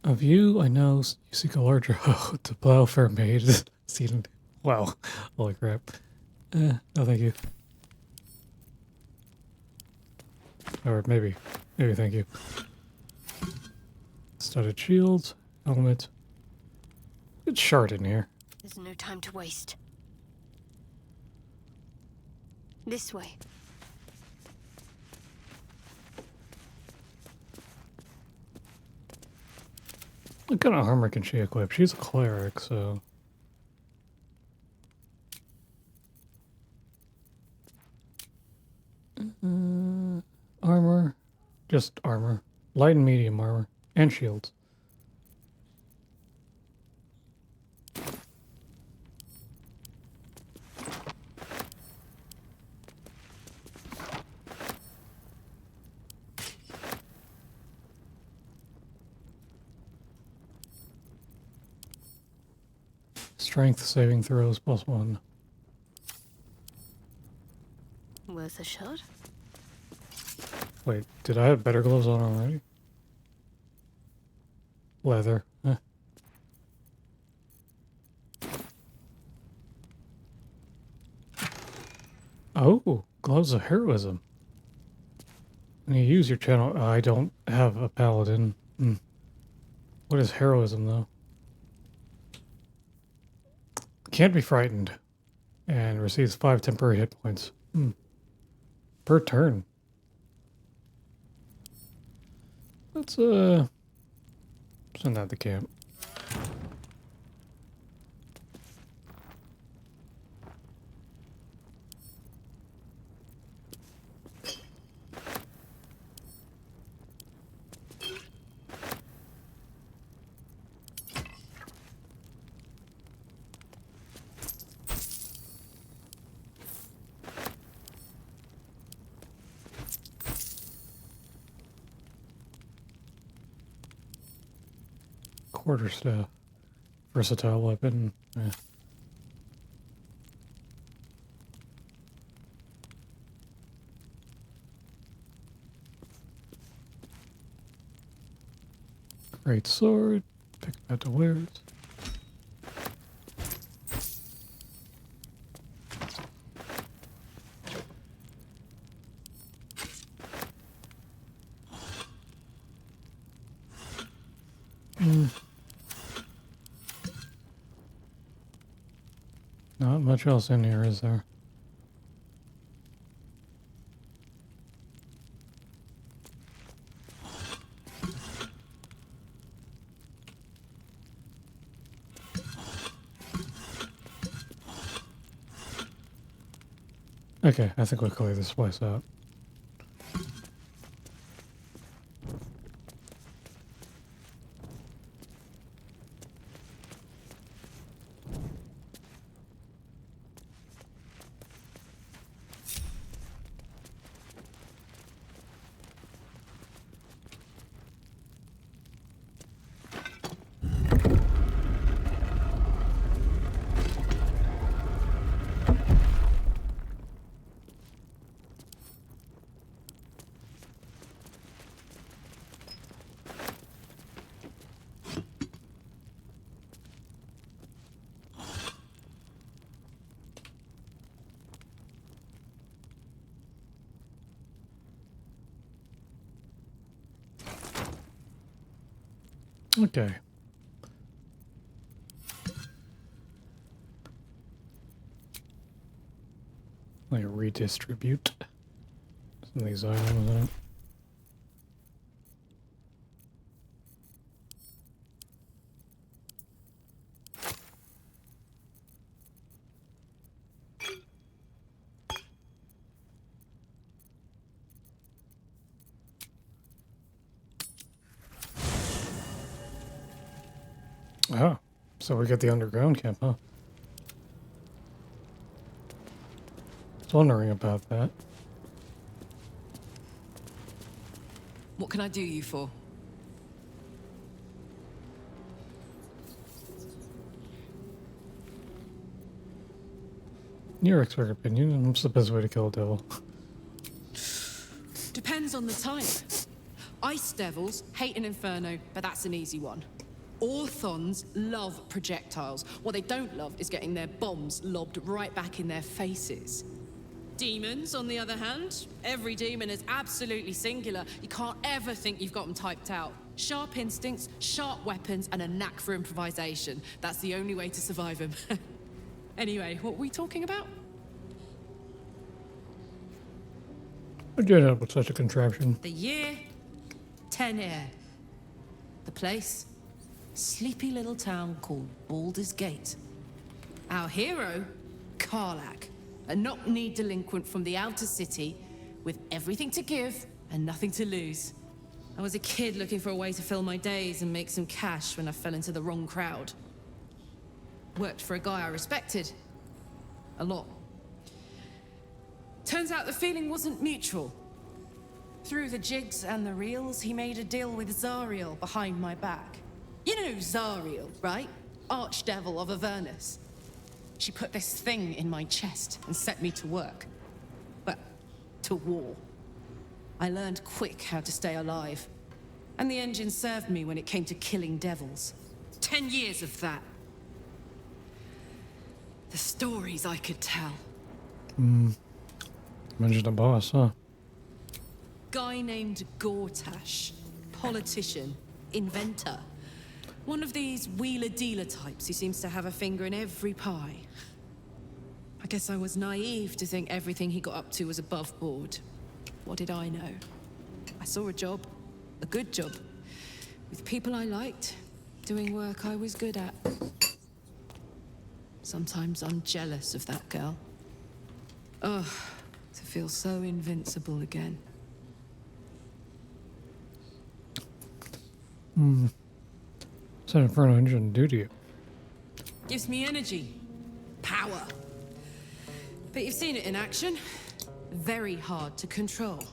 Of you, I know you seek a larger hoe to plow fair maid. Seen. Wow. Holy crap. No thank you. Or maybe thank you. Studded shields, helmet. Good shard in here. There's no time to waste. This way. What kind of armor can she equip? She's a cleric, so... Armor. Just armor. Light and medium armor. And shields. Strength saving throws +1. Worth a shot? Wait, did I have better gloves on already? Leather. Oh, gloves of heroism. When you use your channel, I don't have a paladin. What is heroism though? Can't be frightened. And receives 5 temporary hit points. Per turn. Let's send that to camp. Quarterstaff. Versatile weapon. Great sword. Pick that to wares. Not much else in here, is there? Okay, I think we'll clear this place out. Okay. Like redistribute some of these items in it. Oh, so we get the underground camp, huh? I was wondering about that. What can I do you for? In your expert opinion, what's the best way to kill a devil? Depends on the type. Ice devils hate an inferno, but that's an easy one. Orthons love projectiles. What they don't love is getting their bombs lobbed right back in their faces. Demons, on the other hand, every demon is absolutely singular. You can't ever think you've got them typed out. Sharp instincts, sharp weapons, and a knack for improvisation. That's the only way to survive them. Anyway, what were we talking about? How'd you end up with such a contraption? The year, 10 air. The place, sleepy little town called Baldur's Gate. Our hero, Karlach, a knock-kneed delinquent from the outer city with everything to give and nothing to lose. I was a kid looking for a way to fill my days and make some cash when I fell into the wrong crowd. Worked for a guy I respected. A lot. Turns out the feeling wasn't mutual. Through the jigs and the reels, he made a deal with Zariel behind my back. You know Zariel, right? Archdevil of Avernus. She put this thing in my chest and set me to work. Well, to war. I learned quick how to stay alive. And the engine served me when it came to killing devils. 10 years of that. The stories I could tell. Mentioned a boss, huh? Guy named Gortash. Politician. Inventor. One of these wheeler-dealer types who seems to have a finger in every pie. I guess I was naive to think everything he got up to was above board. What did I know? I saw a job. A good job. With people I liked. Doing work I was good at. Sometimes I'm jealous of that girl. Ugh, to feel so invincible again. What's an Inferno engine do to you? Gives me energy. Power. But you've seen it in action. Very hard to control.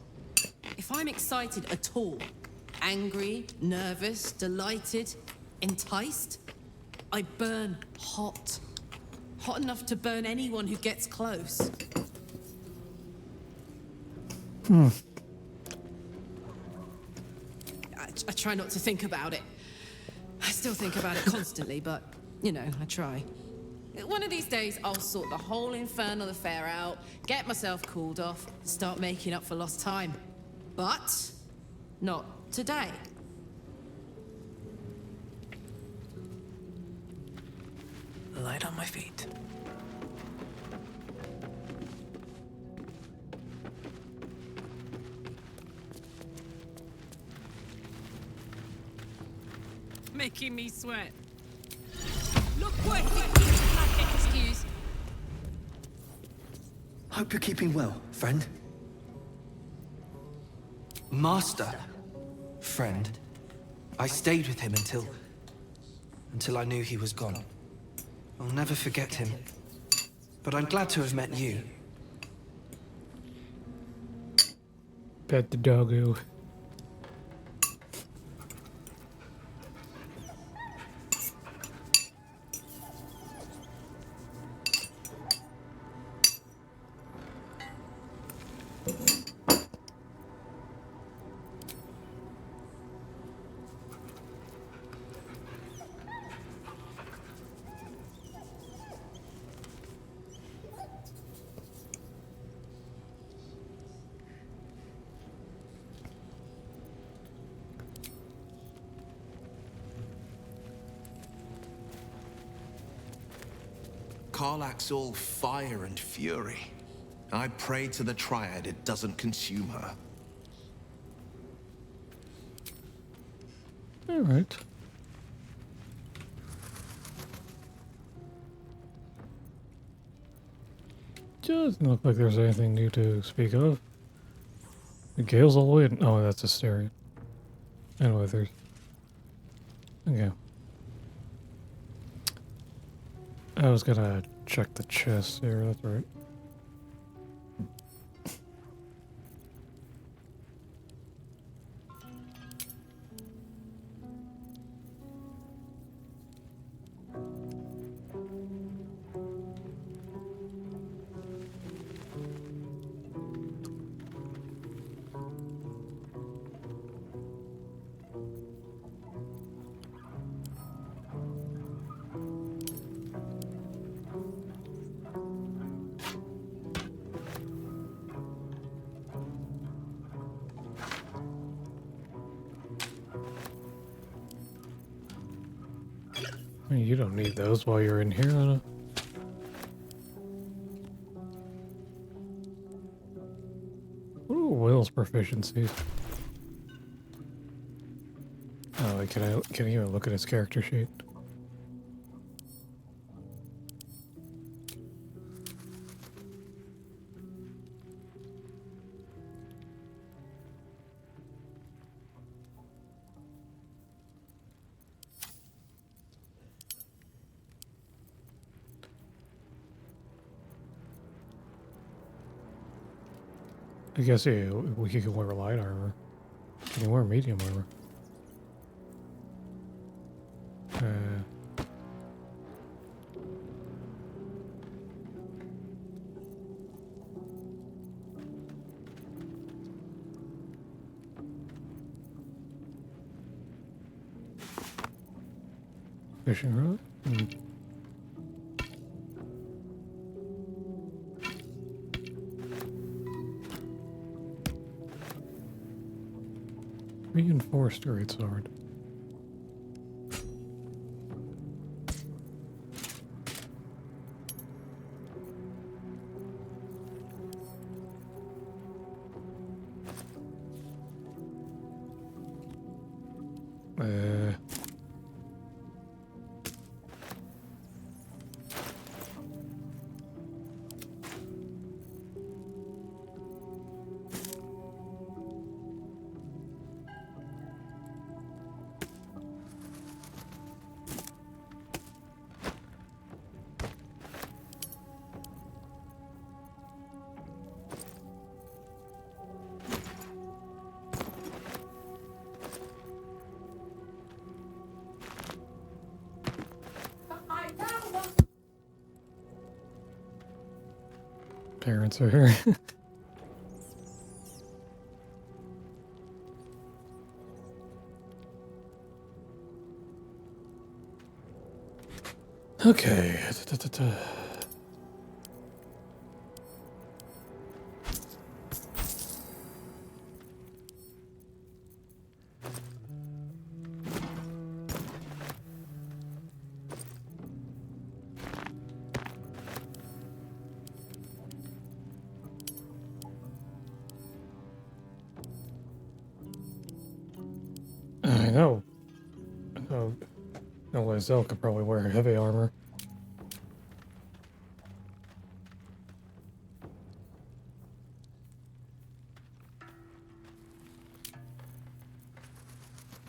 If I'm excited at all, angry, nervous, delighted, enticed, I burn hot. Hot enough to burn anyone who gets close. I try not to think about it. I still think about it constantly, but, you know, I try. One of these days, I'll sort the whole infernal affair out, get myself cooled off, start making up for lost time. But, not today. Light on my feet. Making me sweat. Look what he excuse. Hope you're keeping well, friend. Master. Friend. I stayed with him until I knew he was gone. I'll never forget him. But I'm glad to have met you. Pet the doggo. Karlach's all fire and fury. I pray to the Triad it doesn't consume her. All right. Doesn't look like there's anything new to speak of. The Gale's all the way in. Oh, that's Astarion. And Withers. Okay. I was gonna check the chest there, that's right. I mean, you don't need those while you're in here, Anna. What are Will's proficiencies? Oh, wait, can I even look at his character sheet? I guess yeah, we could wear light armor. Can you wear medium armor? Fishing rod? Reinforced great sword. Parents are here. Okay. I know. Oh, Lizelle could probably wear heavy armor.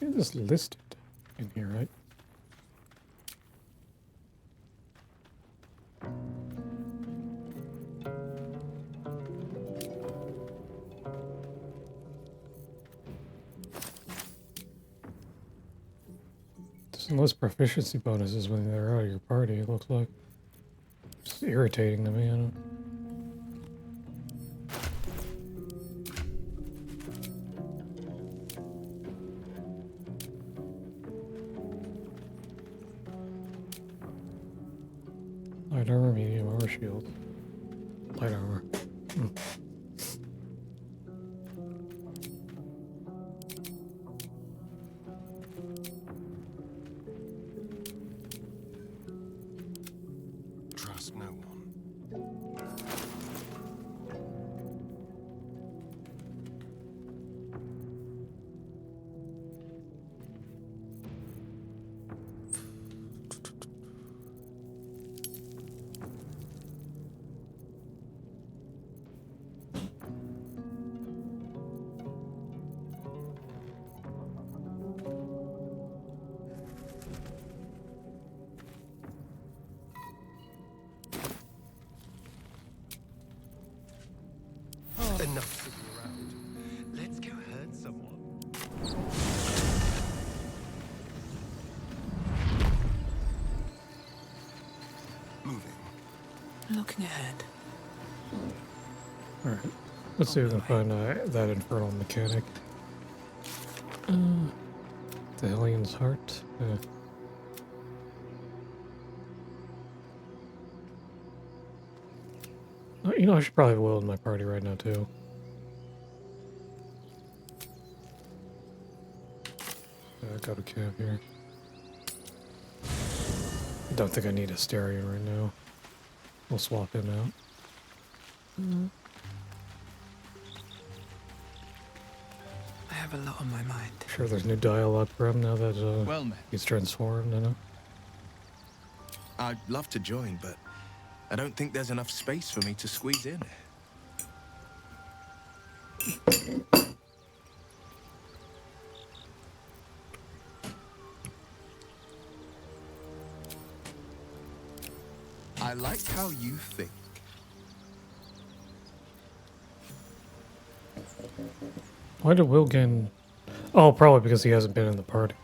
It is listed in here, right? There's less proficiency bonuses when they're out of your party, it looks like. It's irritating to me, I don't. Light armor, medium armor, shield. Light armor. Trust no one. Enough sitting around. Let's go hurt someone. Moving. Looking ahead. Alright. Let's see if we can find that infernal mechanic. The alien's heart. Oh, you know, I should probably have Will in my party right now, too. I got a cab here. I don't think I need a stereo right now. We'll swap him out. I have a lot on my mind. Sure, there's new dialogue for him now that Well met. he's transformed, you know? I'd love to join, but I don't think there's enough space for me to squeeze in. I like how you think. Why did Will gain... Oh, probably because he hasn't been in the party.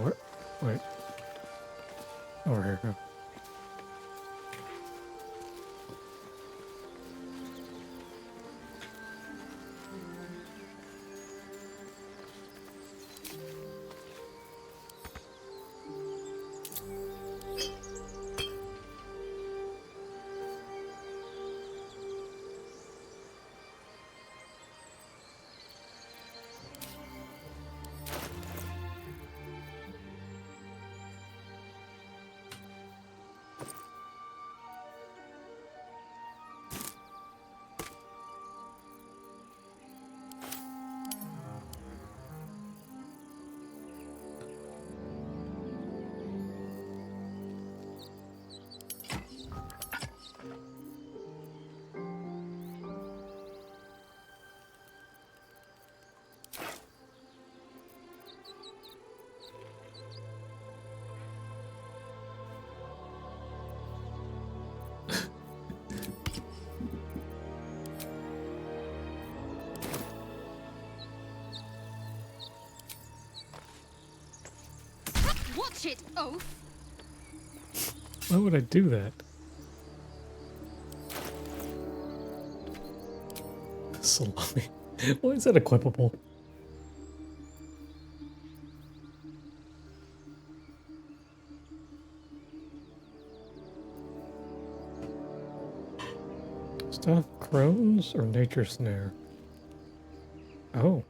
What? Wait. Over here. Go. Watch it, oaf! Why would I do that? Salami. Why is that equipable? Staff crones or nature snare? Oh.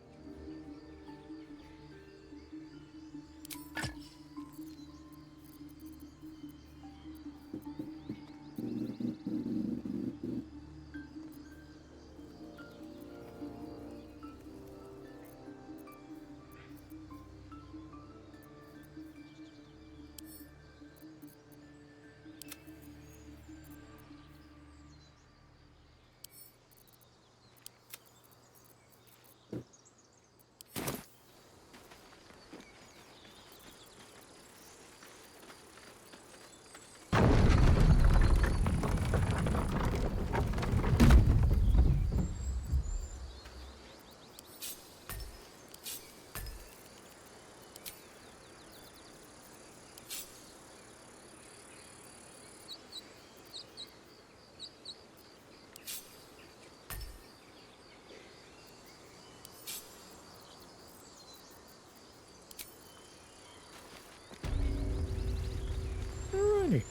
Alrighty.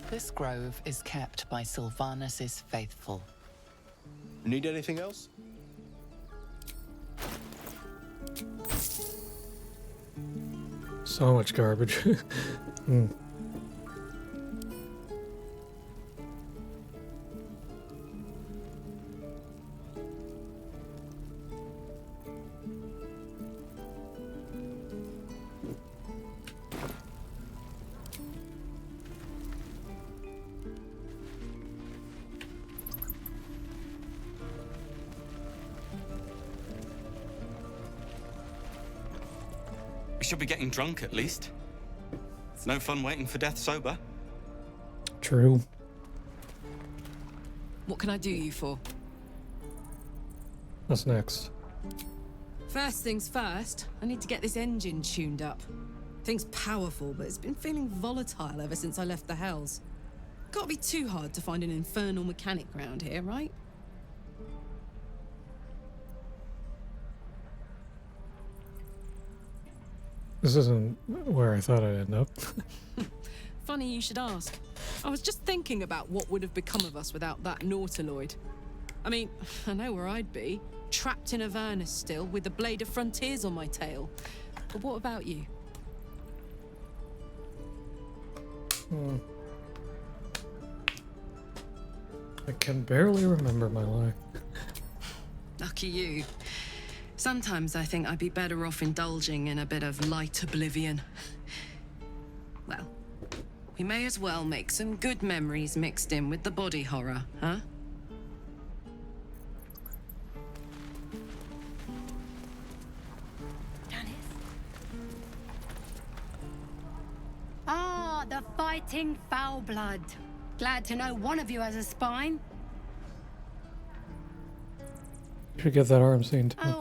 This grove is kept by Sylvanus' faithful. Need anything else? So much garbage. Hmm. should be getting drunk at least. It's no fun waiting for death sober. True. What can I do you for? What's next? First things first, I need to get this engine tuned up. Thing's powerful, but it's been feeling volatile ever since I left the Hells. Can't be too hard to find an infernal mechanic round here, right? This isn't where I thought I'd end up. Funny you should ask. I was just thinking about what would have become of us without that Nautiloid. I mean, I know where I'd be. Trapped in Avernus still, with the Blade of Frontiers on my tail. But what about you? I can barely remember my life. Lucky you. Sometimes I think I'd be better off indulging in a bit of light oblivion. Well, we may as well make some good memories mixed in with the body horror, huh? Ah, the fighting foul blood. Glad to know one of you has a spine. You should get that arm scene too. Oh,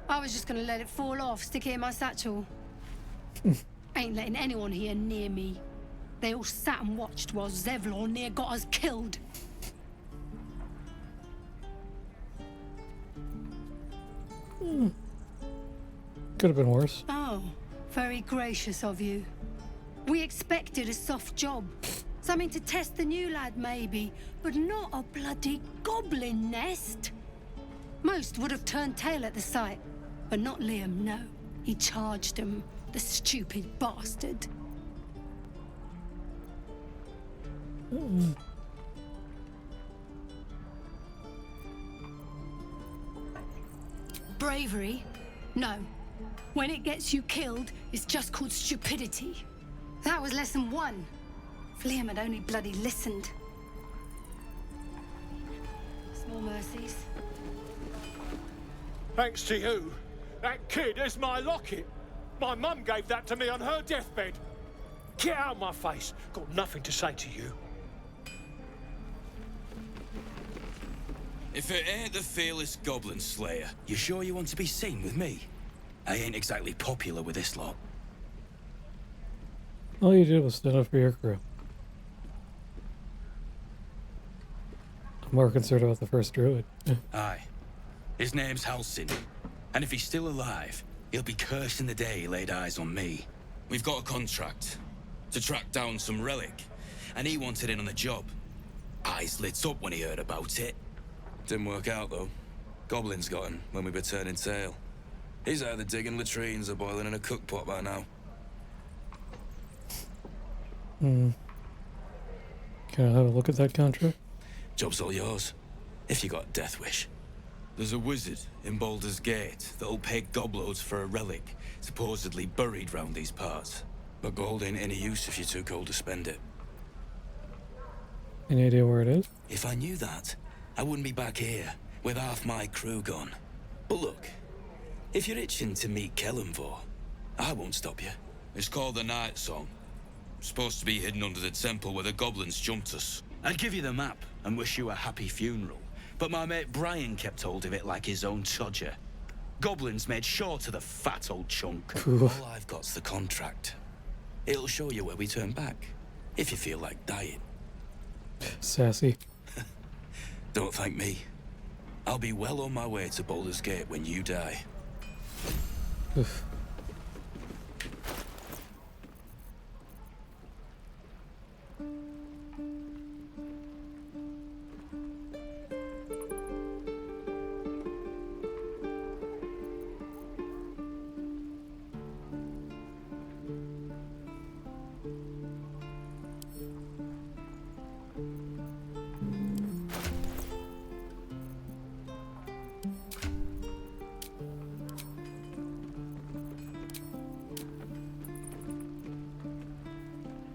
I was just gonna let it fall off, stick it in my satchel. Ain't letting anyone here near me. They all sat and watched while Zevlor near got us killed. Could have been worse. Oh, very gracious of you. We expected a soft job. Something to test the new lad, maybe, but not a bloody goblin nest. Most would have turned tail at the sight, but not Liam, no. He charged him, the stupid bastard. Bravery? No. When it gets you killed, it's just called stupidity. That was lesson 1. If Liam had only bloody listened. Small mercies. Thanks to you. That kid is my locket. My mum gave that to me on her deathbed. Get out of my face. Got nothing to say to you. If it ain't the fearless goblin slayer, you sure you want to be seen with me? I ain't exactly popular with this lot. All you did was stand up for your crew. I'm more concerned about the first druid. Aye. His name's Halsin. And if he's still alive, he'll be cursing the day he laid eyes on me. We've got a contract to track down some relic, and he wanted in on the job. Eyes lit up when he heard about it. Didn't work out, though. Goblins got him when we were turning tail. He's either digging latrines or boiling in a cookpot by now. Can I have a look at that contract? Job's all yours, if you got a death wish. There's a wizard in Baldur's Gate that'll pay gobloads for a relic supposedly buried round these parts. But gold ain't any use if you're too cold to spend it. Any idea where it is? If I knew that, I wouldn't be back here with half my crew gone. But look, if you're itching to meet Kellenvor, I won't stop you. It's called the Night Song. Supposed to be hidden under the temple where the goblins jumped us. I'd give you the map and wish you a happy funeral, but my mate Brian kept hold of it like his own Todger. Goblins made sure to the fat old chunk. All I've got's the contract. It'll show you where we turn back, if you feel like dying. Sassy. Don't thank me. I'll be well on my way to Baldur's Gate when you die. Oof.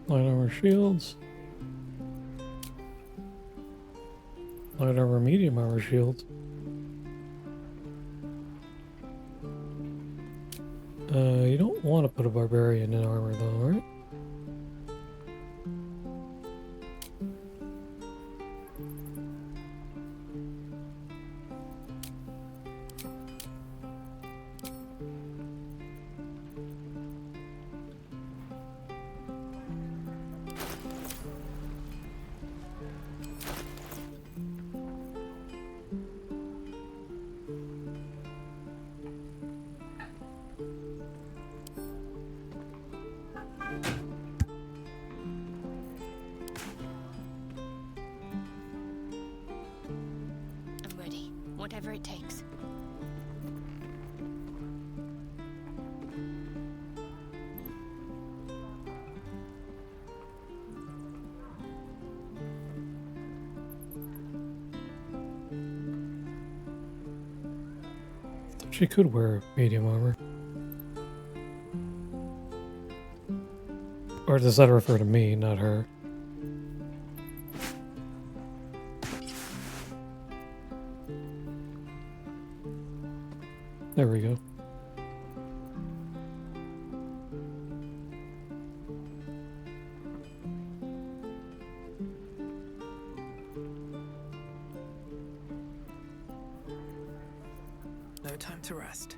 Light armor shields. Light armor, medium armor shields. You don't want to put a barbarian in armor though, right? I'm ready. Whatever it takes. She could wear medium armor. Or does that refer to me, not her? There we go. No time to rest.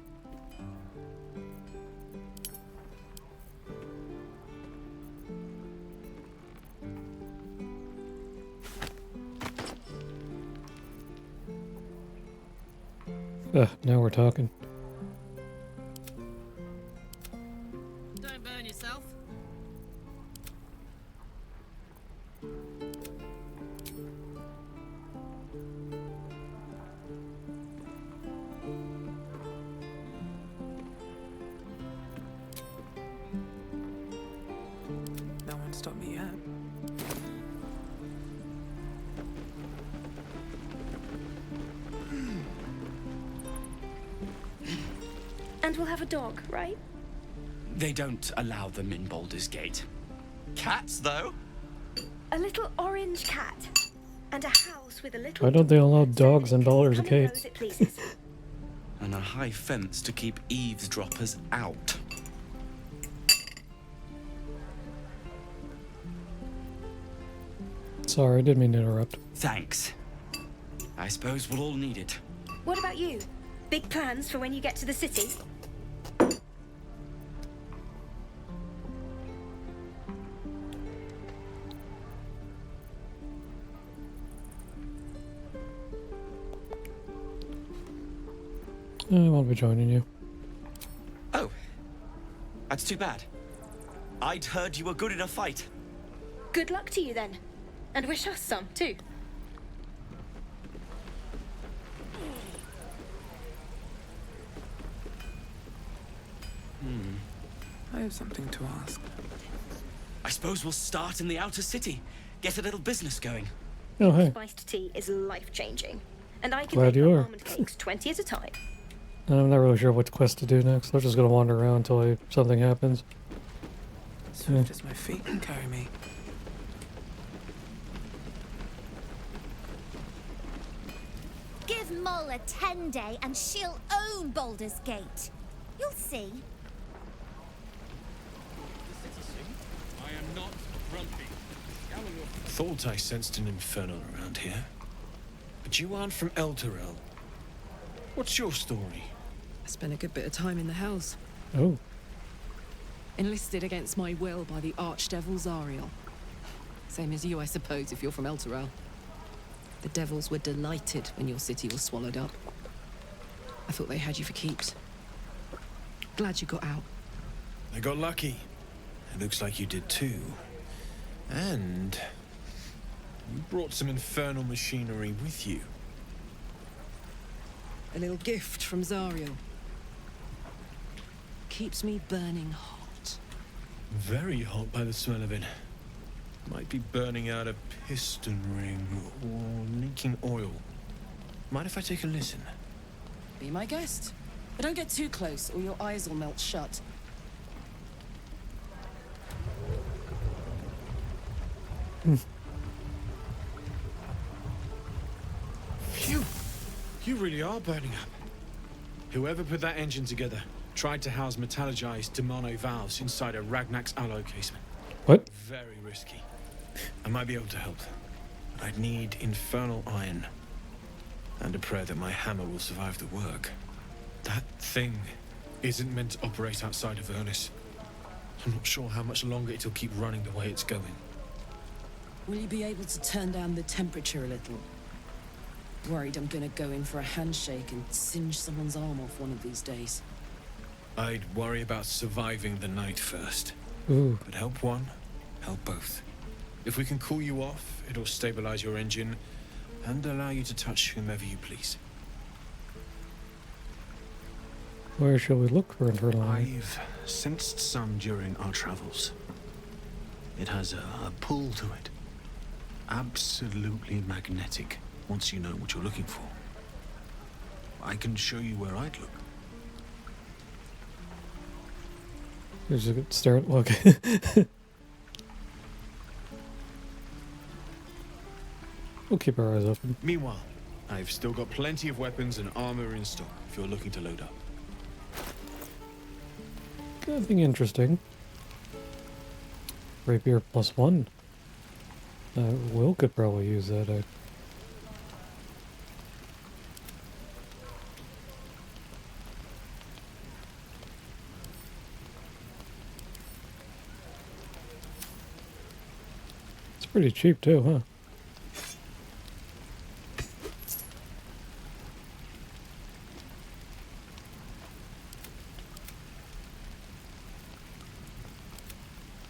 Now we're talking. Don't burn yourself. No one stopped me yet. And we'll have a dog, right? They don't allow them in Baldur's Gate. Cats, though? A little orange cat. And a house with a little... Why don't they allow dogs in Baldur's Come and go Gate? as it pleases. And a high fence to keep eavesdroppers out. Sorry, I didn't mean to interrupt. Thanks. I suppose we'll all need it. What about you? Big plans for when you get to the city? I won't be joining you. Oh. That's too bad. I'd heard you were good in a fight. Good luck to you then. And wish us some, too. I have something to ask. I suppose we'll start in the outer city. Get a little business going. Oh, hey. Spiced tea is life-changing. And I can Glad make you are. almond cakes 20 at a time. I'm not really sure what quest to do next. I'm just gonna wander around until something happens. Swift as my feet can carry me. Give Moll a 10-day and she'll own Baldur's Gate. You'll see. I am not grumpy. Thought I sensed an infernal around here. But you aren't from Elturel. What's your story? I spent a good bit of time in the Hells. Oh. Enlisted against my will by the Archdevil Zariel. Same as you, I suppose, if you're from Elturel. The devils were delighted when your city was swallowed up. I thought they had you for keeps. Glad you got out. I got lucky. It looks like you did too. And you brought some infernal machinery with you. A little gift from Zariel. Keeps me burning hot. Very hot by the smell of it. Might be burning out a piston ring or leaking oil. Mind if I take a listen? Be my guest. But don't get too close or your eyes will melt shut. Phew! You really are burning up. Whoever put that engine together Tried to house metallurgized demono valves inside a Ragnak's alloy casement. What? Very risky. I might be able to help. But I'd need infernal iron. And a prayer that my hammer will survive the work. That thing isn't meant to operate outside of Ernest. I'm not sure how much longer it'll keep running the way it's going. Will you be able to turn down the temperature a little? Worried I'm gonna go in for a handshake and singe someone's arm off one of these days. I'd worry about surviving the night first. Ooh. But help one, help both. If we can cool you off, it'll stabilize your engine and allow you to touch whomever you please. Where shall we look for infernal iron? I've sensed some during our travels. It has a pull to it. Absolutely magnetic, once you know what you're looking for. I can show you where I'd look. There's a good start. Look. We'll keep our eyes open. Meanwhile, I've still got plenty of weapons and armor in stock if you're looking to load up. Nothing interesting. Rapier +1. Will could probably use that. It's pretty cheap too, huh?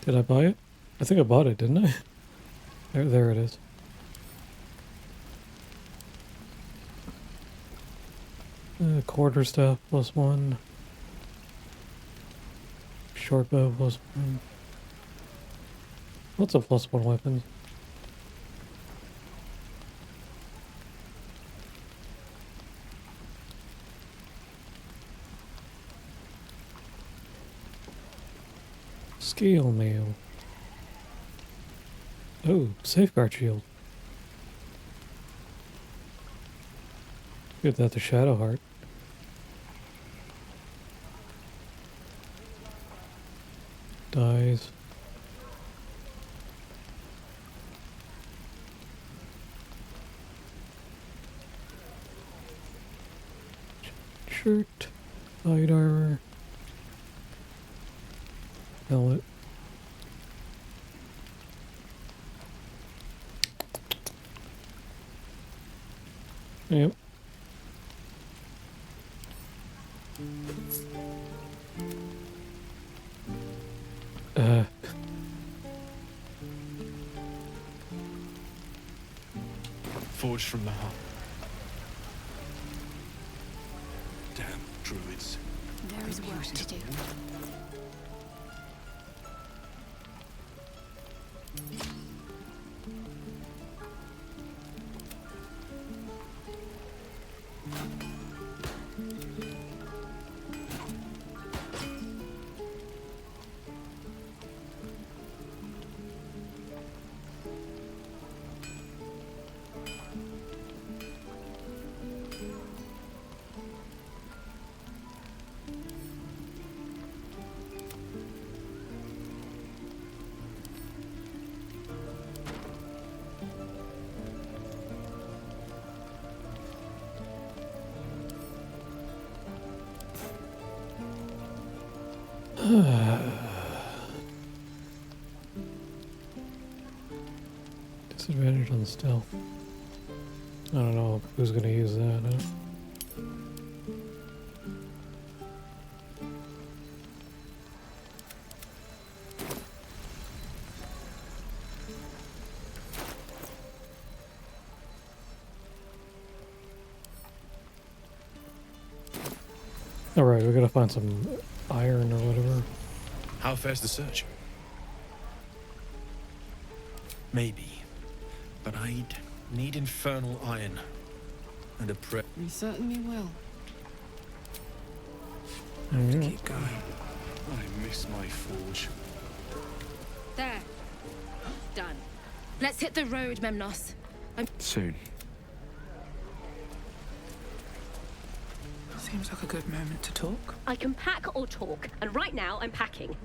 Did I buy it? I think I bought it, didn't I? There it is. Quarter staff +1. Short bow +1. Lots of +1 weapons. Scale mail. Oh, safeguard shield. Give that the shadow heart. Dies. Shirt. Light armor. Helmet. Yep. Forged from the heart. Damn druids. There is work to do. Disadvantage on stealth. I don't know who's gonna use that, huh? Alright, we gotta find some iron or whatever. How fares the search? Maybe. But I'd need infernal iron. And a prep. We certainly will. Keep going. I miss my forge. There. Done. Let's hit the road, Memnos. Soon. Seems like a good moment to talk. I can pack or talk, and right now I'm packing.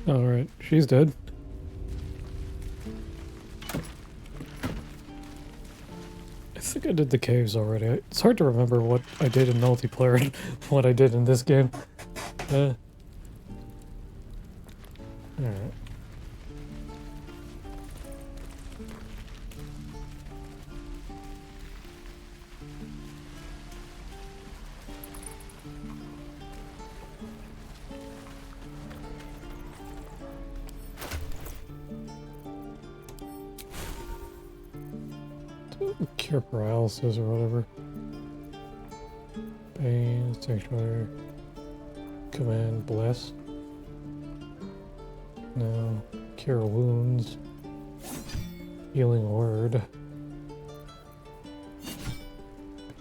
Alright, she's dead. I think I did the caves already. It's hard to remember what I did in multiplayer and what I did in this game. Alright. Cure paralysis or whatever. Pain, sanctuary. Command, bless. No. Cure wounds. Healing word.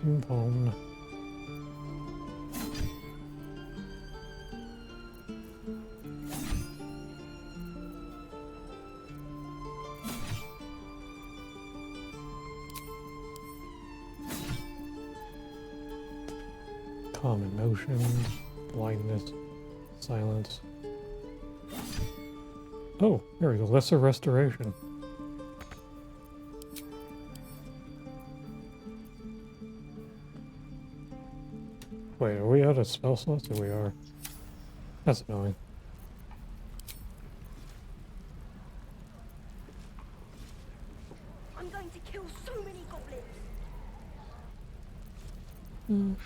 Ping pong. Calm emotion, blindness, silence. Oh, there we go. Lesser restoration. Wait, are we out of spell slots? Or we are? That's annoying. I'm going to kill so many goblins.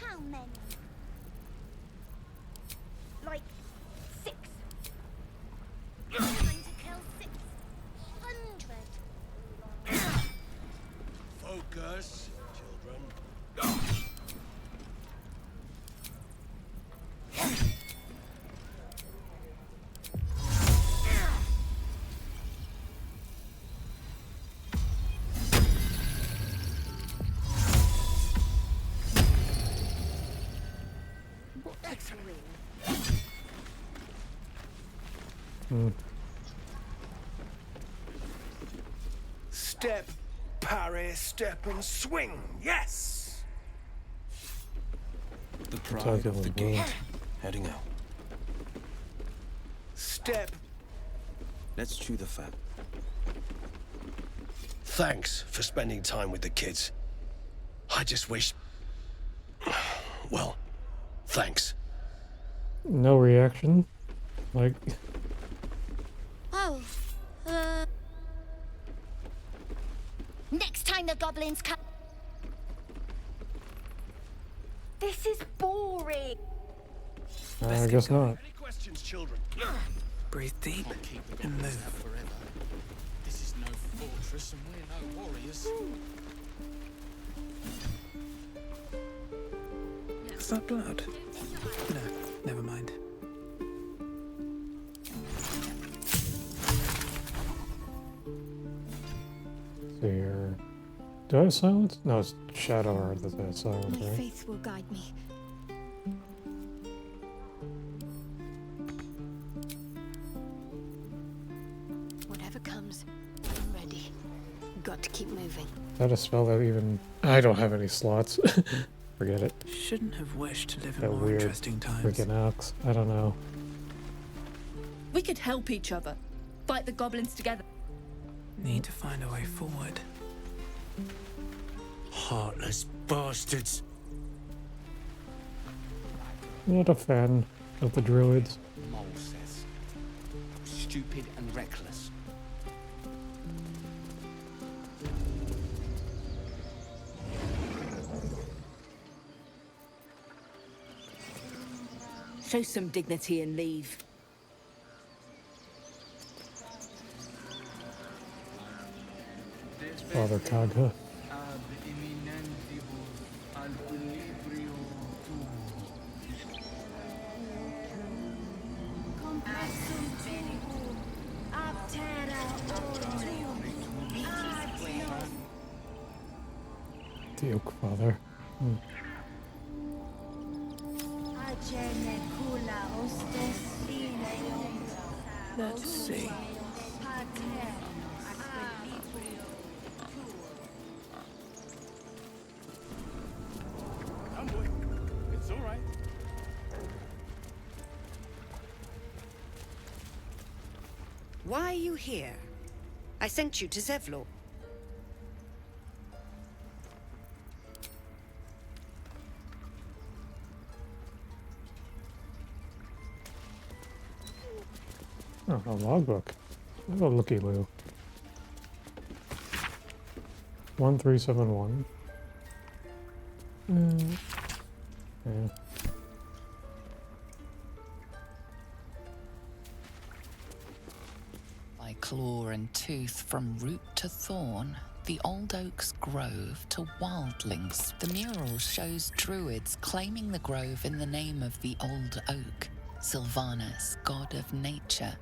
How many? Like 6. I'm going to kill 600. Focus, children. Step, parry, step, and swing. Yes. The pride of the gate. Heading out. Step. Let's chew the fat. Thanks for spending time with the kids. I just wish. Well, thanks. No reaction. Like. Oh, next time the goblins come. This is boring. I guess not. Any questions, children? Breathe deep and move. This is no fortress and we're no warriors. Is that blood? No, never mind. See here. Do I have silence? No, it's Shadow Heart that has silence, My right? faith will guide me. Whatever comes, I'm ready. Got to keep moving. Is that a spell that even... I don't have any slots. Forget it. Shouldn't have wished to live in That more weird interesting times. freaking axe. I don't know. We could help each other. Fight the goblins together. Need to find a way forward. Heartless bastards. Not a fan of the druids. Mole says. Stupid and reckless. Show some dignity and leave. Father Kaga. The Oak Father. Let's see. Come, boy. It's all right. Why are you here? I sent you to Zevlor. Oh, a logbook. What a looky-loo. 1371. Yeah. By claw and tooth from root to thorn, the old oak's grove to wildlings. The mural shows druids claiming the grove in the name of the old oak, Sylvanus, god of nature.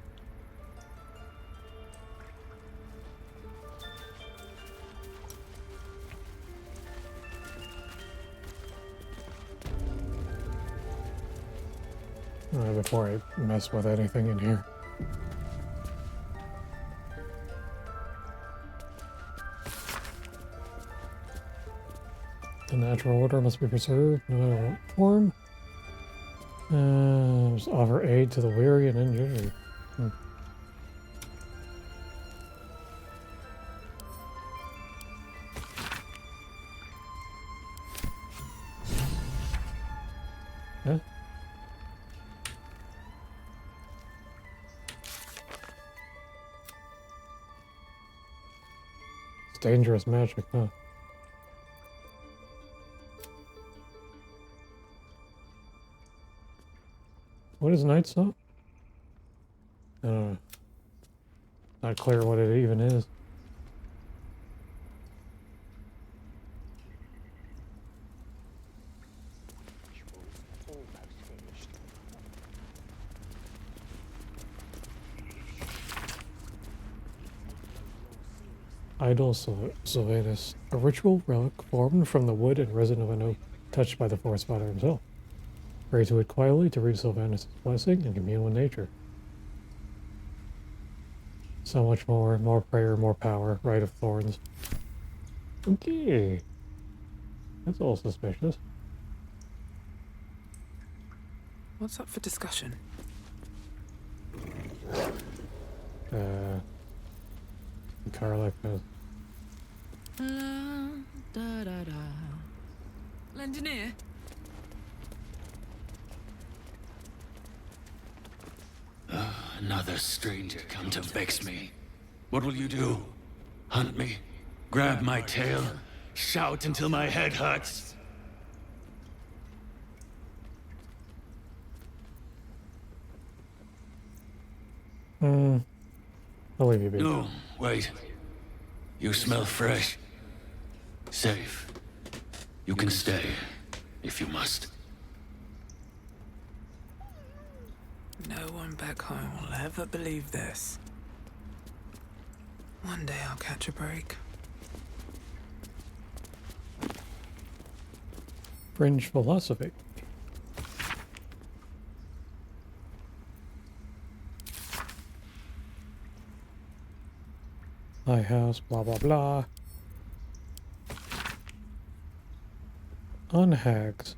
Before I mess with anything in here. The natural order must be preserved, no matter what form. Just offer aid to the weary and injured. Yeah. It's dangerous magic, huh? What is Night Song? Not clear what it even is. Idol Sylvanus, a ritual relic formed from the wood and resin of an oak, touched by the forest father himself. Pray to it quietly to read Sylvanus' blessing and commune with nature. So much more prayer, more power, Rite of Thorns. Okay. That's all suspicious. What's up for discussion? Karlach knows. Lend an ear? Another stranger come to vex me. What will you do? Hunt me? Grab my tail? Shout until my head hurts? I'll leave you be. No, wait. You smell fresh. Safe. You can stay, if you must. No one back home will ever believe this. One day I'll catch a break. Fringe philosophy. My house, blah blah blah. Unhags.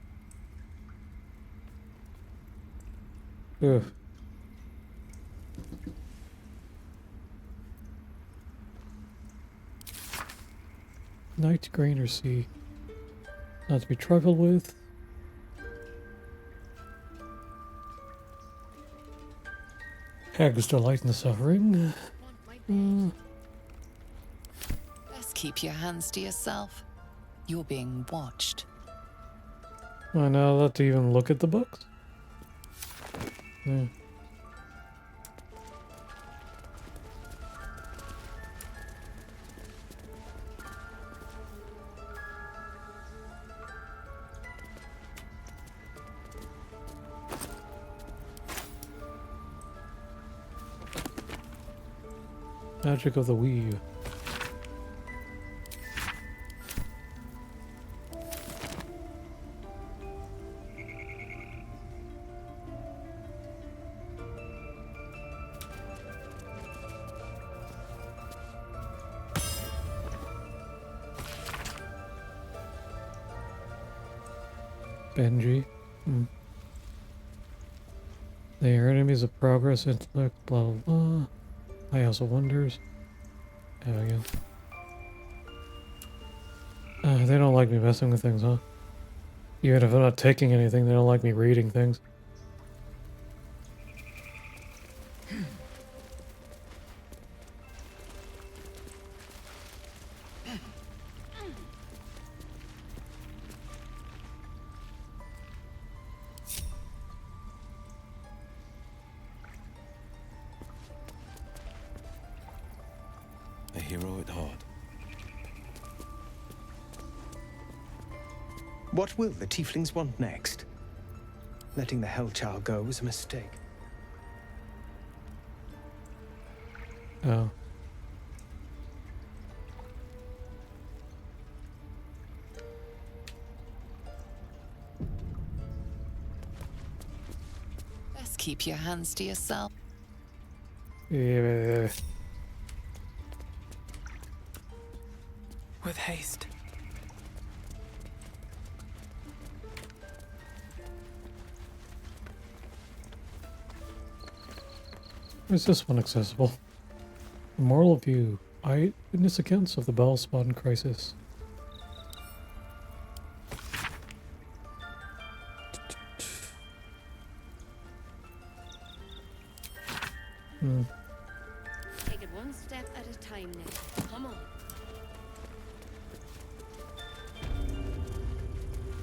Ugh. Night grain or sea. Not to be trifled with. Hags delight in the suffering. Best keep your hands to yourself. You're being watched. Am I not allowed to even look at the books? Yeah. Magic of the weave. Benji. They are enemies of progress, intellect, blah blah blah. High House of Wonders. Yeah, again. They don't like me messing with things, huh? Even if I'm not taking anything, they don't like me reading things. A hero at heart. What will the tieflings want next? Letting the Hellchild go was a mistake. Oh. Best keep your hands to yourself. Yeah. With haste. Where's this one accessible? Moral View. Eyewitness accounts of the Bell-Spawn crisis. Take it one step at a time now. Come on.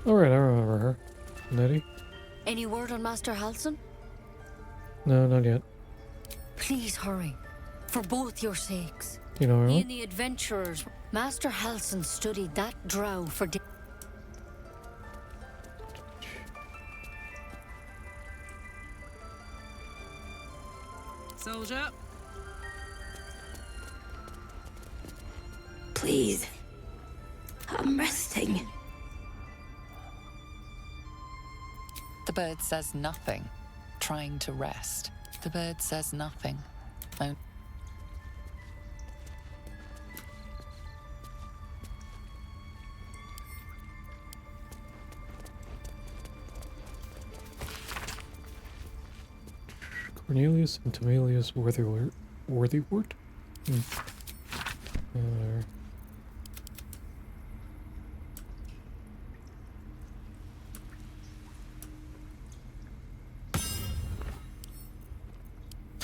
Alright, I remember her. Nettie? Any word on Master Halsin? No, not yet. Please hurry. For both your sakes. You know her? He and the adventurers. Master Halsin studied that drow for Soldier. Please. I'm resting. The bird says nothing. Trying to rest. The bird says nothing. Oh. Cornelius and Tomelius Worthywort?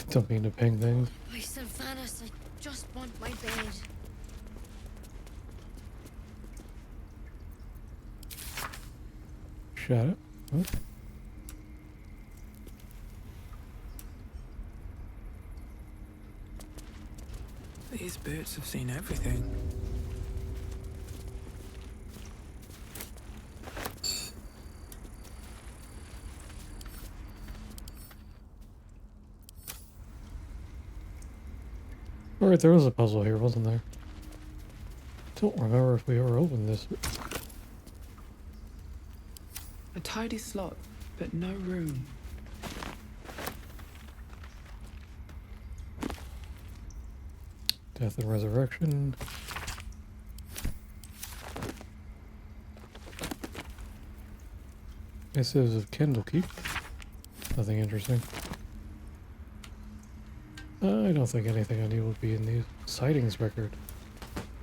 Don't mean to ping things. My Sylvanas, I just want my bed. Shut up. What? These boots have seen everything. Alright, there was a puzzle here, wasn't there? Don't remember if we ever opened this. A tidy slot, but no room. Death and Resurrection. Missives of Candlekeep. Nothing interesting. I don't think anything I need would be in the sightings record.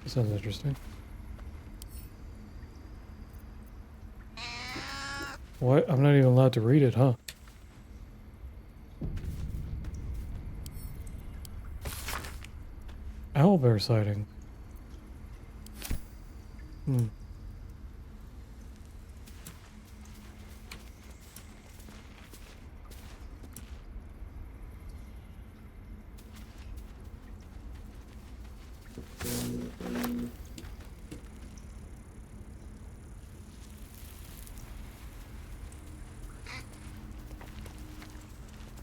That sounds interesting. What? I'm not even allowed to read it, huh? Owlbear sighting.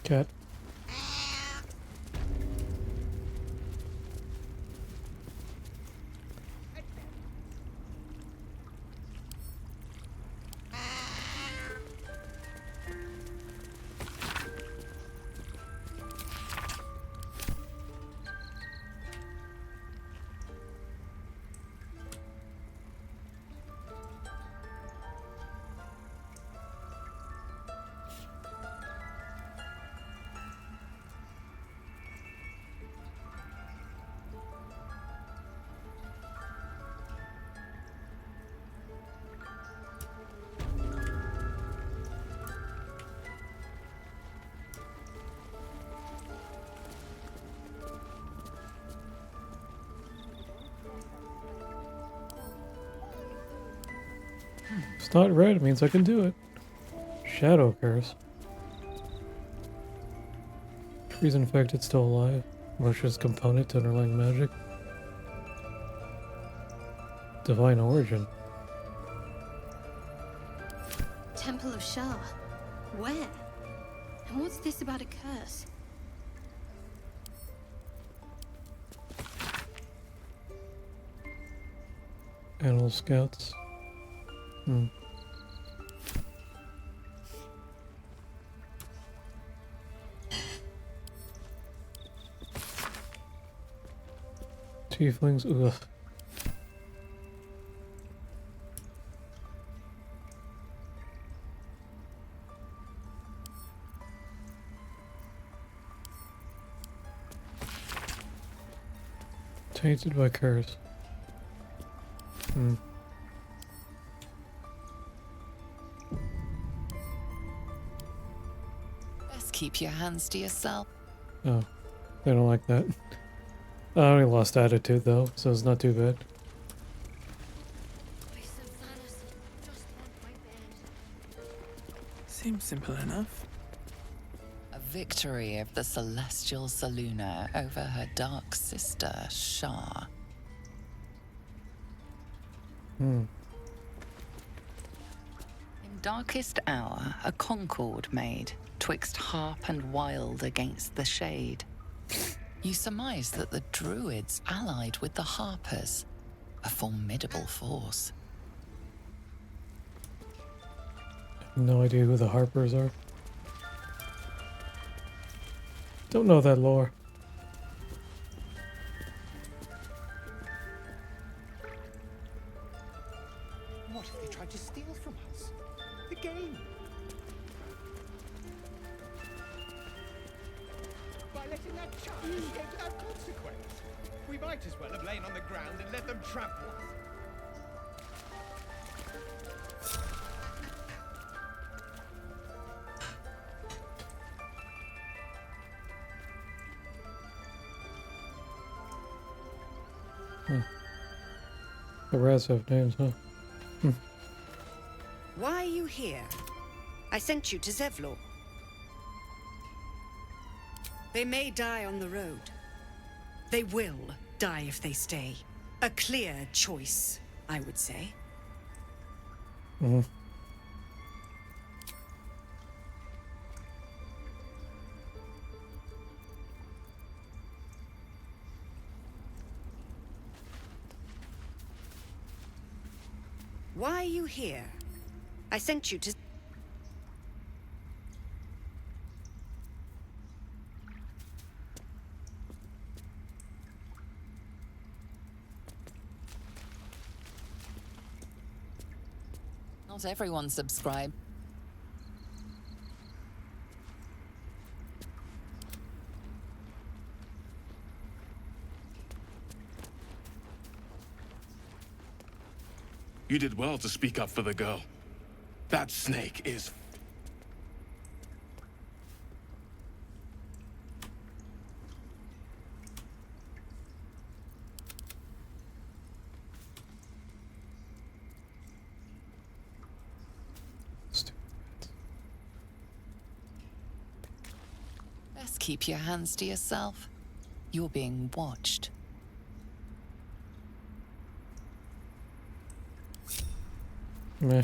Cat. It's not red, it means I can do it. Shadow curse. Trees infected, still alive. Malicious component to underlying magic. Divine origin. Temple of Shah. Where? And what's this about a curse? Animal scouts. Hmm. Tieflings, ugh. Tainted by curse. Hmm. Best keep your hands to yourself. Oh, they don't like that. I only lost attitude though, so it's not too bad. Seems simple enough. A victory of the celestial Saluna over her dark sister, Shah. Hmm. In darkest hour, a concord made, twixt harp and wild against the shade. You surmise that the druids allied with the harpers, a formidable force. No idea who the Harpers are. Don't know that lore. What if they tried to steal from us? The game! By letting that child escape without consequence. We might as well have lain on the ground and let them trample us. The rats have names, huh? Why are you here? I sent you to Zevlor. They may die on the road. They will die if they stay. A clear choice, I would say. Mm-hmm. Why are you here? I sent you to... Not everyone subscribe. You did well to speak up for the girl. That snake is... Best keep your hands to yourself. You're being watched. Meh.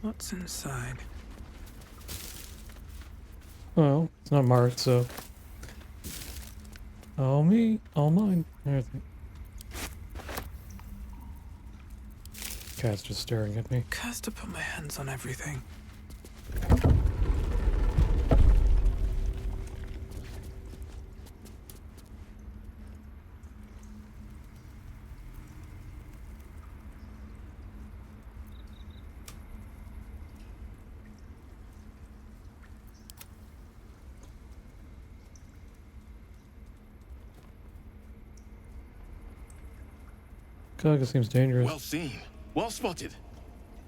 What's inside? Well, it's not marked, so... All me, all mine. Everything. Cat's just staring at me. Cursed to put my hands on everything. Karlach seems dangerous. Well seen. Well spotted.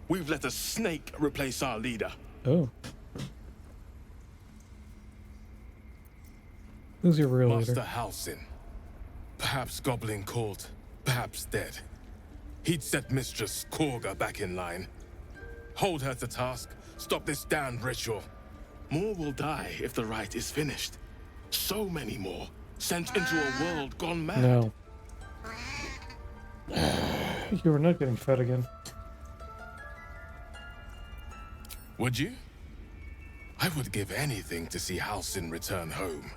We've let a snake replace our leader. Oh. Who's your real leader? Master Halsin, Perhaps goblin caught, perhaps dead. He'd set Mistress Korga back in line. Hold her to task, stop this damned ritual. More will die if the rite is finished. So many more, sent into a world gone mad. No. You were not getting fed again. Would you? I would give anything to see Halsin return home.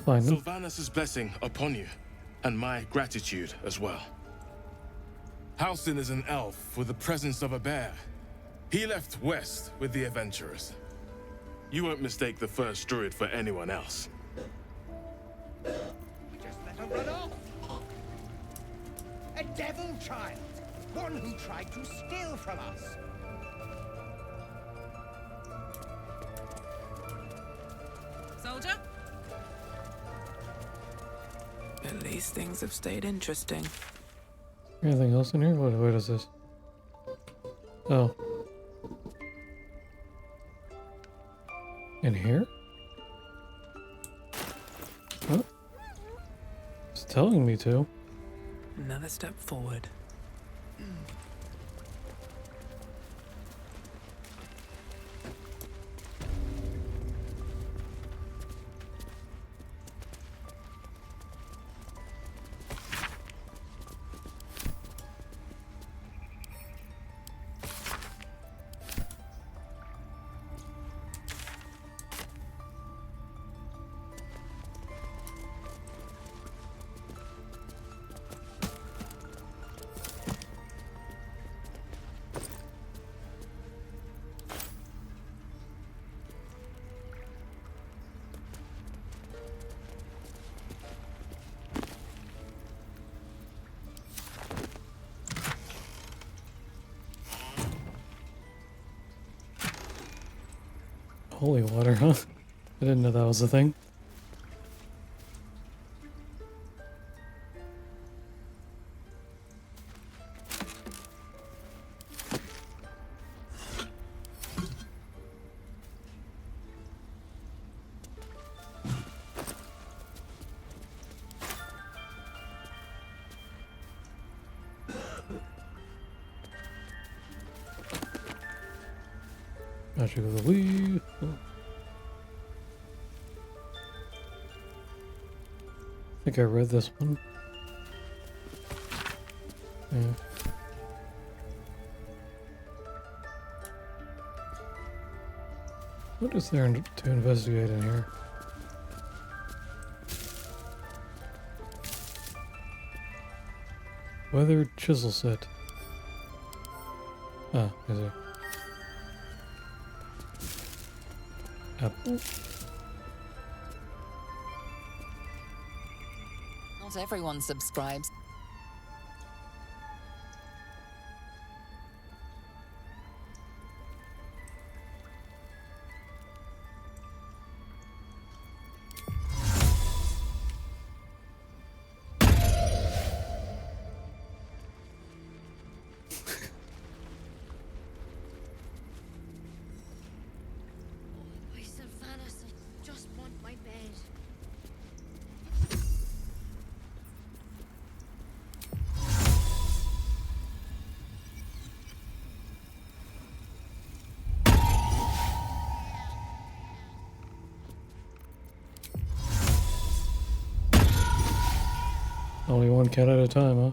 Find them. Sylvanus' blessing upon you, and my gratitude as well. Halsin is an elf with the presence of a bear. He left west with the adventurers. You won't mistake the first druid for anyone else. We just let her run off. A devil child. One who tried to steal from us. Soldier? At least things have stayed interesting. Anything else in here? What is this? Oh. In here? Oh. It's telling me to. Another step forward. Holy water, huh? I didn't know that was a thing. Magic of the leaf. Oh. I think I read this one. Yeah. What is there to investigate in here? Weathered chisel set. Ah, is it? Apple. Not everyone subscribes. Only one cat at a time, huh?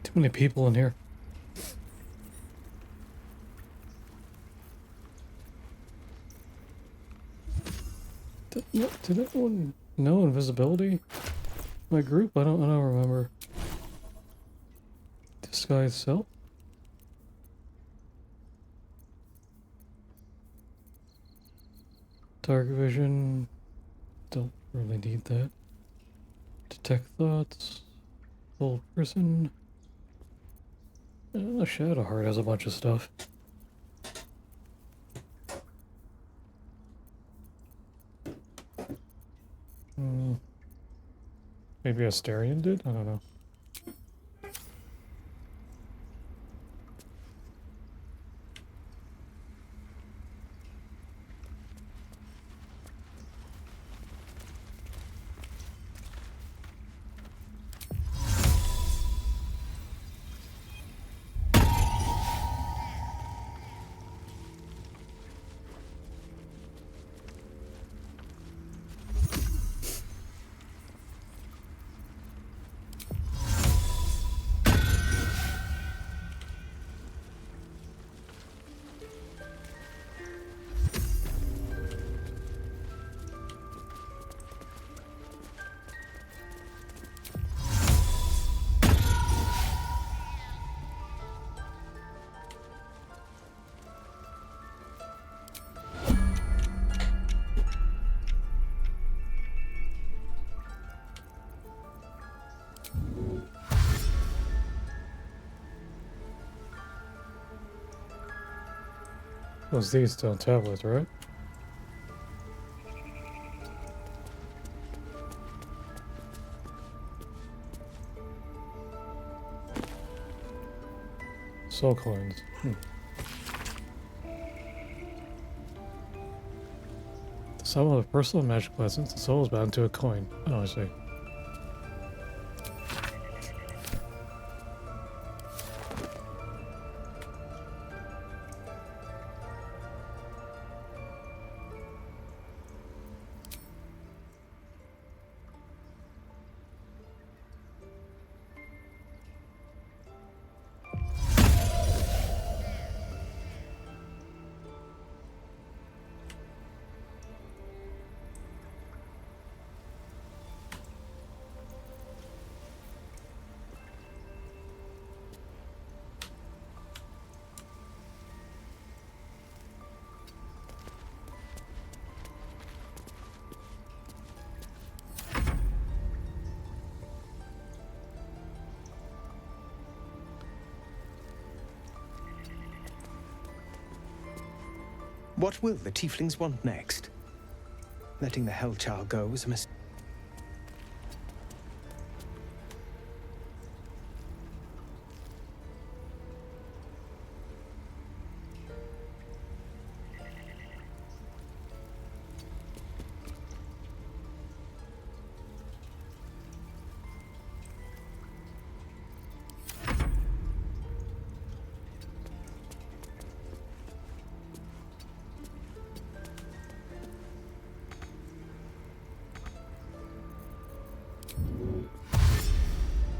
Too many people in here. Did anyone know invisibility? My group? I don't remember. Disguise self? Dark vision. Don't really need that. Detect thoughts. Old person. The Shadow Heart has a bunch of stuff. Maybe Astarion did? I don't know. Those these stone tablets, right? Soul coins. The sum of a personal magical essence, the soul is bound to a coin. Oh, I see. What will the tieflings want next? Letting the Hellchild go was a mistake.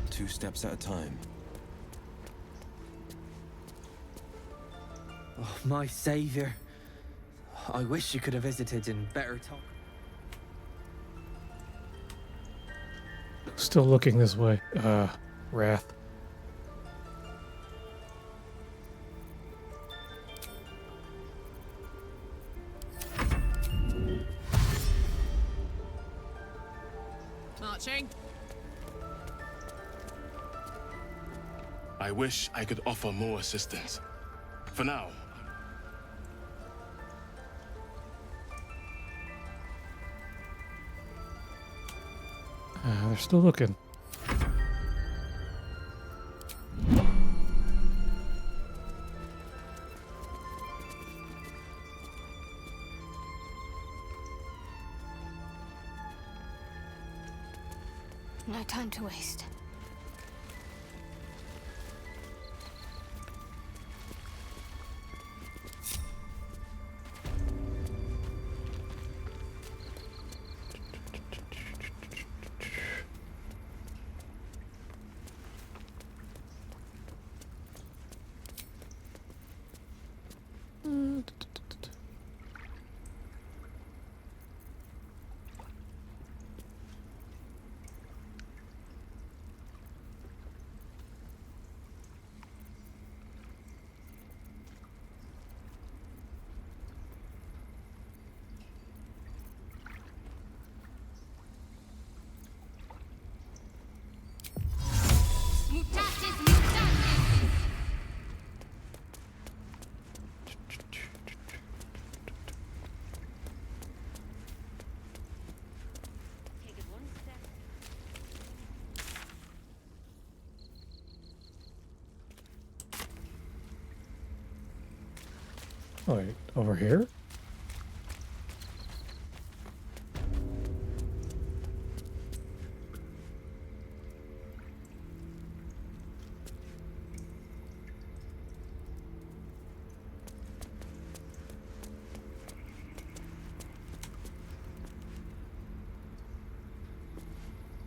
Two steps at a time. Oh, my savior. I wish you could have visited in better time. Still looking this way. Wrath. Marching. I wish I could offer more assistance. For now. They're still looking. No time to waste. Wait, over here?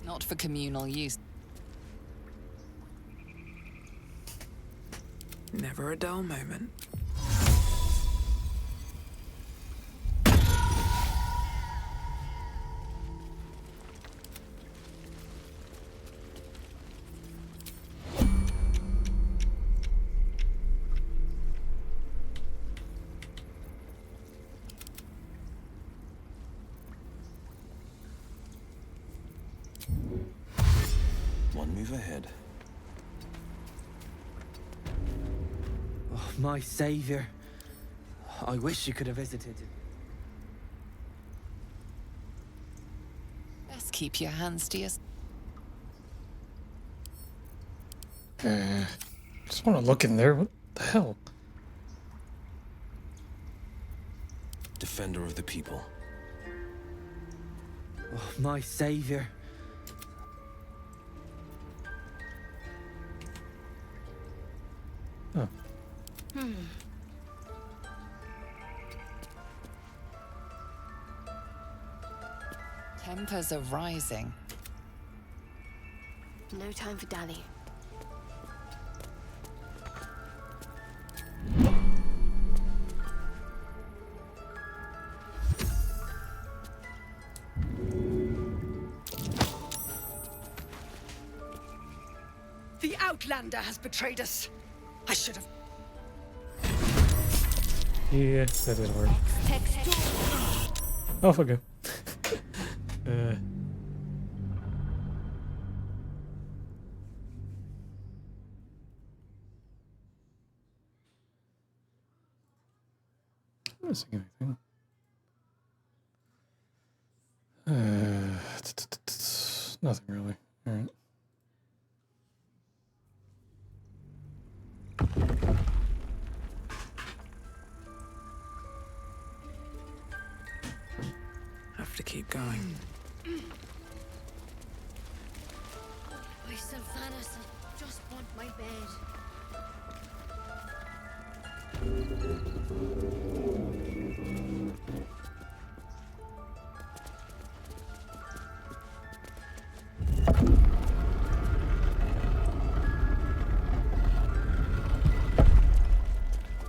Not for communal use. Never a dull moment. One move ahead. Oh, my savior. I wish you could have visited. Best keep your hands to yourself. Just want to look in there. What the hell? Defender of the people. Oh, my savior. Oh. Tempers are rising. No time for dally. The Outlander has betrayed us. I should have. Yeah, that didn't work. Off I go. I'm missing anything. Nothing really. All right. Have to keep going. My Sylvanas, I just want my bed.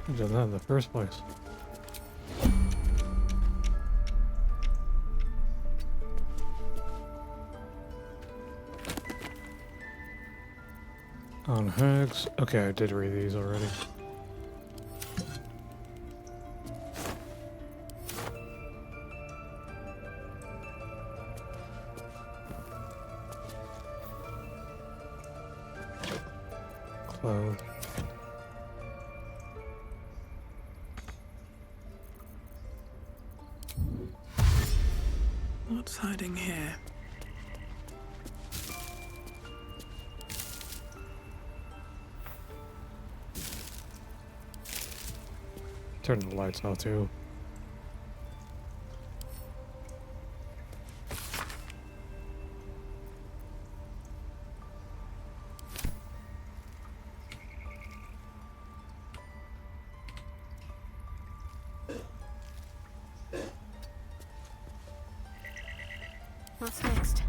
I did that in the first place. On hags. Okay, I did read these already. Clothes. What's hiding here? Turn the lights off too. What's next?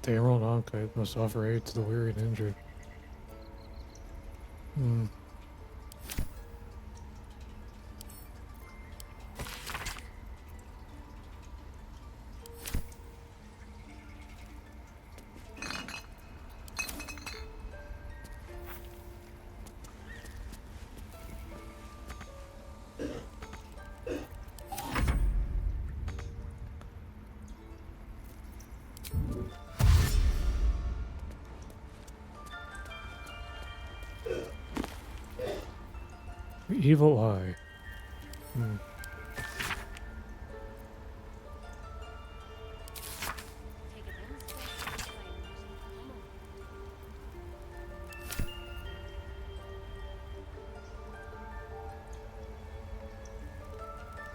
The Emerald Ankite must offer aid to the weary and injured. evil eye. Hmm.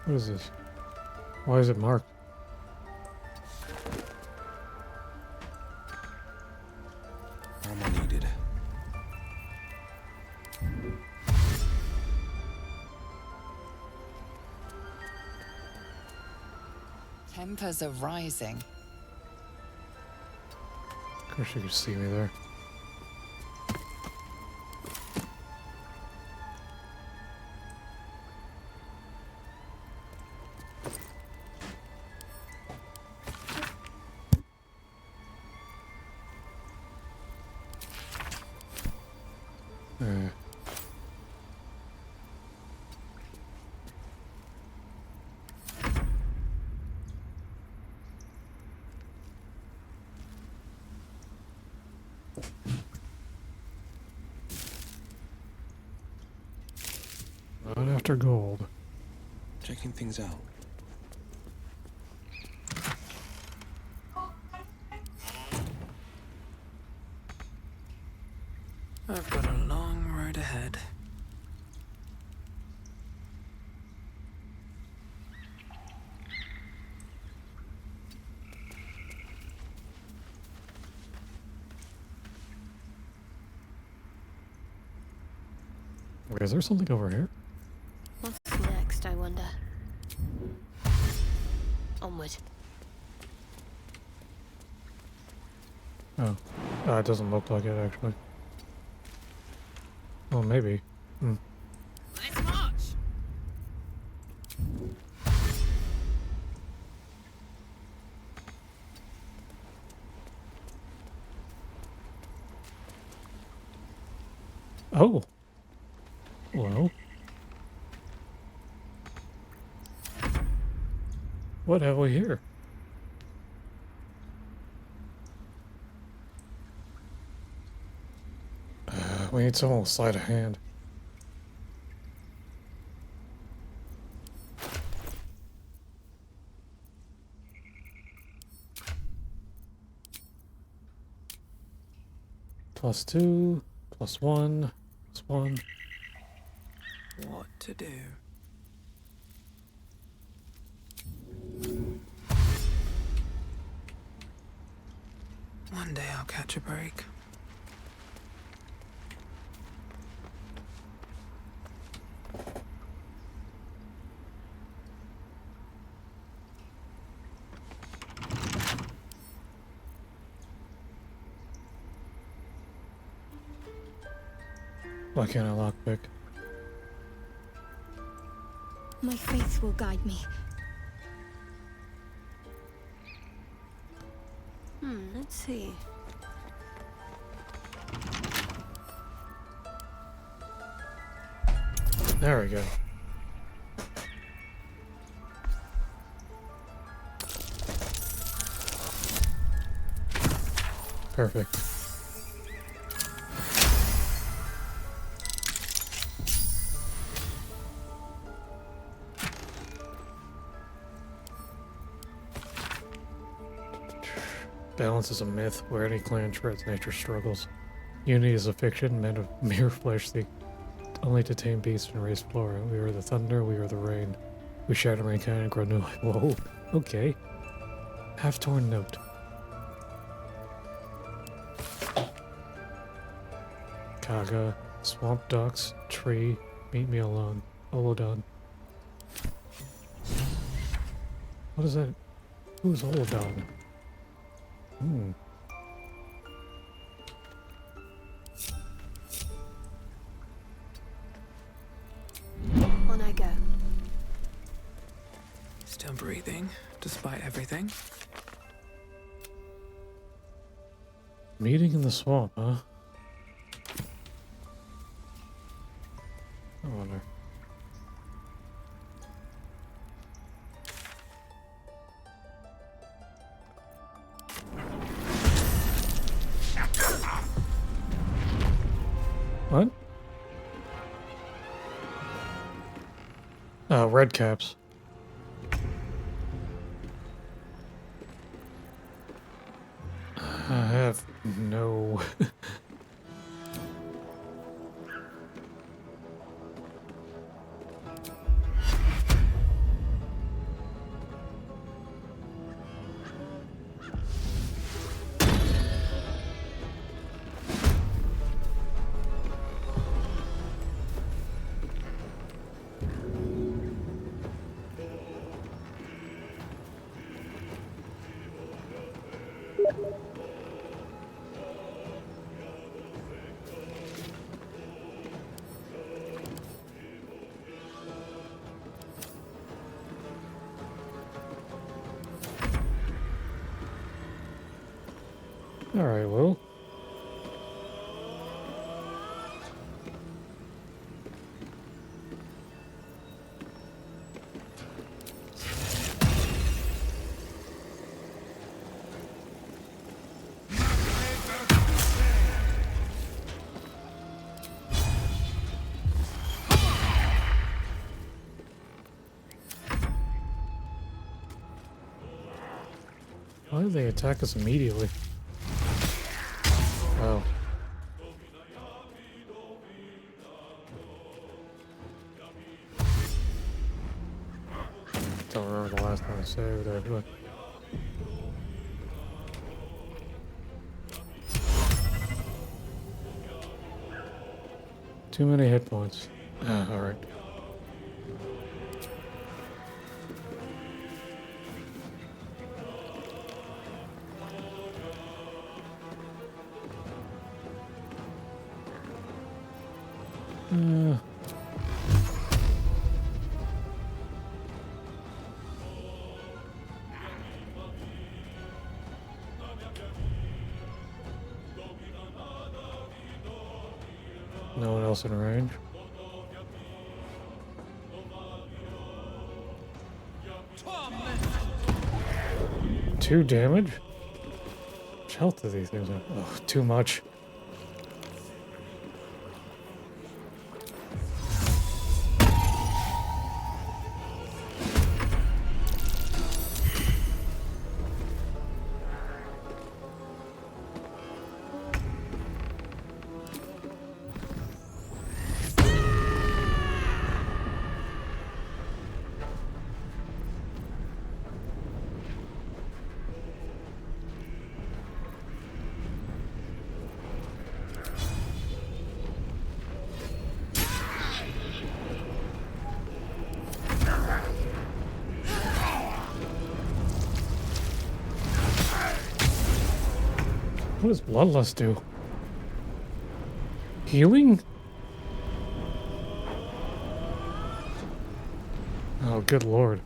What is this? Why is it marked? Armor needed. Tempers are rising. Of course you could see me there. Not after gold. Checking things out. I've got a long road ahead. Wait, is there something over here? What's next, I wonder? Onward. Oh. It doesn't look like it, actually. Well, maybe. Hmm. Let's march. Oh. Well. What have we here? We need someone with sleight of hand. +2, +1, +1. What to do? One day I'll catch a break. Why can't I lockpick? My faith will guide me. Let's see. There we go. Perfect. Balance is a myth where any clan treads nature struggles. Unity is a fiction, men of mere flesh seek only to tame beasts and raise flora. We are the thunder, we are the rain. We shatter mankind and grow new life. Whoa, okay. Half-torn note. Kaga, swamp ducks, tree, meet me alone. Olodon. What is that? Who's Olodon? On I go. Still breathing, despite everything. Meeting in the swamp, huh? I wonder. What? Red caps. I have no... Alright, well. Why did they attack us immediately? Oh. Don't remember the last time I saved there, but... Too many hit points. Ah, alright. No one else in range. 2 damage? How much health do these things have? Oh, too much. What does Bloodlust do? Healing? Oh, good lord.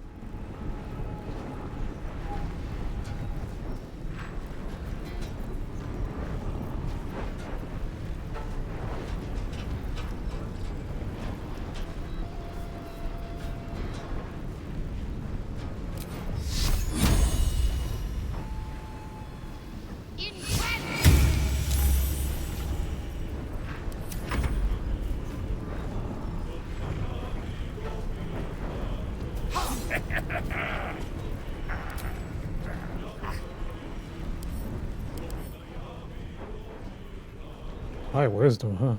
High wisdom, huh?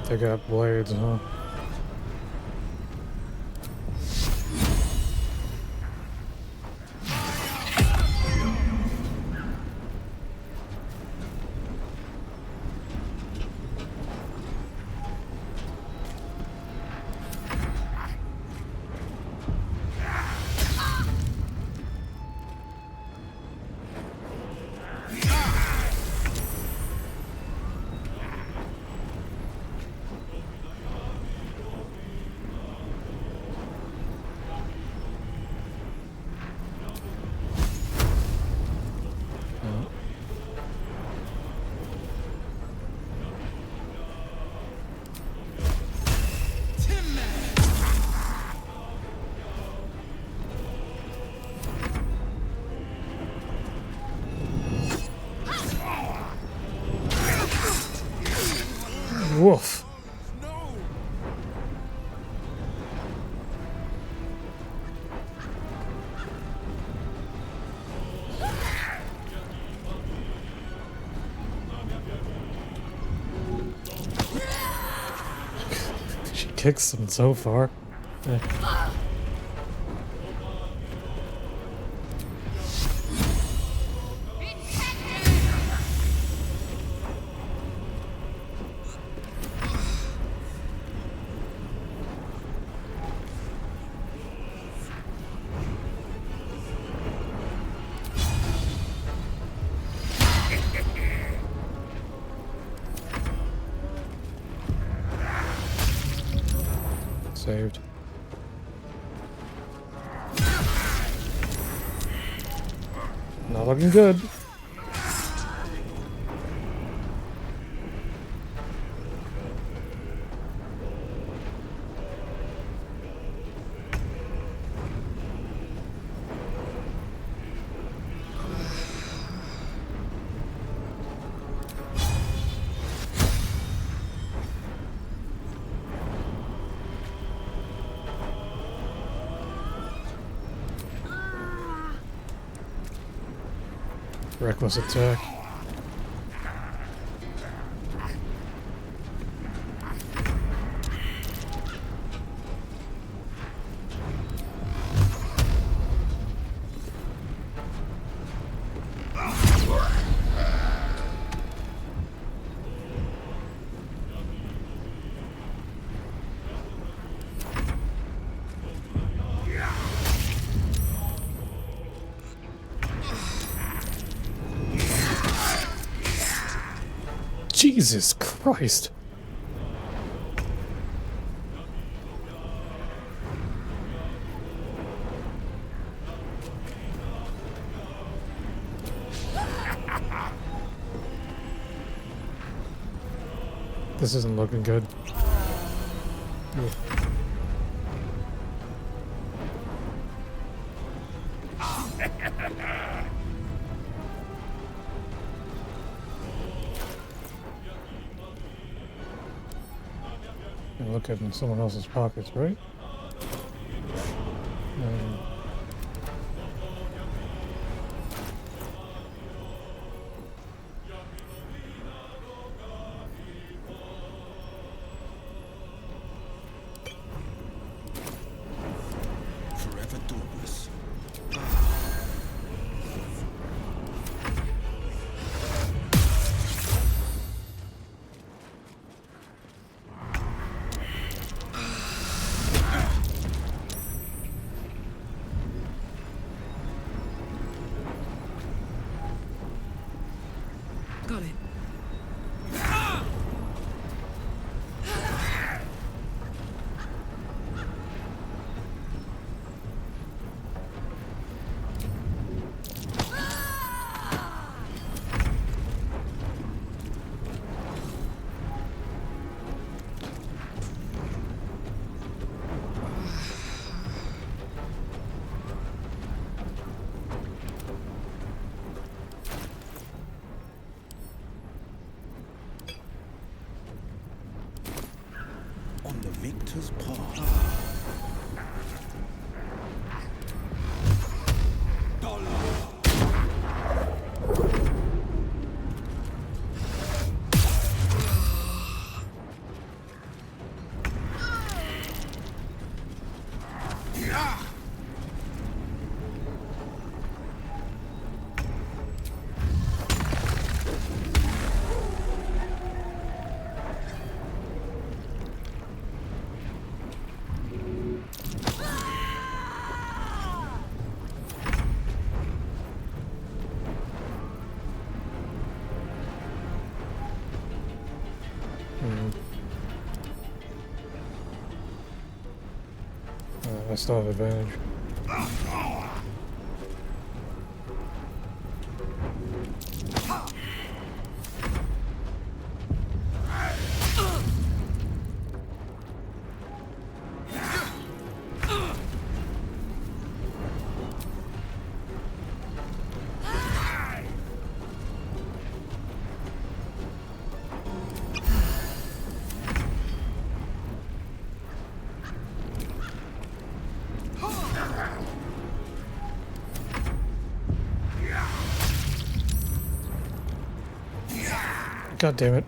They got blades, huh? Woof. She kicks him so far. Saved. Not looking good. Reckless attack. Jesus Christ. This isn't looking good. Look at in someone else's pockets, right? Forever dauntless. still have advantage. God damn it.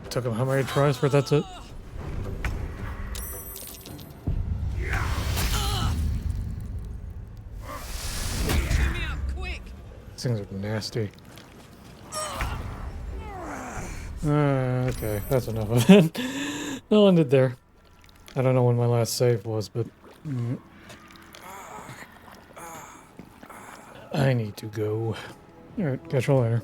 Took him how many tries for that's it? These things are nasty. Okay, that's enough of it. I'll end it there. I don't know when my last save was, but I need to go. Alright, catch you later.